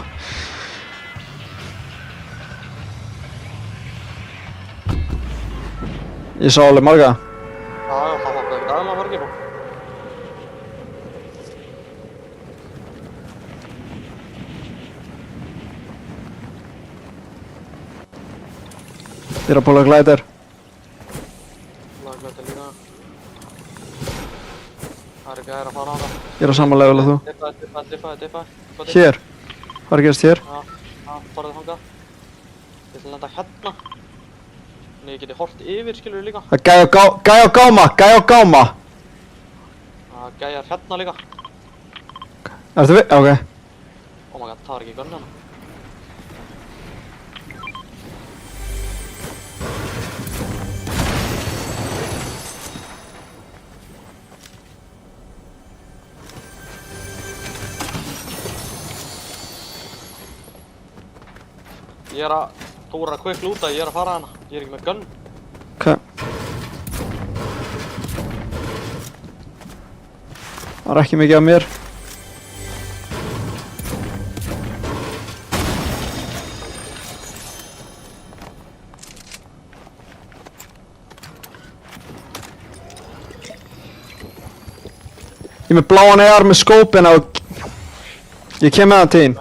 Ég sá alveg marga. Já, það fokkaði ekki aðeins margir nú. Ég er að púla glætir. Laglæti líka. Það er ekki að fara á það. Ég er á sama level að þú. Diffa. Hér. Hvað er að gerast hér? Já, farðu þangað. Ég ætla að lenda hérna. Þannig ég geti hort yfir, skilur líka. Það er gæja á gáma. Það gæjar hérna líka. Ertu við? Ok. Oh my god, það var ekki gunn hérna. Ég er að, þú voru að quick loota, ég er að fara hana. Ég er ekki með gunn. Ok. Það er ekki mikið af mér. Ég er með bláan AR með skópina og... Ég kem með það til þín.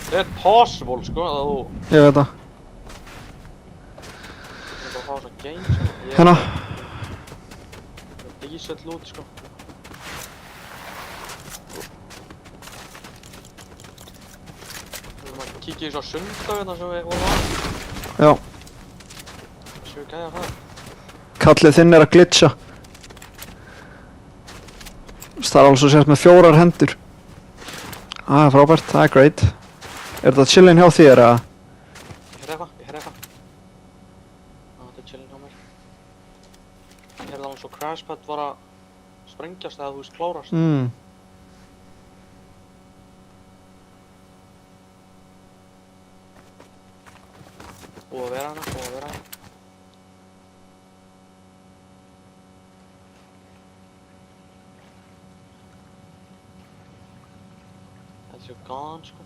Það er possible, sko, að þú... Ég veit það. Ég er bara að fá þess að game, sko. Hérna. Það er decent loot, sko. Við erum að kíkja í svo sundau hérna sem við vorum að. Já. Séu gæja það. Kallið þinn er að glitcha. Það er alveg svo sért með 4 hendur. Það er frábært, það er great. Er þetta chillin hjá þér eða? Ég heyrði eitthvað. Þetta er chillin hjá mér. Ég heyrði alveg svo crashpad var að sprengjast eða þú veist klárast. Búið að vera hana. Þetta séu gone, sko.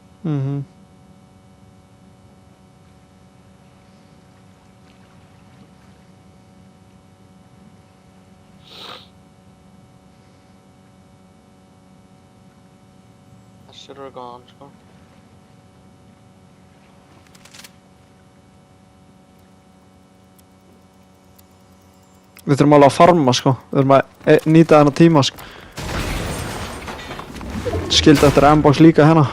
Þessir eru gone, sko. Við þurfum alveg að farma sko. Við þurfum að nýta þennan tíma sko. Skildi eftir M-box líka hérna.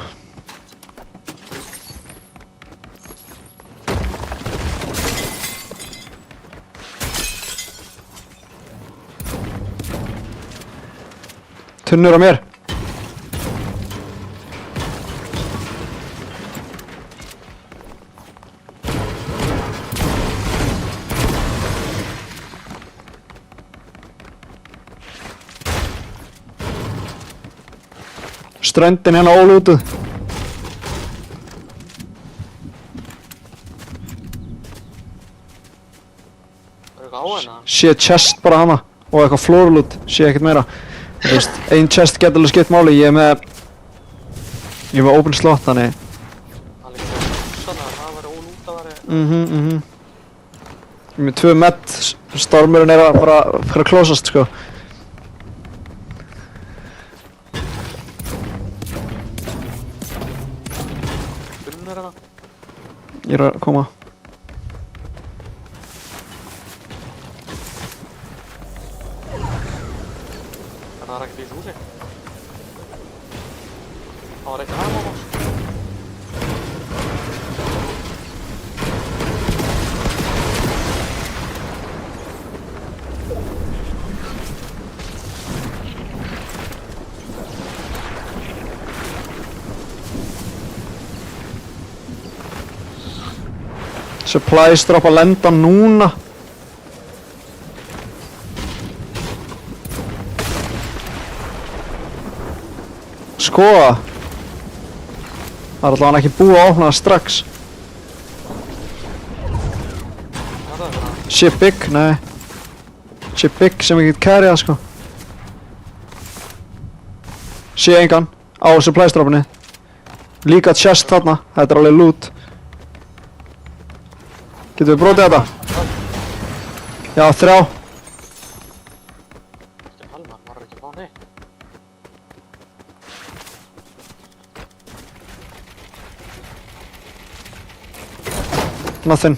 Tunnur á mér. Ströndin hérna ólútuð. Er eitthvað á hérna? Sé chest bara hana og eitthvað floor loot, sé ekkert meira. Þú veist, ein chest getur alveg skipt máli. Ég er með open slot þannig. Það er líka svona að það væri ólútavari. Ég er með 2 med, stormurinn er að fara að closast sko. Tunnur hérna. Ég er að koma. Það er ekkert í þessu húsi. Það var eitthvað hægum á oss. Supplies drop að lenda núna. Skoða. Það er allavega ekki búið að opna það strax. Hvað er það fyrir það? Sé big, nei. Sé big sem ég get carryað sko. Sé engan á supplies dropinu. Líka chest þarna, þetta er alveg loot. Getum við brotið þetta? Já, 3. Þetta er halma, var ekki fá neitt. Nothing.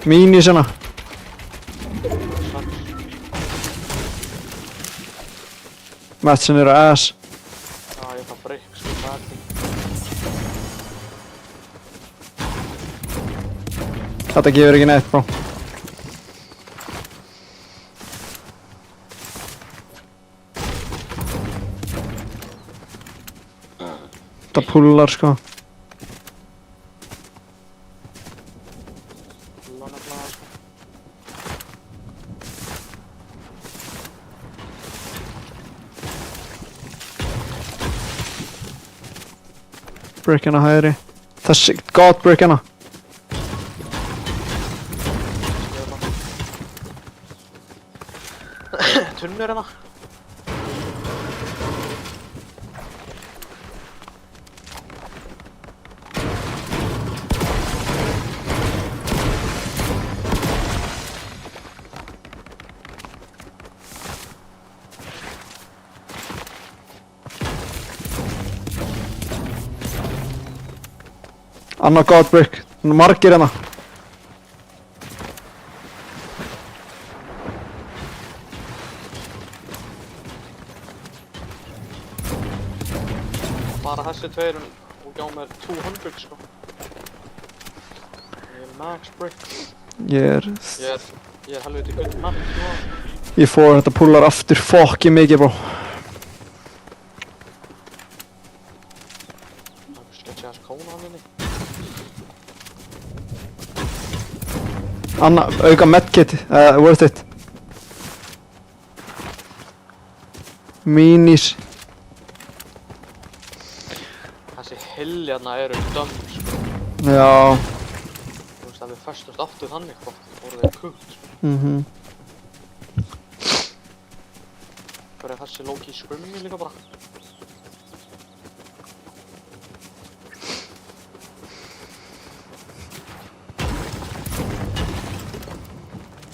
Minis hérna. Matchin eru ass. Já, ég fá brick, sko, það er því. Þetta gefur ekki neitt, bro. Þetta púlar, sko. Lónaflaga, sko. Brick hérna hægri. Þessi, god brick hérna. Tunnur hérna. Annar god brick. Margir hérna. Bara þessi tveir og gjá með 200 sko. Ég er max brick. Ég er helviti gull max sko. Ég fór þetta púlar aftur fokki mikið, bro. Það er sketch ass kóna hann inni. Anna, auka medkit. Worth it. Minis. Þessi hilli hérna eru dömm sko. Já. Þú veist að við föstumst aftur þannig hvort voru þeir kukt sko. Hver er þessi low-key scrimmy líka bara?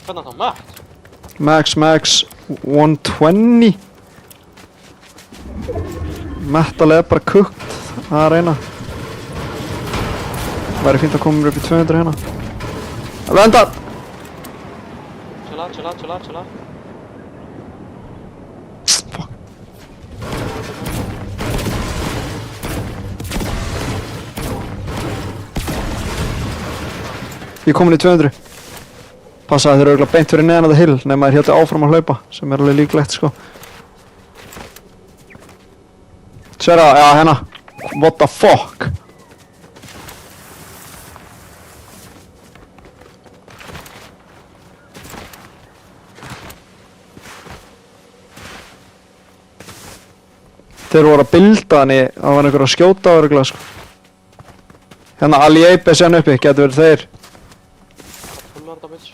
Hvernig er það mött? Max 120. Metal er bara kukt að reyna. Væri fínt að koma mér upp í 200 hérna. Venda! Chill out. Fuck. Ég er komin í 200. Passa að þeir eru örugglega beint fyrir neðan að það hill nema þeir héldu áfram að hlaupa sem er alveg líklegt sko. Sérra, já hérna. What the fuck? Þeir voru að bilda hann í, það var einhver að skjóta á örugglega sko. Hérna Ali Ape er sérna uppi, getur verið þeir. Það pullar þetta bitch.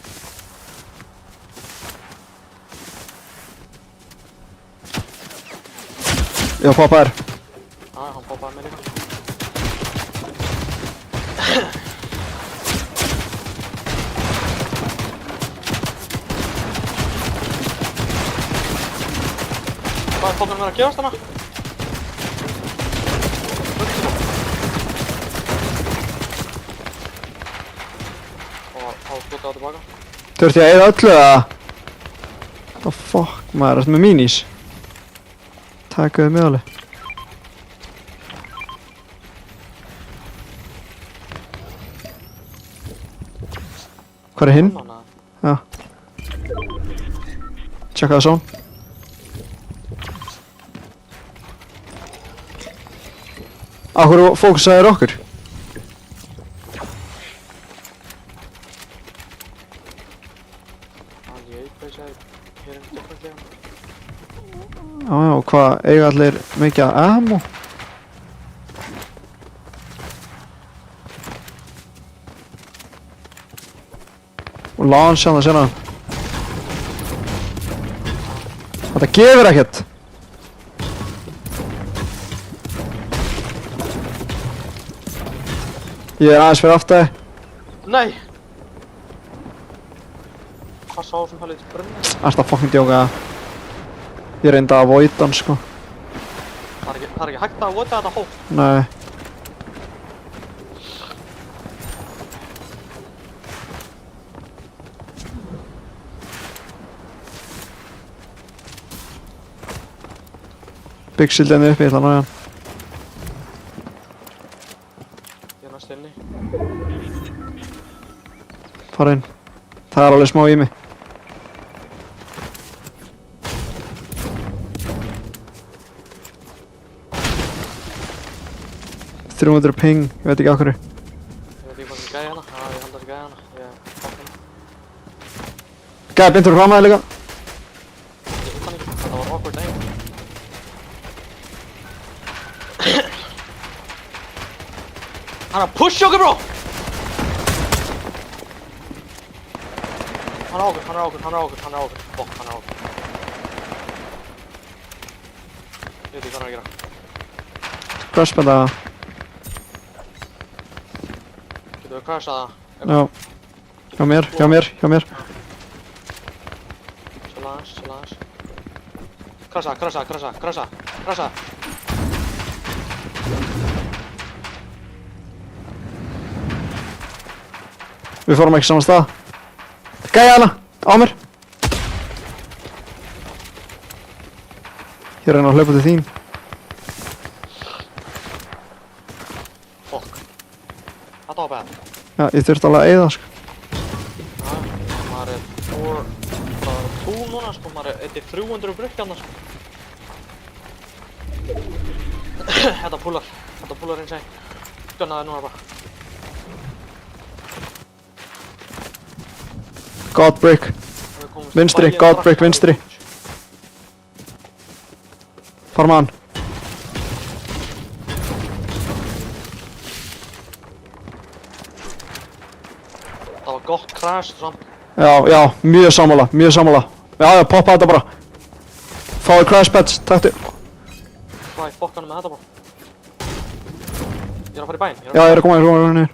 Já, pappa er. Hann poppaði mig líka. Hvað er fólkinn að vera að gerast hana? Og skjóta á tilbaka. Þurfti ég að eyða öllu eða? What the fuck maður, ertu með minis? Takaðu mig alveg. Hvað er hinn? Já. Tjekka það svo. Akkur fókusaðir okkur? Já, og hvað eiga allir mikið að ammo? Og launch hann að sérna. Þetta gefur ekkert. Ég er aðeins fyrir aftæði. Nei! Hvað sá sem helviti brunni? Ertu að fucking djóka? Ég reyndi að avoida hann sko. Það er ekki hægt að avoida þetta hóp. Nei. Big shield henni uppi, ég ætla að ná hann. Ég er næst inni. Fara inn. Það er alveg smá í mig. $300 ping, ég veit ekki á hverju. Ég veit ekki hvað sem gæði hana. Já, ég held að það sé gæði hana. Ég fokk hana. Gæði beintur frá maður líka. Ég hitt hann ekki. Þetta var awkward aim. Hann er að push okkur, bro! Hann er á okkur. Fokk, hann er á okkur. Ég veit ekki hvað hann er að gera. Crossbenda. Getur við crashað það? Já. Hjá mér. Chill aðeins. Crasha. Við fórum ekki saman stað. Gæja hana! Á mér! Ég reyna að hlaupa til þín. Fokk. Þetta var bad. Já, ég þurfti alveg að eyða sko. Maður er það er tú núna sko, maður er 300 brukkjarna sko. Þetta púlar eins og gunnaði núna bara. Godbrick. Vinstri, Godbrick vinstri. Farma hann. Það var gott crash samt. Já, mjög sammála. Já, poppa þetta bara. Fáðu crash pads, taktu. Hvað í fokkanum með þetta bara? Ég er að fara í bæinn. Já, ég er að koma niður.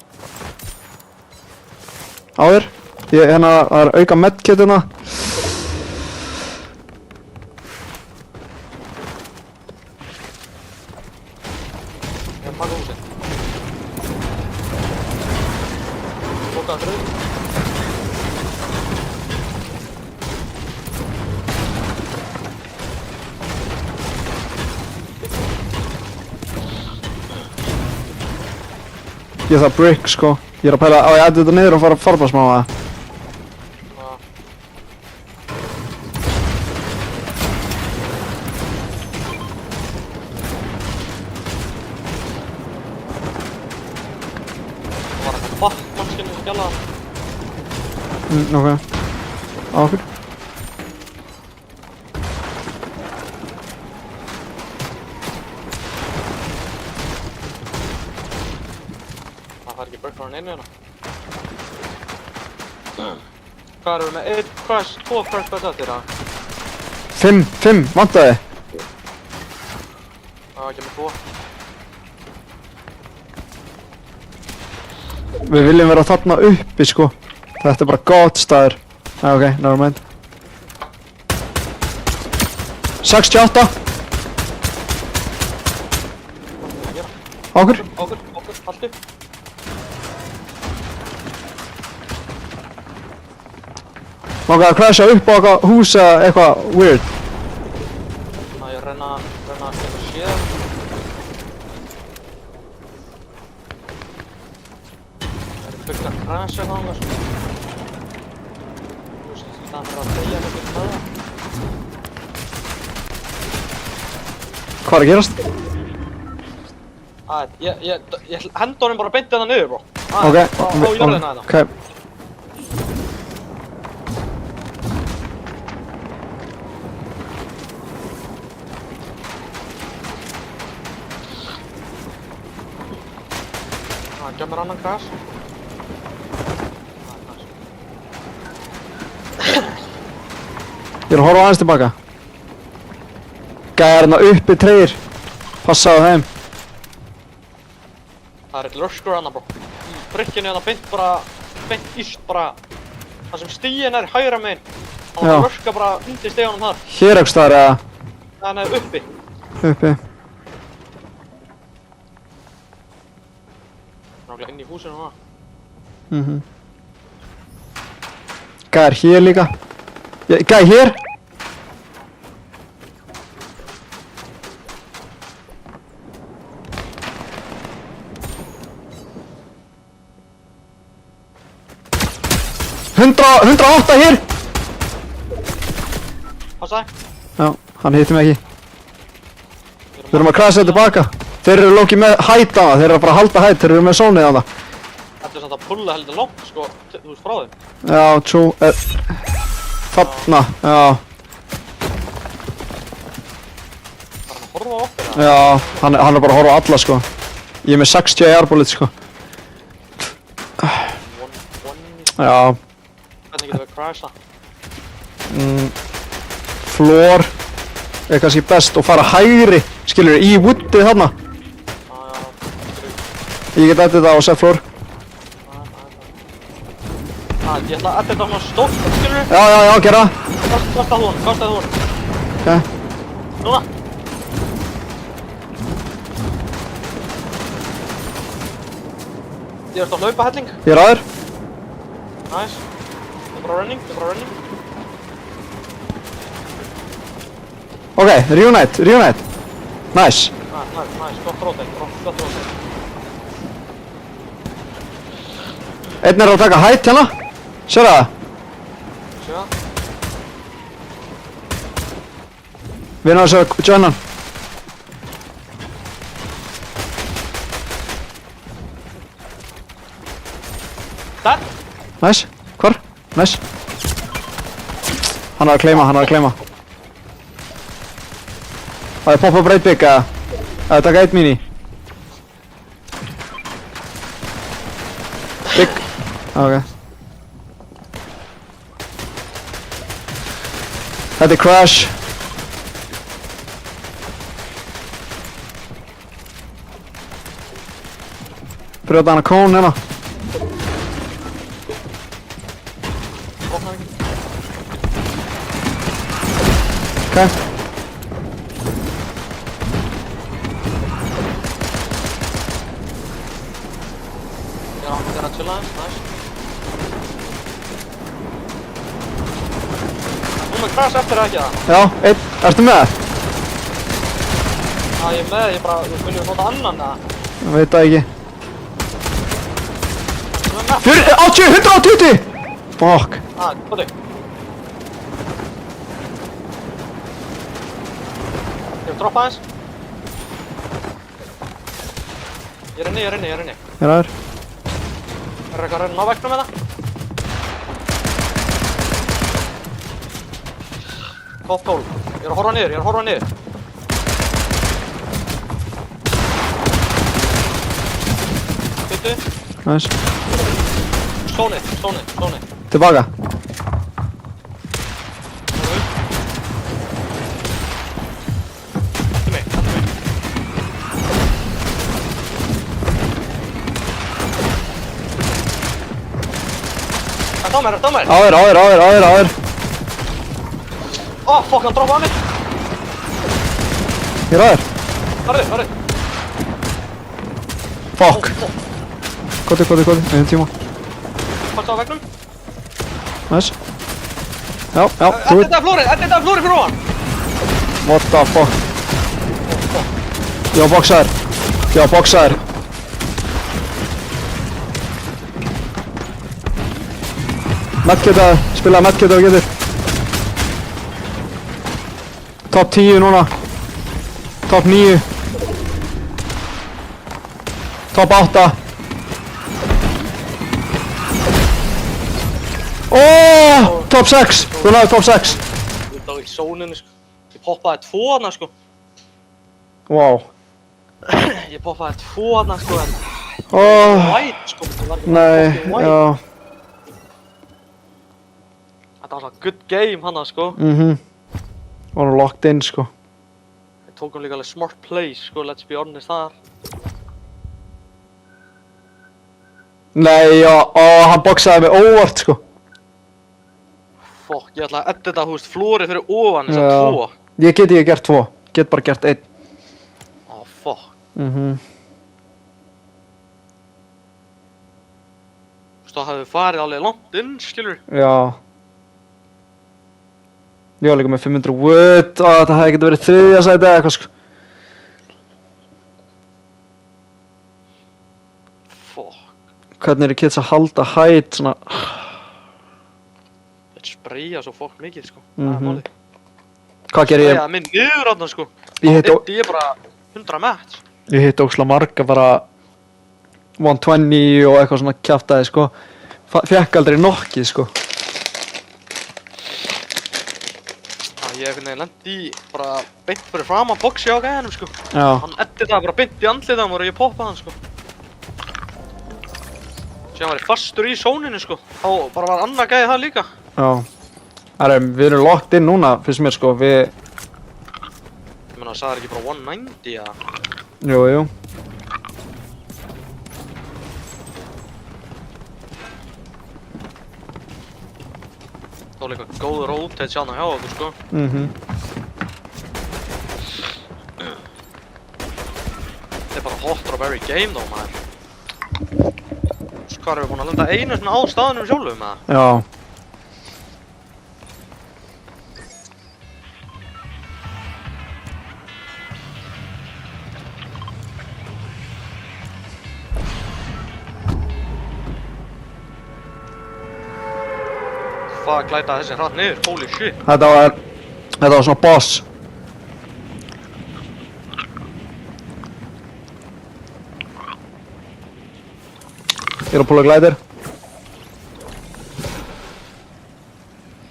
Á þér. Það er auka medkit hérna. Taka húsið. Lokaði fyrir. Ég þarf brick sko. Ég að pæla á ég ætti þetta niður og fara farbarsmá það. Það var eitthvað bakkmannskinn sem skjallaði. Ok. Á okkur. Það fær ekki börn frá hann einu hérna. Hvað erum við með? 1 crash, 2 crash bætt eftir það? 5, vantaði. Það var ekki með 2. Við viljum vera þarna uppi sko. Þetta er bara gott staður. Ok, nevermind. 68. Okkur. Okkur, haltu. Máka að crasha upp á eitthvað hús eða eitthvað weird. Það ég reyna að geta séð. Það eru fullt að crasha eitthvað annars. Þú veist, það er að deyja eitthvað með það. Hvað er að gerast? Ég henda honum bara beint hérna niður, bro. Ok. Á jörðina hérna. Ok. Það kemur annan crash. Ég er að horfa aðeins tilbaka. Gæði hérna uppi treyir. Passaðu þeim. Það er eitt löskur hana, bro. Í brykkinu hérna beint íst bara. Það sem stígin er hægra megin. Það var löska bara undir stíganum þar. Hér ekki staðar eða? Nei, uppi. Uppi. Nákvæmlega inn í húsinu hana. Gæði er hér líka. Gæði hér. Hundra átta hér! Passaði. Já, hann hitti mig ekki. Við erum að crasha tilbaka. Þeir eru lókið með hætt á það, þeir eru bara að halda hætt, þeir eru með sónið á það. Þetta er samt að pulla heldur langt, sko, þú veist frá þeim. Já, true. Þarna, já. Það er hann að horfa á okkur, eða? Já, hann er bara að horfa á alla, sko. Ég er með 60 AR-bullet, sko. Já. Hvernig getum við crasha? Floor er kannski best og fara hægri, skilur, í woodið þarna. Ég get addið það á set floor. Ég ætla að addið það á stórt, skilur við? Já, gera það. Kastaði hún. Ok. Núna. Ég ert að hlaupa helling. Ég er aður. Nice. Ég er bara running. Ok, reunite. Nice. Nice. Gott rotate. Einn er að taka hætt hérna. Sérðu það? Sjá. Við erum að segja joina hann. Dead. Nice. Hvar? Nice. Hann er að claima. Það er poppa breyt bygg eða taka eitt mini. Bygg. Ok. Þetta er crash. Brjóta hana kón hérna. Opna ekki. Ok. Til aðeins, næs. Þú með crash eftir ekki það? Já, einn, ertu með? Já, ég er með, ég bara, þú viljum nota annan eða? Ég veit það ekki. Þú með með? 80, 120! Fuck. Hvað þig? Ég vil droppa aðeins. Ég er inni. Ég er aður. Er eitthvað að reyna á vegna með það? Top 12. Ég er að horfa niður. Byttu. Næs. Sóni. Tilbaka. Hættu mig. Þetta á mér. Áður. Fuck, hann droppaði mig. Ég er aður. Farðu. Fuck. Koti, einn tíma. Fannst það á vegnum? Næs. Já, þú veit. Þetta er flórið fyrir ofan. What the fuck. Ég var boksaður. Spilaði medkit ef þú getur. Top 10 núna. Top 9. Top 8. Top 6. Þú náðu top 6. Ég er í sóninni sko. Ég poppaði 2 þarna sko. Wow. Ég poppaði 2 þarna sko en white sko. Það var ekki Nei, fucking white. já. Þetta var svona good game hana sko. Var nú locked in sko. Við tókum líka alveg smart plays sko, let's be honest þar. Nei, já, hann boksaði mig óvart sko. Fuck, ég ætla að edita húst flórið fyrir ofan þess að 2. Ég get ekki gert 2. Get bara gert 1. Fuck. Þú veist, það hefði farið alveg langt inn, skilur. Já. Ég var líka með 500 wood og þetta hefði getið verið 3. sæti eða eitthvað sko. Fuck. Hvernig eru kids að halda height svona. Þetta sprayja svo fokk mikið sko. Það er málið. Hvað gerir ég? Sprayjaði minn niður þarna sko. Ég er bara 100 match. Ég hitt ógeðslega marga bara 120 og eitthvað svona kjaftaði sko. Fekk aldrei nokkið sko. Ég hef lendi í bara beint fyrir fram að boxi á gæðanum sko. Já. Hann editaði bara beint í andlið á mér og ég poppaði hann sko. Síðan var ég fastur í sóninu sko. Þá bara var annað gæði það líka. Já. Við erum locked in núna, finnst mér sko. Ég meina, það sagði ekki bara 190 eða? Jú. Það var líka góð rotate sjálfna hjá okkur sko. Þetta er bara hot drop every game þó maður. Hvað erum við búin að lenda einu svona á staðunum sjálfum eða? Já. Hvað glætaði þessi hratt niður? Holy shit. Þetta var svona boss. Ég er að púla glætir.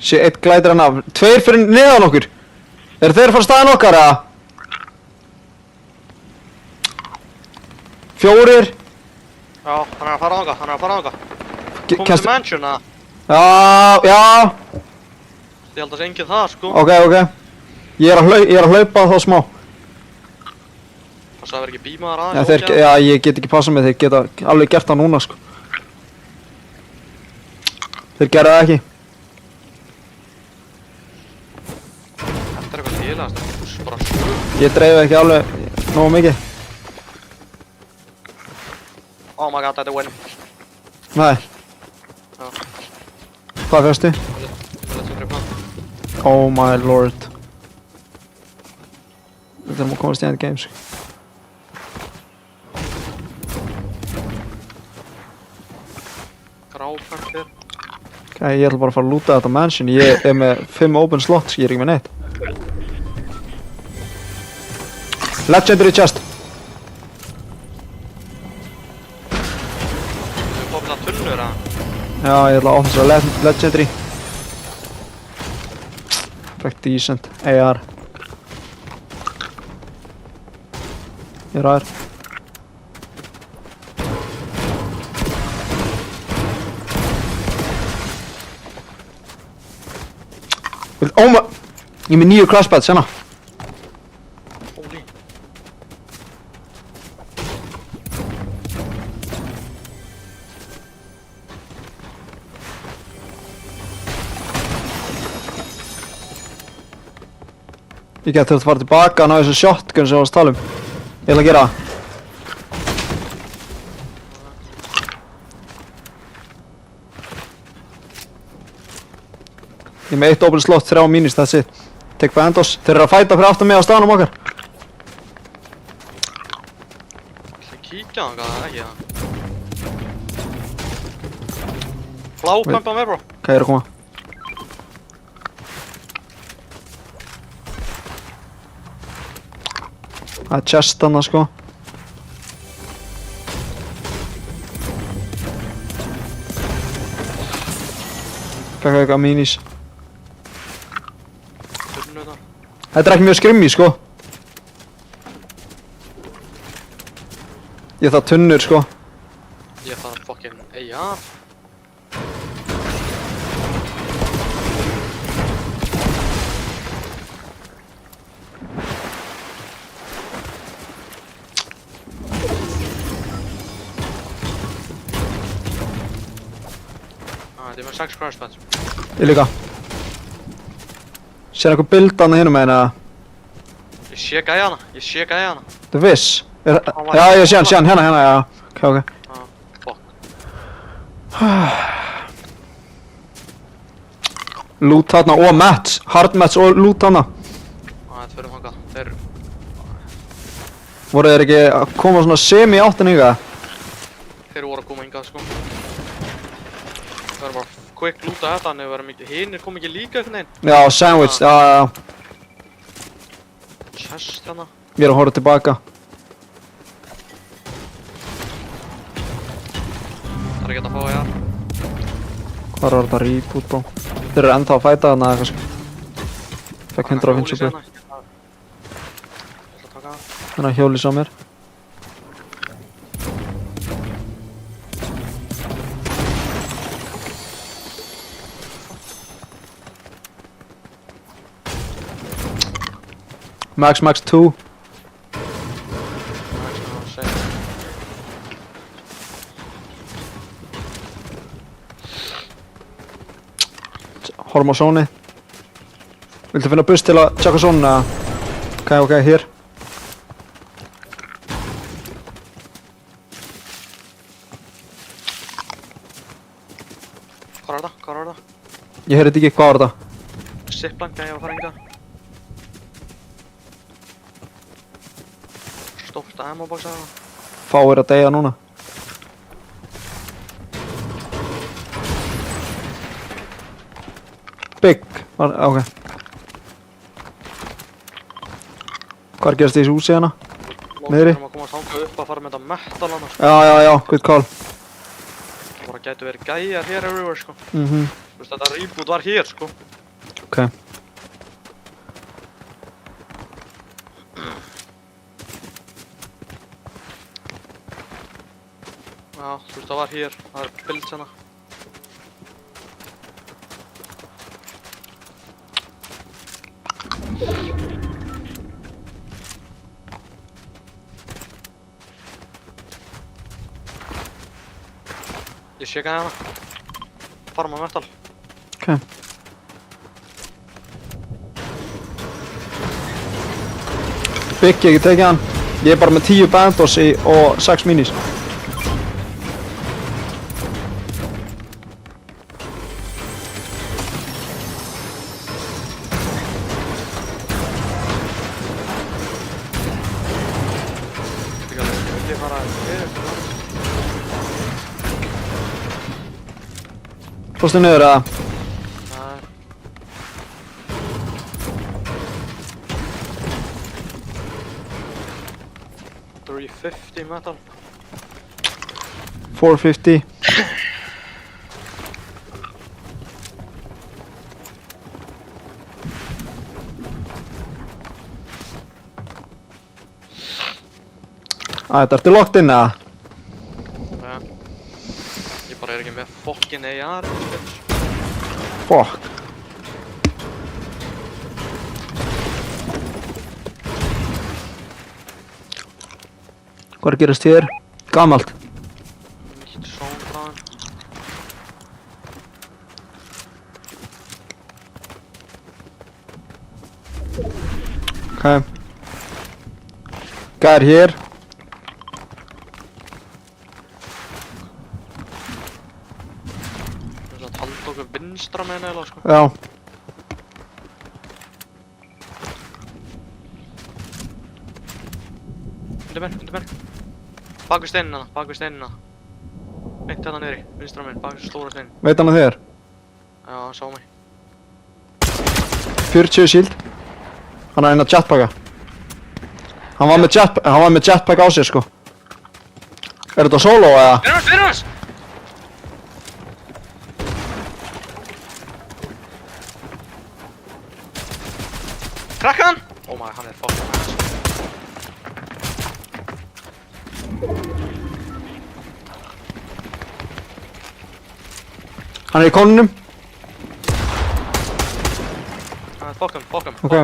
Sé, 1 glætir hann af. 2 fyrir neðan okkur. Eru þeir að fara staðinn okkar eða? 4. Já, hann er að fara þangað. Komum til mansion eða? Já. Ég held að það sé enginn það sko. Ok. Ég er að hlaupa þá smá. Það sagði verið ekki bímaðar aðeins. Já, ég get ekki passað með þeir geta alveg gert það núna sko. Þeir gera það ekki. Þetta er eitthvað lélegast, það er bara sjö. Ég dreifi ekki alveg nógu mikið. Oh my god, þetta er win. Nei. Já. Hvað fyrstu? Legendary plant. Oh my lord. Við þurfum að komast í end games. Gráplant hér. Ok, ég ætla bara að fara að lúta þetta mansion. Ég er með 5 open slots, ég er ekki með neitt. Legendary chest. Við fórum það tunnur að. Já, ég ætla að opna þessar legendary. Frekk decent. AR. Ég er aðeir. Oh my... Ég er með 9 crashpads, hérna. Holy. Ég geti þurft að fara tilbaka og ná þessu shotgun sem ég var að tala um. Ég ætla að gera það. Ég er með 1 open slot, 3 minis, that's it. Tek bandos. Þeir eru að fæta fyrir aftan mig á staðnum okkar. Það kíkja á hann, hvað ekki það? Blápampa með bro. Ok, ég er að koma. Það er chest hana, sko. Eitthvað minis. Tunnu þetta. Þetta er ekki mjög skrimmi, sko. Ég þarf tunnur, sko. Ég þarf fucking AR. Þetta er með 6 crashpads. Ég líka. Sér eitthvað bildana hinum meginn, eða? Ég sé gæjana, ég sé gæjana. Þú viss? Já, ég sé hann, hérna, já. Ok, ok. Fuck. Loot þarna og mats. Hard mats og loot þarna. Þetta fyrir þangað. Þeir... Voru þeir ekki að koma svona semi áttin ykkar? Þeir voru að koma hingað, sko. Það verður bara quick lúta þetta, en ef verður mikið... Hinir kom ekki líka einhvern veginn. Já, sandwich, já. Chest hérna. Ég er að horfa tilbaka. Það er ekki að fá AR. Hvað var þetta reboot, bro? Þeir eru ennþá að fæta þarna eitthvað, sko. Fekk 150 blöð. Ég ætla að taka það. Þannig að hjólís á mér. Max 2. Það er svona að segja. Horfum á sóni. Viltu finna buss til að tjekka sónuna? Ok, ok, hér. Hvað er það? Hvað er það? Ég heyrði ekki, hvað var þetta? Zipline, gæja að fara hingað. Stórt ammo box eða það. Fáir að deyja núna. Big. Ok. Hvar gerast þessi húsi hérna? Niðri? Við erum að koma að þanga upp að fara með þetta metal hana, sko. Já, good call. Það bara gætu verið gæjar hér everywhere, sko. Þú Mhm. veist, þetta reboot var hér, sko. Ok. Já, þú veist, það var hér. Það er builds hérna. Ég sé gæja hana. Farma metal. Ok. Big, ég get tekið hann. Ég er bara með 10 bandos og 6 minis. annar aðeins fyrir Fórstu niður eða? Nei. $350 metal. 450. Þetta ertu locked inn eða? Ja. Ég bara ekki með fucking AR, bitch. Fuck. Hvað er að gerast hér? Gamalt. Nýtt sóndaðan. Okay. Hvað er hér? Það er að halda okkur vinstra með neila, sko. Já. Undir mér. Bak við steinina. Beint hérna niðri, vinstra megin, bak við stóra steinin. Veit hann að þér? Já, hann sá mig. 40 shield. Hann er inn að jetpacka. Hann var með jetpack á sér sko. Er þetta solo eða? Fyrir hans! Krakka hann! Oh my, hann er fucking ass. Hann er í konunum. Hann er fucking. Ok.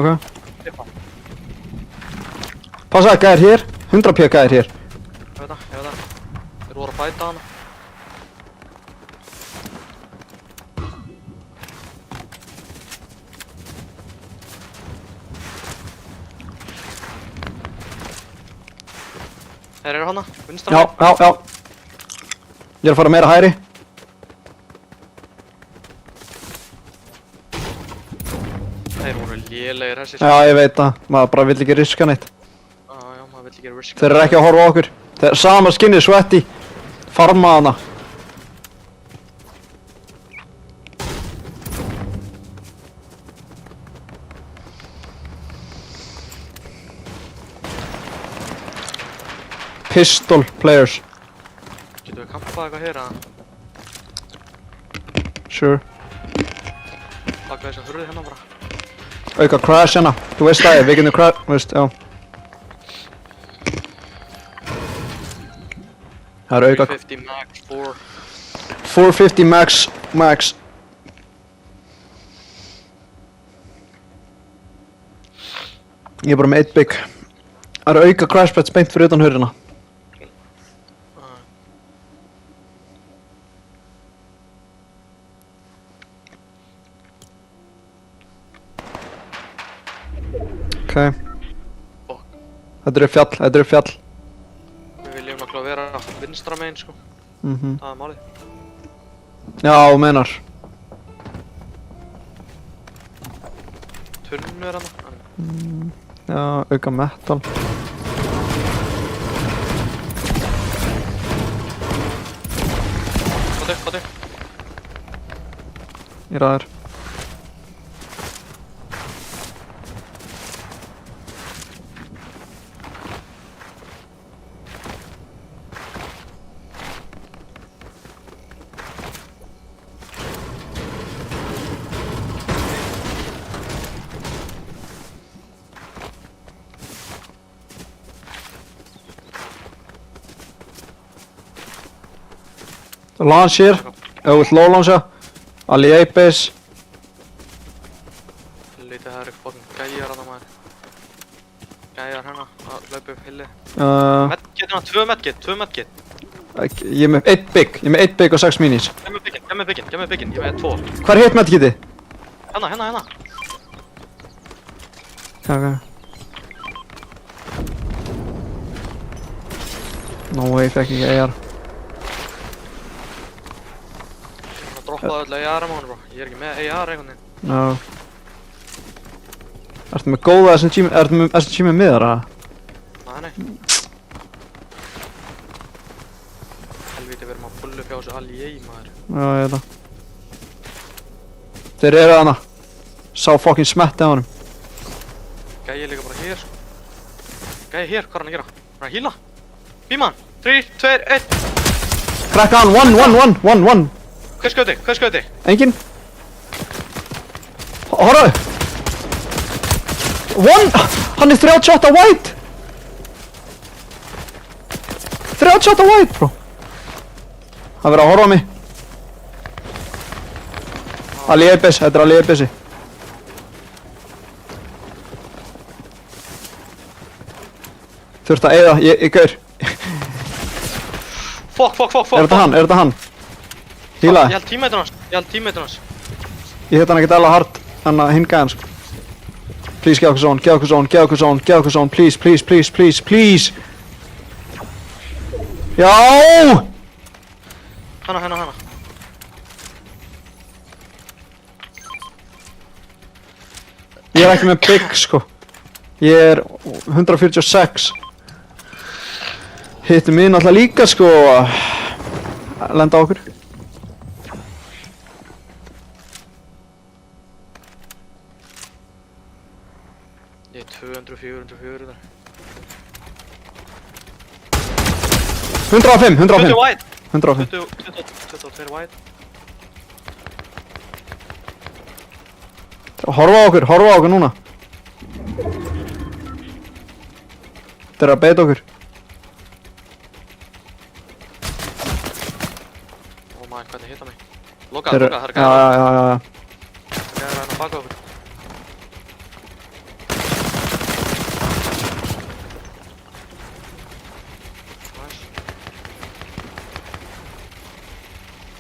Tippa. Passa, gæðir hér. 100 p gæðir hér. Ég veit það. Þeir voru að fæta hana. Þeir eru hana, vinstra megin. Já. Ég er að fara meira hægri. Þeir voru lélegir þessir. Já, ég veit það. Maður bara vill ekki riska neitt. Já, maður vill ekki riska. Þeir eru ekki að horfa á okkur. Þeir eru sama skinnið Sweaty. Farma hana. Pistol players. Getum við kampað eitthvað hér að Sure. baka þess að hurði hérna bara. Auka crash hérna. Þú veist það, við getum crash, veist, já. Það eru auka 350 max 4. 450 max. Ég er bara með 1 big. Það eru auka crash pads beint fyrir utan hurðina. Ok. Fuck. Þetta eru fjall. Við viljum náttúrulega vera vinstra megin sko. Það er málið. Já, menar. Tunnu er hana. Já, auka metal. Hvað þau? Ég ræðir. Launch hér. Ef þú vilt low launcha. Ali A-base. Lítið það eru fucking gæjar hana maður. Gæjar hérna að hlaupa upp hilli. Medkit hérna, 2 medkit. Ég er með 1 big. Ég er með 1 big og 6 minis. Gef mig byggin, ég með 2. Hvað er hitt medkitið? Hérna. Ok. No way, fekk ekki AR. Það droppaði öll AR á mánu bro. Ég er ekki með AR einhvern veginn. Já. Ertu með góða SMG með miðar, eða? Nei. uppi á þessu alliei, maður. Já, ég veit það. Þeir eru hana. Sá fucking smetti á honum. Gæi líka bara hér, sko. Gæi hér, hvað er hann að gera? Hann er að híla. Bíman, 3, 2, 1. Krakka hann, one. Hvað skauti? Hvað skauti? Engin. Horfaðu. One! Hann er 38 white! 38 white, bro. Það verður að horfa á mig. Aliebis, þetta er Aliebisi. Þurft að eyða, ég gaur. Fuck. Er þetta hann? Híla. Ég held tímætun hans. Ég hitt hann ekkert alveg hard, hann að hinga hann, sko. Please, geð okkur zone, please. Já! Hanna. Ég er ekki með big, sko. Ég er 146. Hittum við náttúrulega líka, sko, að lenda á okkur. Ég er 200, 400. 105. 20 white. 105. 22 white. Horfa á okkur núna. Þeir eru að beita okkur. Oh my, hvernig hitta mig? Lokaðu, það er gæði. Já. Það er hann að baka okkur. Nice.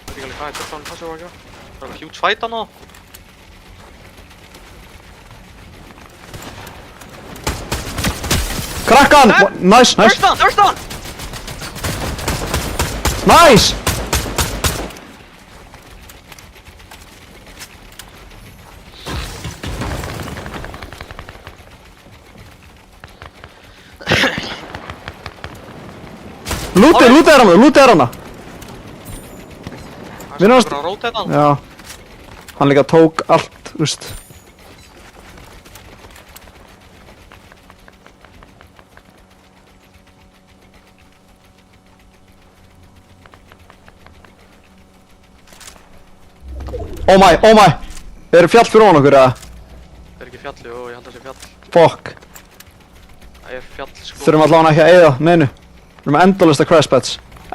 Veit ekki alveg hvað er hann passið var að gera. Það er alveg huge fight hann á. Krakka hann! Nice! First down! Nice! Lútið er hana! Það er bara að róta þetta. Já. Hann líka tók allt, úst. Oh my! Er fjall fyrir ofan okkur, eða? Það er ekki fjall, jú, ég held að það sé fjall. Fuck. Það er fjall, sko. Þurfum allavega ekki að eyða, neinu. Við erum endalaust að crash pads.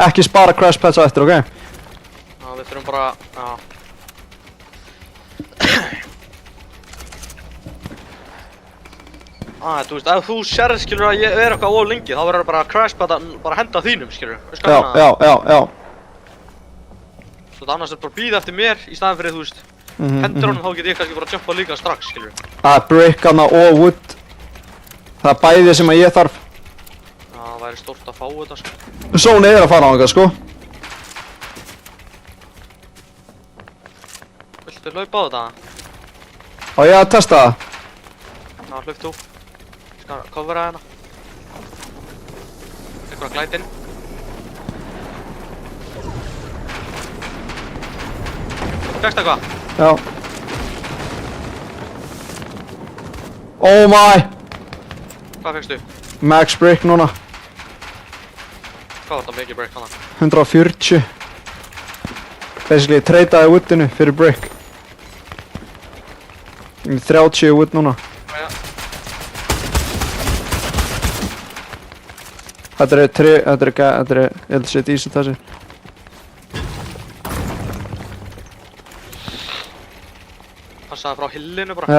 Ekki spara crash pads á eftir, ok? Já, við þurfum bara, já. Þú veist, ef þú sérð, skilur, að ég er eitthvað of lengi, þá verður bara crash pad að bara henda þínum, skilur. Já. Svo þetta annars er bara að bíða eftir mér í staðin fyrir, þú veist, hendur honum, þá get ég kannski bara að jumpa líka strax, skilur. Það er brick hana og wood. Það er bæðið sem að ég þarf. Já, það væri stórt að fá þetta, sko. Zone er að fara á einhvað, sko. Viltu hlaupa á þetta? Á ég að testa það? Já, hlaup þú. Skal covera hérna. Eitthvað að glæta inn. Fækst eitthvað? Já. Oh my! Hvað fækstu? Max brick núna. Hvað var þetta mikið break hana? 140. Basically, ég treytaði woodinu fyrir brick. 30 wood núna. Já. Þetta er LC decent þessi. Passaði frá hillinu bara. Já.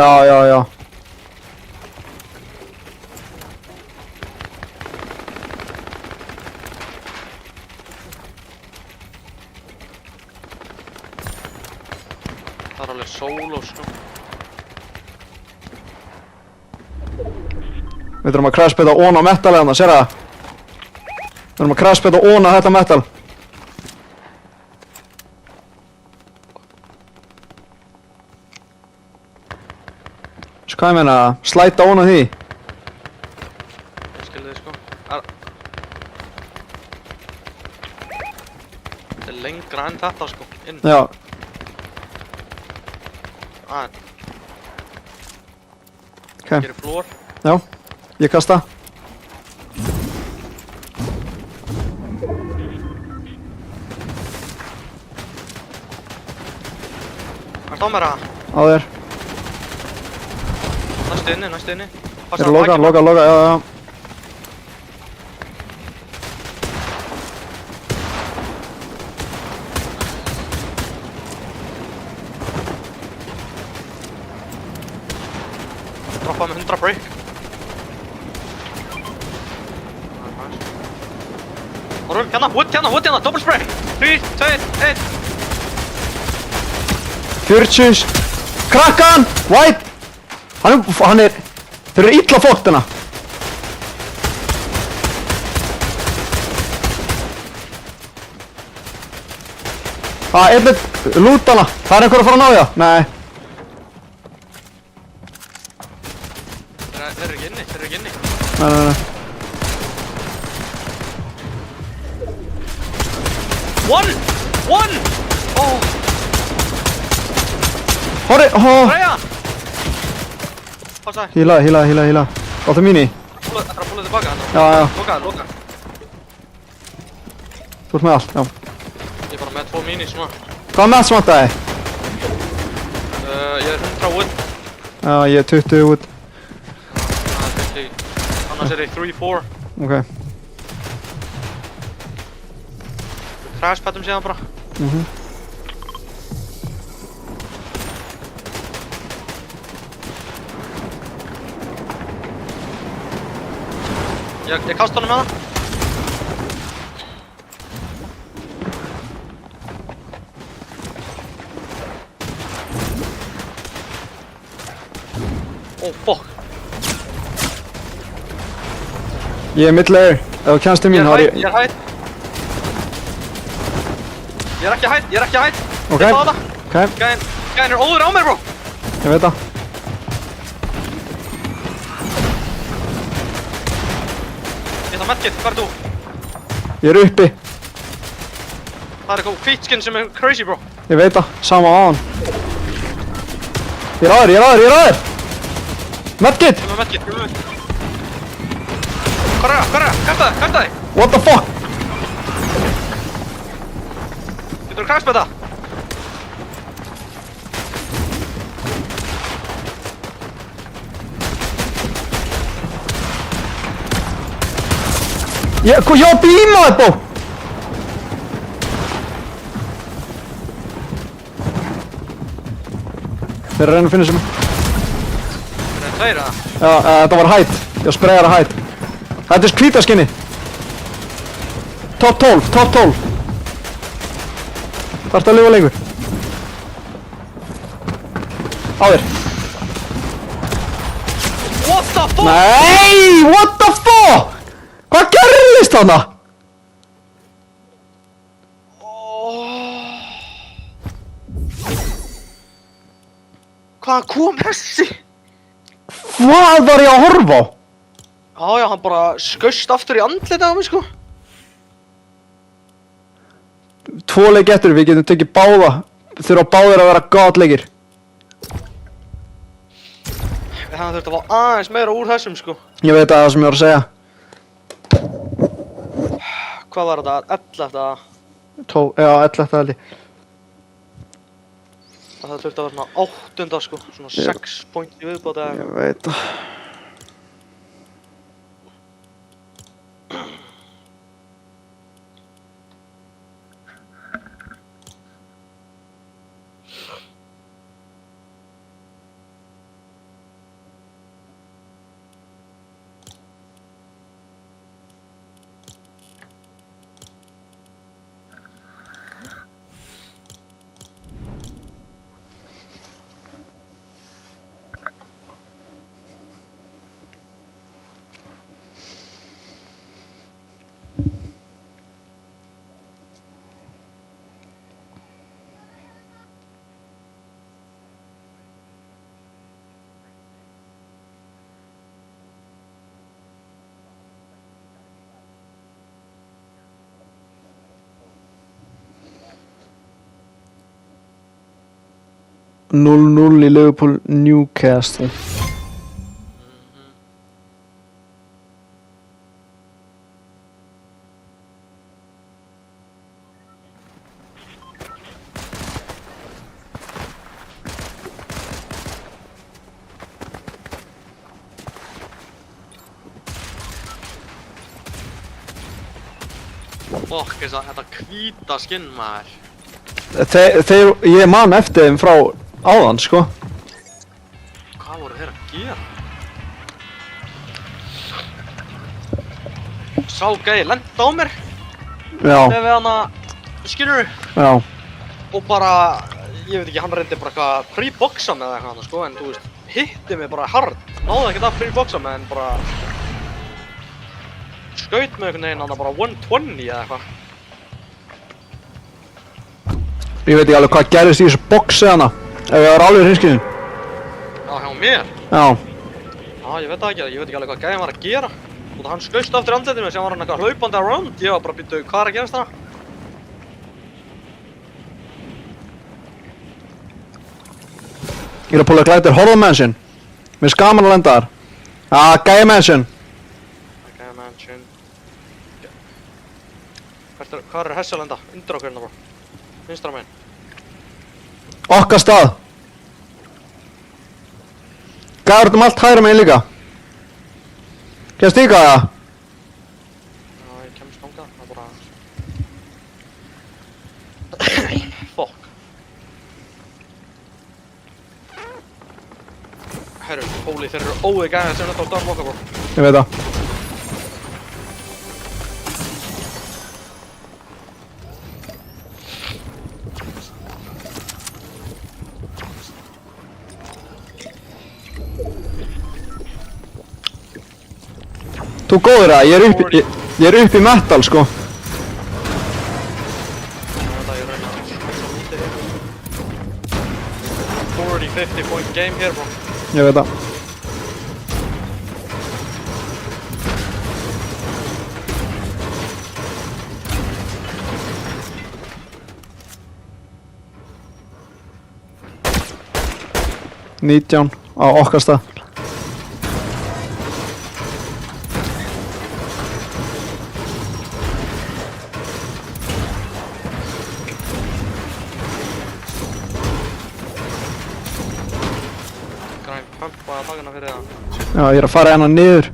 Það er alveg solo, sko. Við þurfum að crashbeta ón á metal eða sér það? Við þurfum að crashbeta ón á þetta metal. Svo hvað ég meina, slæta ón á því? Ég skilði þið, sko. Það er lengra en þetta sko, inn. Já. Ok. Gerir flór. Já. Ég kasta. Hvert á mér það? Á þér. Næstu inni. Þeir loka, já. Droppa með 100 break. Horfum, hérna, double spray. 3, 2, 1. 40. Krakkan! White! Hann er... Þeir eru illa fótt hérna. Einmitt, lút hana. Það er einhver að fara að ná í það. Nei. Þeir eru ekki inni. Nei. One! Horri, Freyja! Passaði. Híla. Áttu mín í? Þetta er að púla tilbaka hérna. Já. Loka. Þú ert með allt, já. Ég er bara með 2 minis svona. Hvað með allt svantaði? Ég er 100 wood. Já, ég er 20 wood. Það er 50. Annars er ég 3, 4. Ok. Crashpadum síðan bara. Ég kasta honum með það. Fuck. Ég er mid-layer. Ef þú kennst til mín, þá er Ég er hætt. Ég er ekki hætt. Ok. Ég fáði það. Ok, Gæinn er óður á mér, bro. ég veit það. Ég það medkit, hvað er þú? Ég er uppi. Það er eitthvað hvítskinn sem er crazy, bro. Ég veit það. Sama á hann. Ég er á þér. Medkit! Ég er með medkit. Hvað er það? Kæftaði. What the fuck? Getur þú crashpad það? Ég var bímaði, bó! Þeir eru að reyna að finna sem. Það er tveir að. Já, þetta var hætt. Ég spreyjar að hætt. Þetta er hvítaskinni. Top 12. Þarftu að lifa lengur. Á þér. What the fuck? Nei, what the fuck? Hvað gerðist þarna? Hvaðan kom þessi? Hvað var ég að horfa á? Já, hann bara skaust aftur í andlitið á mig, sko. 2 leik eftir, við getum tekið báða. Þurfa báðir að vera godleikir. Það þurfti að fá aðeins meira úr þessum, sko. Ég veit að það sem ég var að segja. Hvað var þetta? 11. Já, 11 held ég. Það þurfti að vera svona 8. sko. Svona 6 point í viðbót eða Ég veit það. 0-0 í Liverpool Newcastle. Fokk, þetta hvíta skinn maður. Ég man eftir þeim frá áðan, sko. Hvað voru þeir að gera? Sá gæi lent á mér Já, þegar við hana skilur já. og bara, ég veit ekki, hann reyndi bara eitthvað að pre-boxa með eitthvað hana sko, en þú veist, hitti mig bara hard, náði ekkert að pre-boxa með en bara skaut með einhvern veginn hana bara 120 eða eitthvað. Ég veit ekki alveg hvað gerðist í þessu boxi hana, ef ég var alveg hreinskilinn. Já, hjá mér? Já. Já, ég veit það ekki, ég veit ekki alveg hvað gæðin var að gera. Og hann skaust aftur í andlitinu sem var hann eitthvað hlaupandi around, ég var bara að býta hvað er að gerast þarna. Ég er að púla glætir horfða mansion. Mér finnst gaman að lenda þar. Gæja mansion. Gæja mansion. Hvað er hessi að lenda? Undir okkur hérna bara. Vinstra megin. Okkar stað. Gæður þetta allt hægra megin líka. Kemst líka það? Já, ég kemst þangað, það er bara... Fokk. Herru, holy, þeir eru óið gæðir sem þetta á dagum okkar bara. Ég veit það. Þú góður það, ég er upp í metal sko. Þetta ég reyna að svo lítið hér. 40-50 point game hér bro. Ég veit það. Nítján á okkar stað. Pumpa að taka hana fyrir það. Já, ég er að fara hérna niður.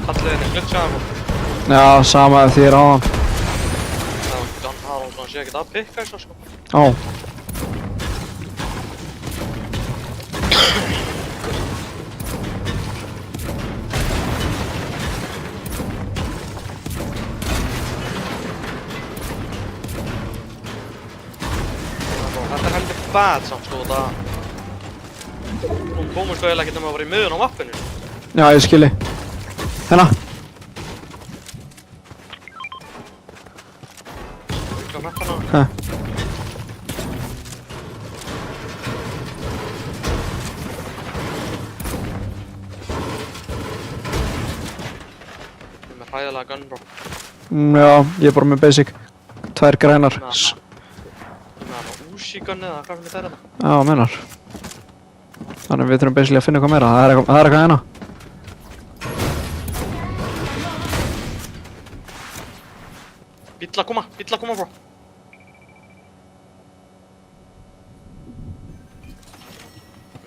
Kalliðinni glitchaði bro. Já, sama ef því ég er áðan. Það var ekki hann hafa hann sé ekkert að pikka þessu sko. Ó. Þetta er heldur bad samt sko þetta. Hún komur sko eiginlega ekkert nema að vera í miðun á mappinu. Já, ég skilji. Hérna. Hvað með hana? Hæ. Ég er með hræðilega gun bro. Já, ég er bara með basic. 2 grænar. Ég er með hana Uzi gun eða hvað fyrir þetta? Já, mennar. Þannig við þurfum basically að finna eitthvað meira. Það er eitthvað hérna. Bíll að koma bro.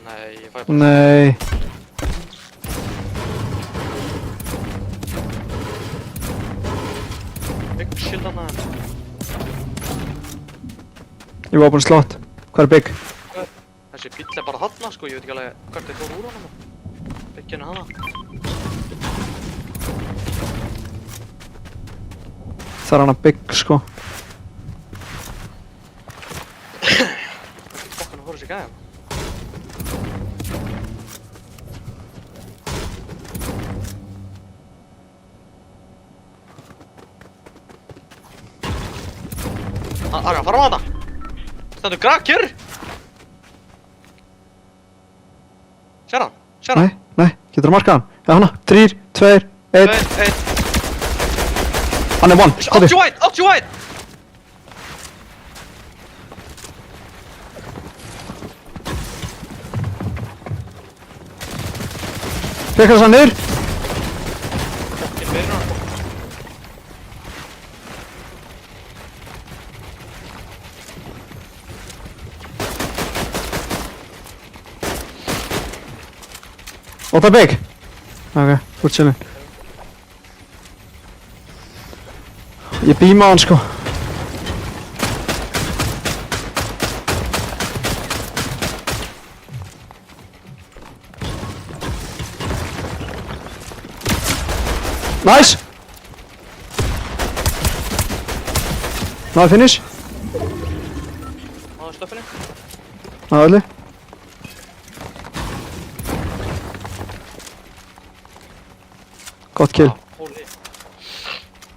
Nei, ég fæ bara... Nei. Big shield hana. Ég var búinn slott. Hvað er big? Þessi bíll er bara þarna sko, ég veit ekki alveg hvert þeir fóru úr honum. Bygginu hana. Það er hann að bygg, sko. Fokkan að hóra sér gæðan. Það er að fara á hana. Stendur grakir. Sér hann, sér hann. Nei, getur að marka hann. Já, hana. 3, 2, 1. 1. Hann er one. Kóti. 80 white. Fekkar þess að niður. Fokkin meira hann. Og það bygg. Ok, fórt chillin. Ég beama hann, sko. Nice! Náðu finish. Náðu stöffinni. Náðu öllu. Gott kill. Holy.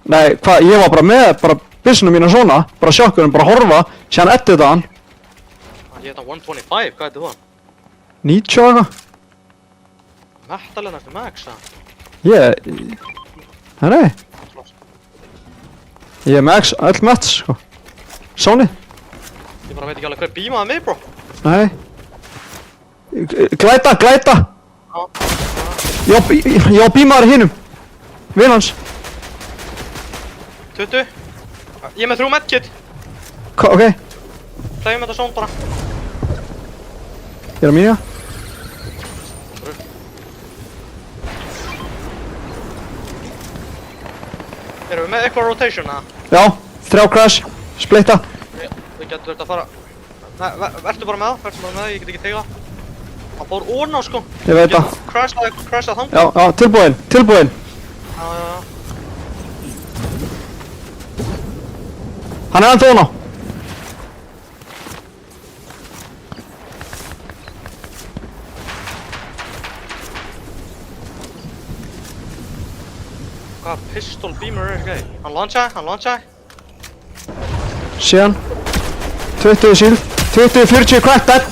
Nei, hvað, ég var bara með bara byssuna mína svona, bara sjokkurinn, bara horfa, síðan edita hann. Ég heit hann 125, hvað heitir þú hann? 90 og eitthvað. Metalinn eftir Max, Nei. Ég er með öll mets, sko. Sóni? Ég bara veit ekki alveg hver beamaði mig, bro. Nei. Glæta! Já. Ég á beamaður hinum. Vinn hans. 20. Ég er með 3 medkit. Ok. Playum þetta són bara. Ég er að mína. Erum við með eitthvað rotation, eða? Já, 3 crash. Splitta. Við getum þetta að fara... Nei, vertu bara með það, ég get ekki tegið það. Hann fór orna, sko. Ég veit það. Crashað þangað. Já, tilbúinn. Já. Hann er ennþá hana. Hvaða pistol beamer er þessi gæði? Hann launchaði. Síðan. 20 shield. 20, 40 crack dead.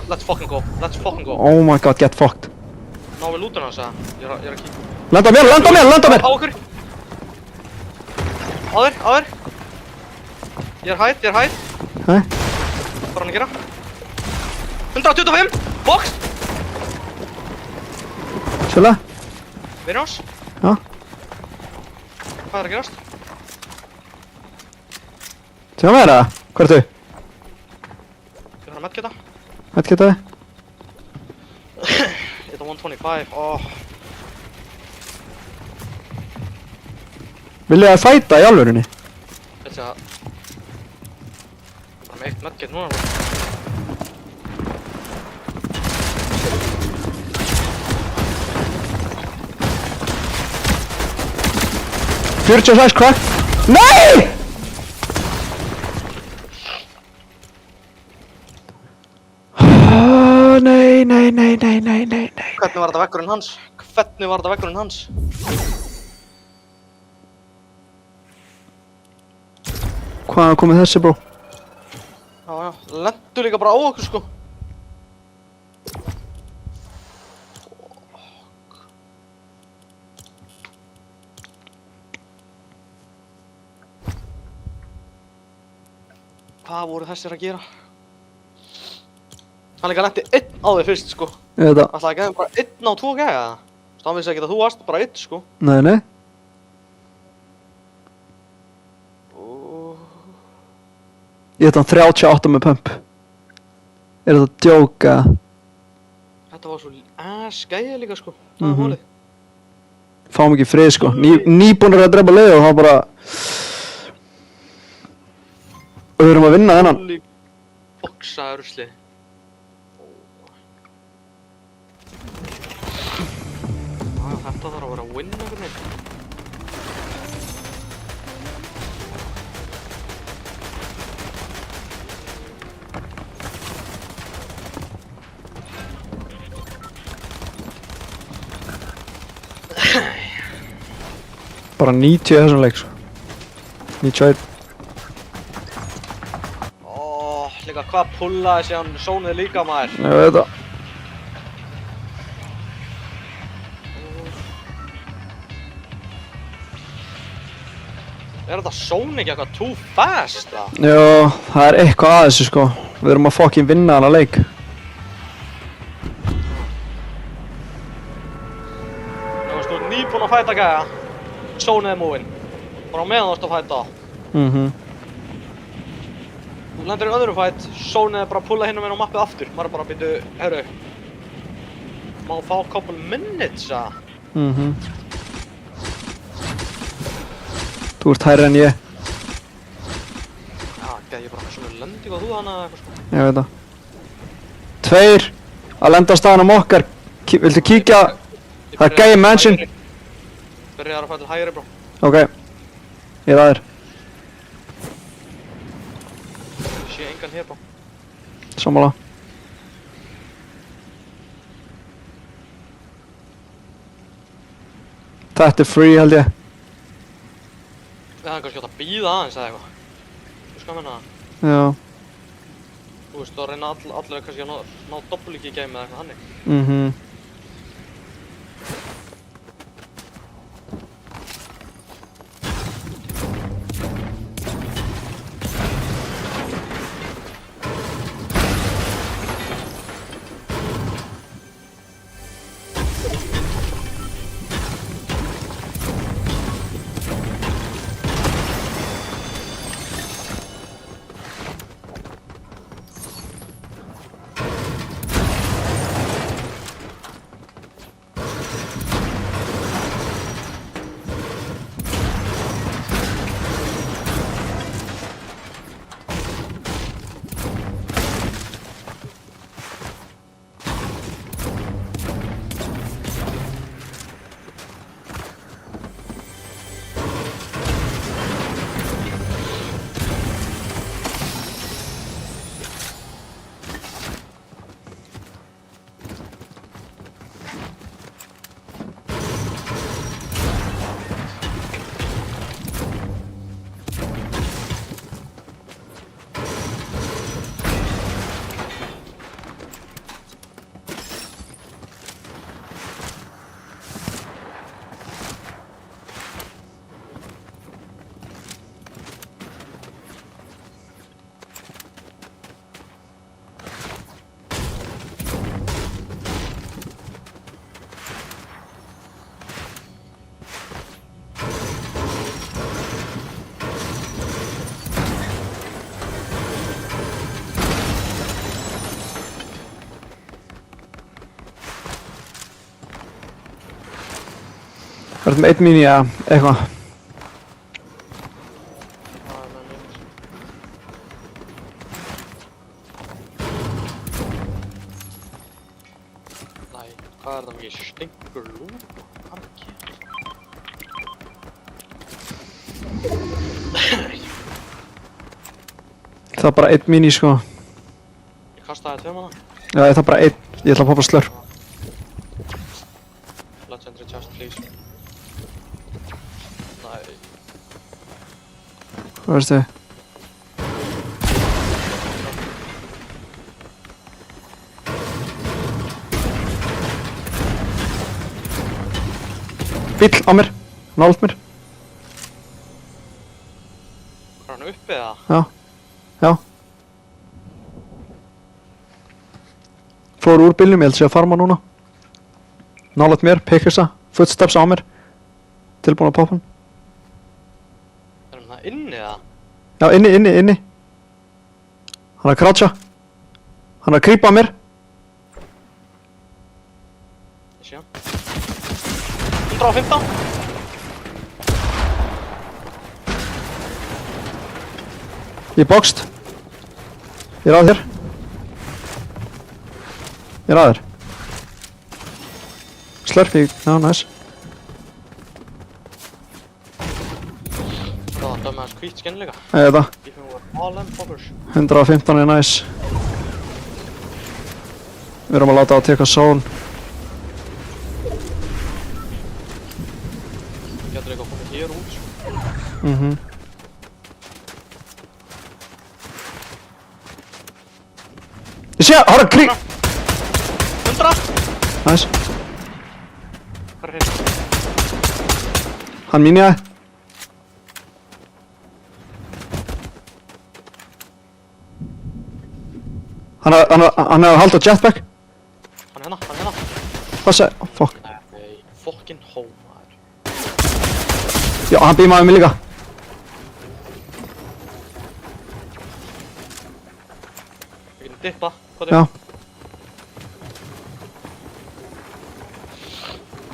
Let's fucking go. Oh my god, get fucked. Ná við lútuna hans, eða? Ég er að kíkja. Lenda mér. Á okkur. Á þér. Ég er hætt. Nei. Hvað er hann að gera? 125! Box! Sjöla. Vinur hans? Já. Hvað er að gerast? Tíma með það? Hvað er þau? Ég er að medgeta. Medgetaði? Ég er 125, Viljið þið fæta í alvörunni? Veit ég að... Bara með 1 medget núna. 46 crack. Nei! Nei. Hvernig var þetta veggurinn hans? Hvaðan komið þessi, bró? Já. Lendu líka bara á okkur, sko. Hvað voru þessir að gera? Hann líka lendi 1 á þig fyrst, sko. Ég veit það. Ætlaði að gefa bara 1 á 2 gæja, eða? Hann vissi ekki að þú varst bara 1, sko. Nei. Ég heit hann 38 með pump. Er þetta að djóka? Þetta var svo gæja líka, sko. Það er málið. Fáum ekki frið, sko. Nýbúnir að drepa leið og þá bara... Við erum að vinna þennan. Holy boxaði rusli. Þetta þarf að vera að vinna einhvern veginn. bara 90 í þessum leik sko. 91. Líka hvað pullaði síðan sónið líka maður. Ég veit það. Er þetta sóni ekki eitthvað too fast það? Já, það er eitthvað að þessu sko. Við erum að fucking vinna hana leik. Þú veist, þú ert nýbúinn að fæta gæja. Sónið er múinn. Bara á meðan þú ert að fæta. Þú lendir í öðru fætt, sónið er bara að pulla hinum inn á mappið aftur. Maður er bara að byrja, heyrðu. Má fá couple minutes að. Þú ert hærri en ég. Já, ég er bara með svona lending á þú hana eða eitthvað sko. Ég veit það. 2 að lenda á staðanum okkar. Viltu kíkja? Það er gæi mansion. Byrjar að fæta til hægri bró. Ok. Ég er aðeir. Ég sé engan hér bró. Sammála. Þetta er free held ég. Við hefum kannski átt að bíða aðeins eða eitthvað. Þú skal menna það. Já. Þú veist, þá reyna allir kannski að ná doppellíki í game eða eitthvað hannig. Verðum með 1 mini eða eitthvað. Það er með nýtt. Nei, hvað er það mikið stingur lúpa? Hvað er það ekki? Það er bara 1 mini sko. Ég kastaði 2 manna. Já, það er bara 1. Ég ætla að poppa slurp. Legendary chest, please. Nei. Hvað veistu þið? Bíll á mér. Nálægt mér. Er hann uppi eða? Já. Já. Fór úr bílnum, ég held að sé að farma núna. Nálægt mér, pikkisa, footsteps á mér. Tilbúin að poppa hann. Er hann það inni eða? Já, inni. Hann er að croucha. Hann er að creepa á mér. Ég sé hann. 115. Ég er boxed. Ég er að þér. Ég er að þér. Slurp, já, nice. Það var dömið hans hvít skinn líka. Eða, Ég finn voru all in poppers. 115 er nice. Við erum að láta að teka zone. Getur eitthvað komið hér út Ég sé, horra, kring. 100! Næs. Hvað er hinn? Hann mínjaði. Hann er að halda jetpack. Hann er hérna. Hvað seg? Oh, fuck. Nei, fucking home, maður. Já, hann býmaði mig líka. Við getum dippa, hvað er? Já.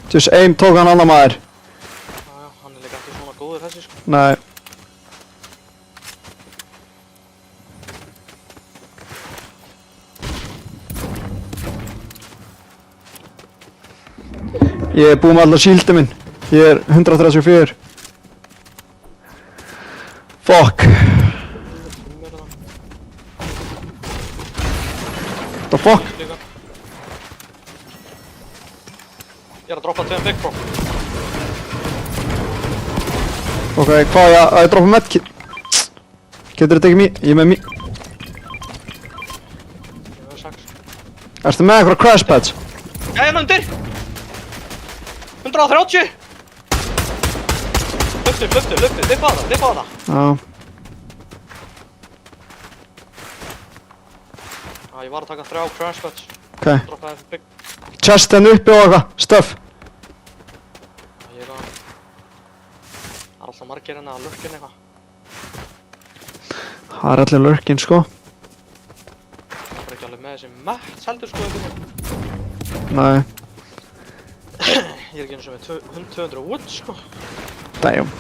Just aim tók hann annar maður. Já, hann er líka ekki svona góður þessi, sko. Nei. Ég er búinn með allar shieldið minn. Ég er 134. Fuck. The fuck? Ég er að droppa 2 big bro. Ok, hvað ég droppa medkit? Getur þetta ekki ég er með Ég er 6. Ertu með einhverja crash pads? Jæja, undir! 130! Lyftu, dippa á það. Já. Já, ég var að taka 3 crash pads. Ok. Droppaði big. Chest henni uppi og eitthvað. Stuff. Ég er að... Það er alltaf margir hérna að lurkin eitthvað. Það er allir lurkin, sko. Það er ekki alveg með þessi mats heldur, sko, einhvern veginn. Nei. Ég er ekki eins og með 200 wood, sko. Damn.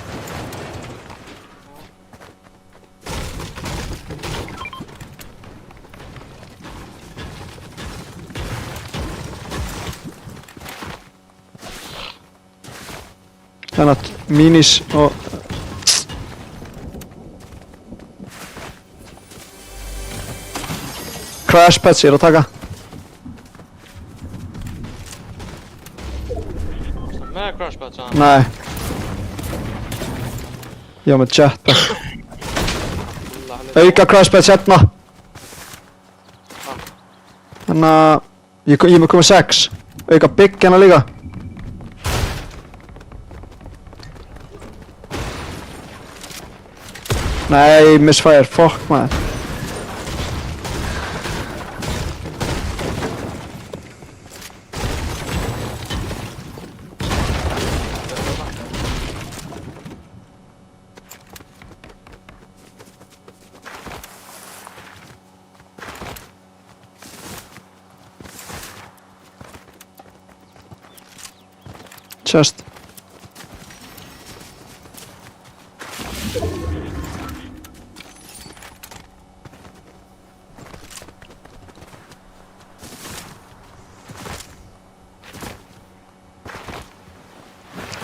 Þannig að minis og... Crash pads ég er að taka. Það er með crash pads, að... Nei. Ég var með jetpack. Auka crash pads hérna. Þannig að... Ég er með komið 6. Auka big hérna líka. Nei, misfire, fuck maður. Chest.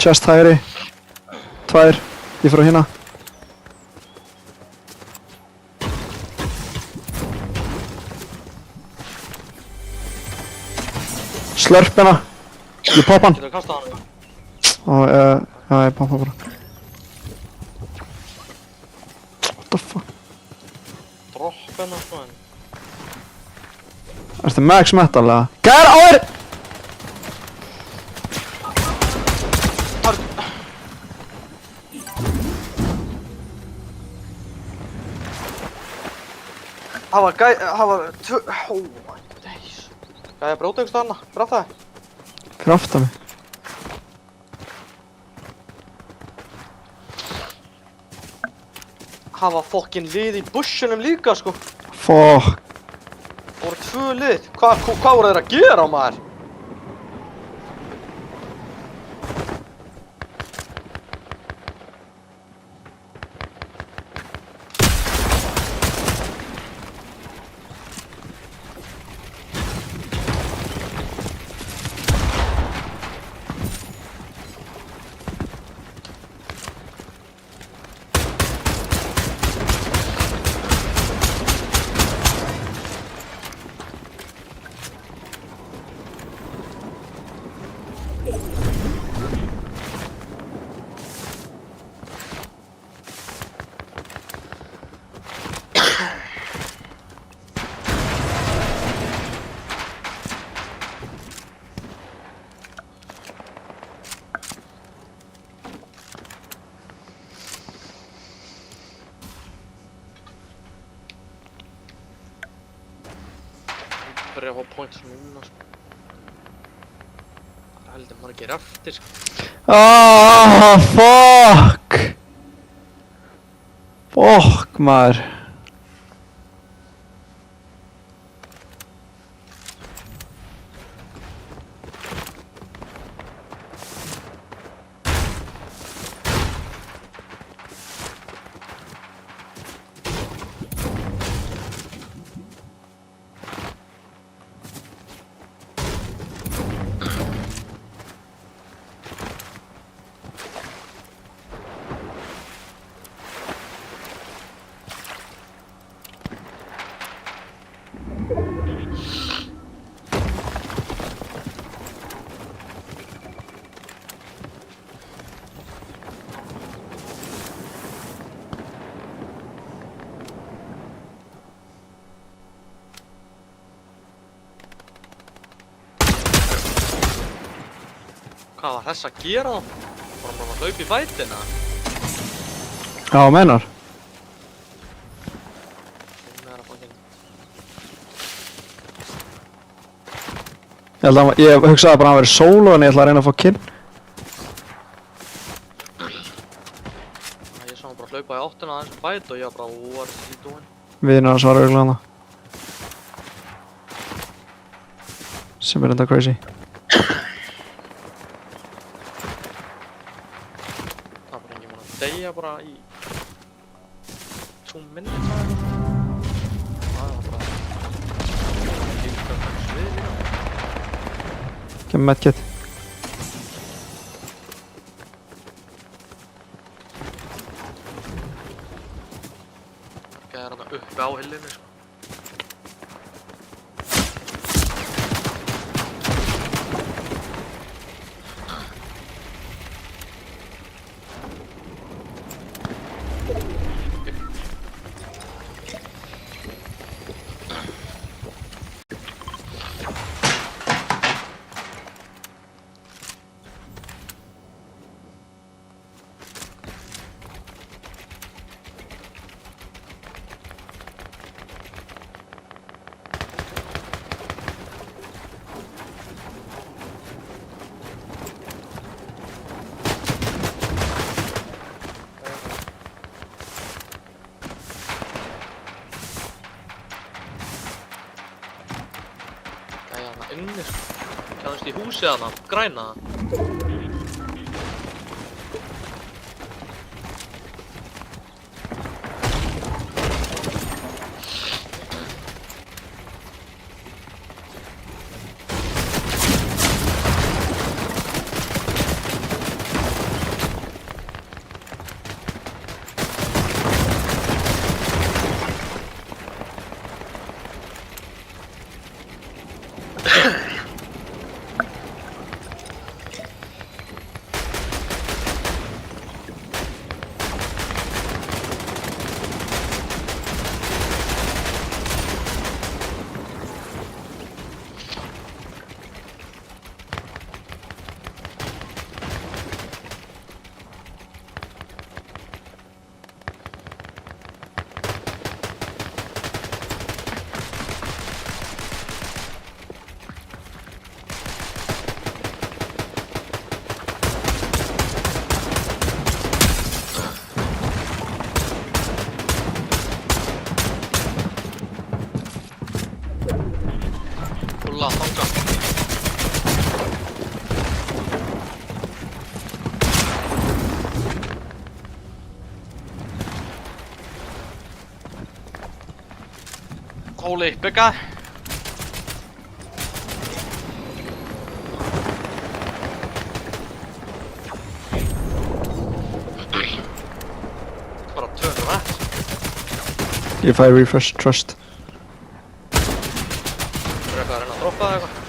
Chest hægri. 2. Ég fyrir hérna. Slurpina. Ég poppa hann. Getur þú kastað hann? Já, ég poppa bara. What the fuck? Dropp hennar, sko, en... Ertu max metal eða? Gæðar á þér! Það var oh my days. Gæði að bróta ykkur staðarna, brafta það. Krafta mig. Það var fokkin lið í bussunum líka, sko. Fuck. Það voru 2 lið. Hvað voru þeir að gera, maður? byrja að fá points núna, sko. Það er heldur margir eftir, sko. Fuck! Fuck, maður. Hvað var þess að gera þá? Var hann bara að hlaupa í fætina? Já, mennar. Hún er að fangin. Ég hugsaði bara að hann væri solo en ég ætla að reyna að fá kill. Ég sá hann bara hlaupa í áttina að þessum fæt og ég var bara, what is he doing? Vinur hans var auðvitað hana. Sem er enda crazy. Það var enginn búinn að deyja bara í 2 minutes eða eitthvað. Það var bara ekki hvað svið líka. Kemur medkit. Það er hann uppi á hillinu, sko. Inni, sko. Kjæðast í húsið hana, græna. Fulla að fanga. Óli, bygga. Bara turn right. If I refresh trust. Fyrir eitthvað að reyna að droppa eða eitthvað.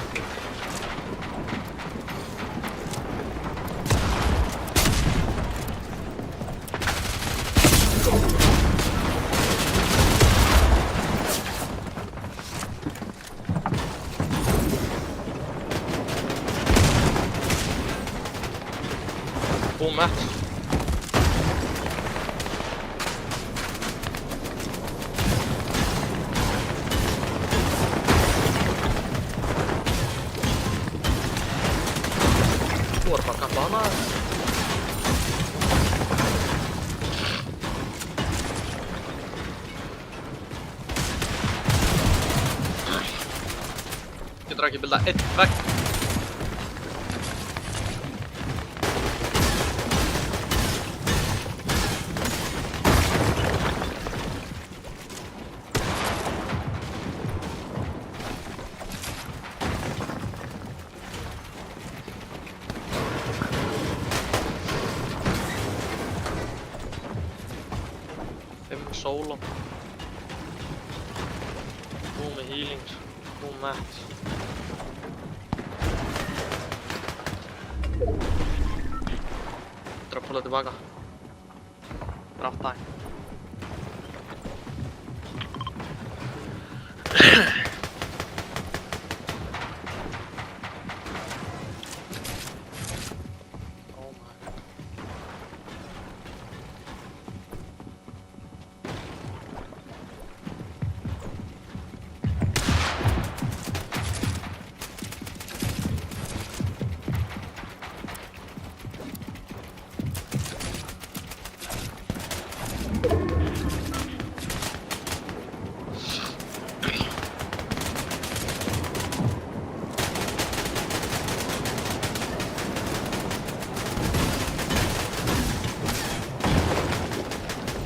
Boom match. voru bara að kappa hana. Getur ekki bilda einn vegg. Solo. Nú með healings. Nú mats. Þetta er að pulla tilbaka. Draft time. Oh my god.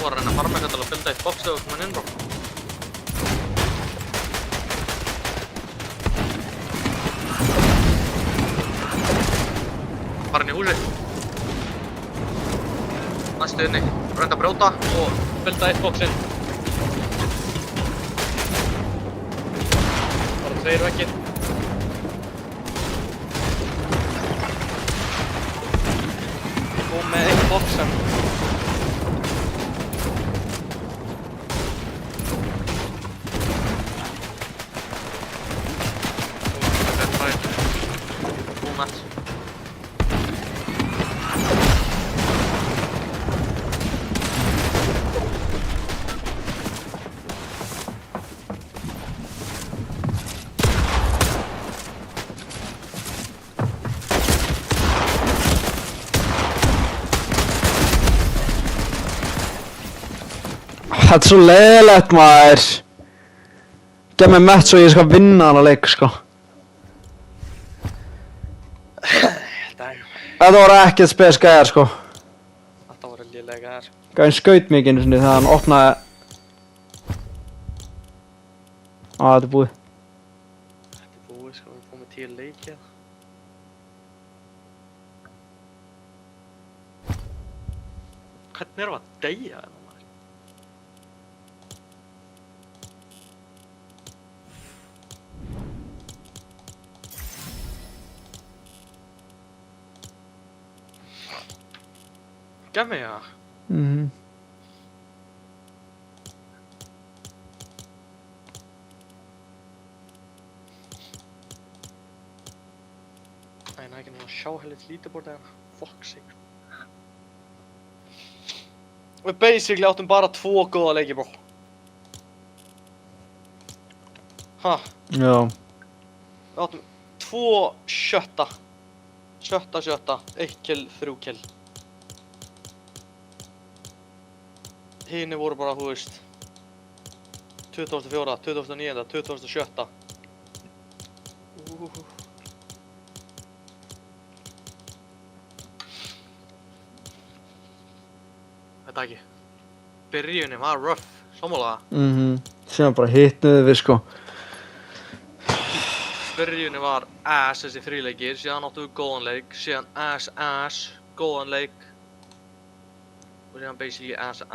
Þú var að reyna að farma eitthvað til að builda eitt box þegar þú komin inn, bro. Fara inn í húsi. Næstu inni. Reynda að brjóta og builda eitt box inn. Bara 2 veggir. Og með eitt box sem Þetta er svo leiðilegt maður. Gef mér mett svo ég skal vinna hana leik sko. Þetta voru ekkert spes gæjar sko. Þetta voru lélega gæjar. Gæðin skaut mig einu sinni þegar hann opnaði. Þetta er búið. Þetta er búið sko, við fórum með 10 leikið. Hvernig erum við að deyja hérna maður? Gef mig það. Nei, ekki nú að sjá helviti lítið bort eða. Fuck sake. Við basically áttum bara 2 góða leiki, bro. Ha? Já. Við áttum 2 sjötta. Sjötta. 1 kill, 3 kill. Hini voru bara, þú veist 2004, 2009, 2007. Þetta ekki. Byrjunin var rough, sammála það. Síðan bara hitnuðu við sko. Byrjunin var ass þessi 3 leikir, síðan áttu við góðan leik, síðan ass, góðan leik og síðan basically ass.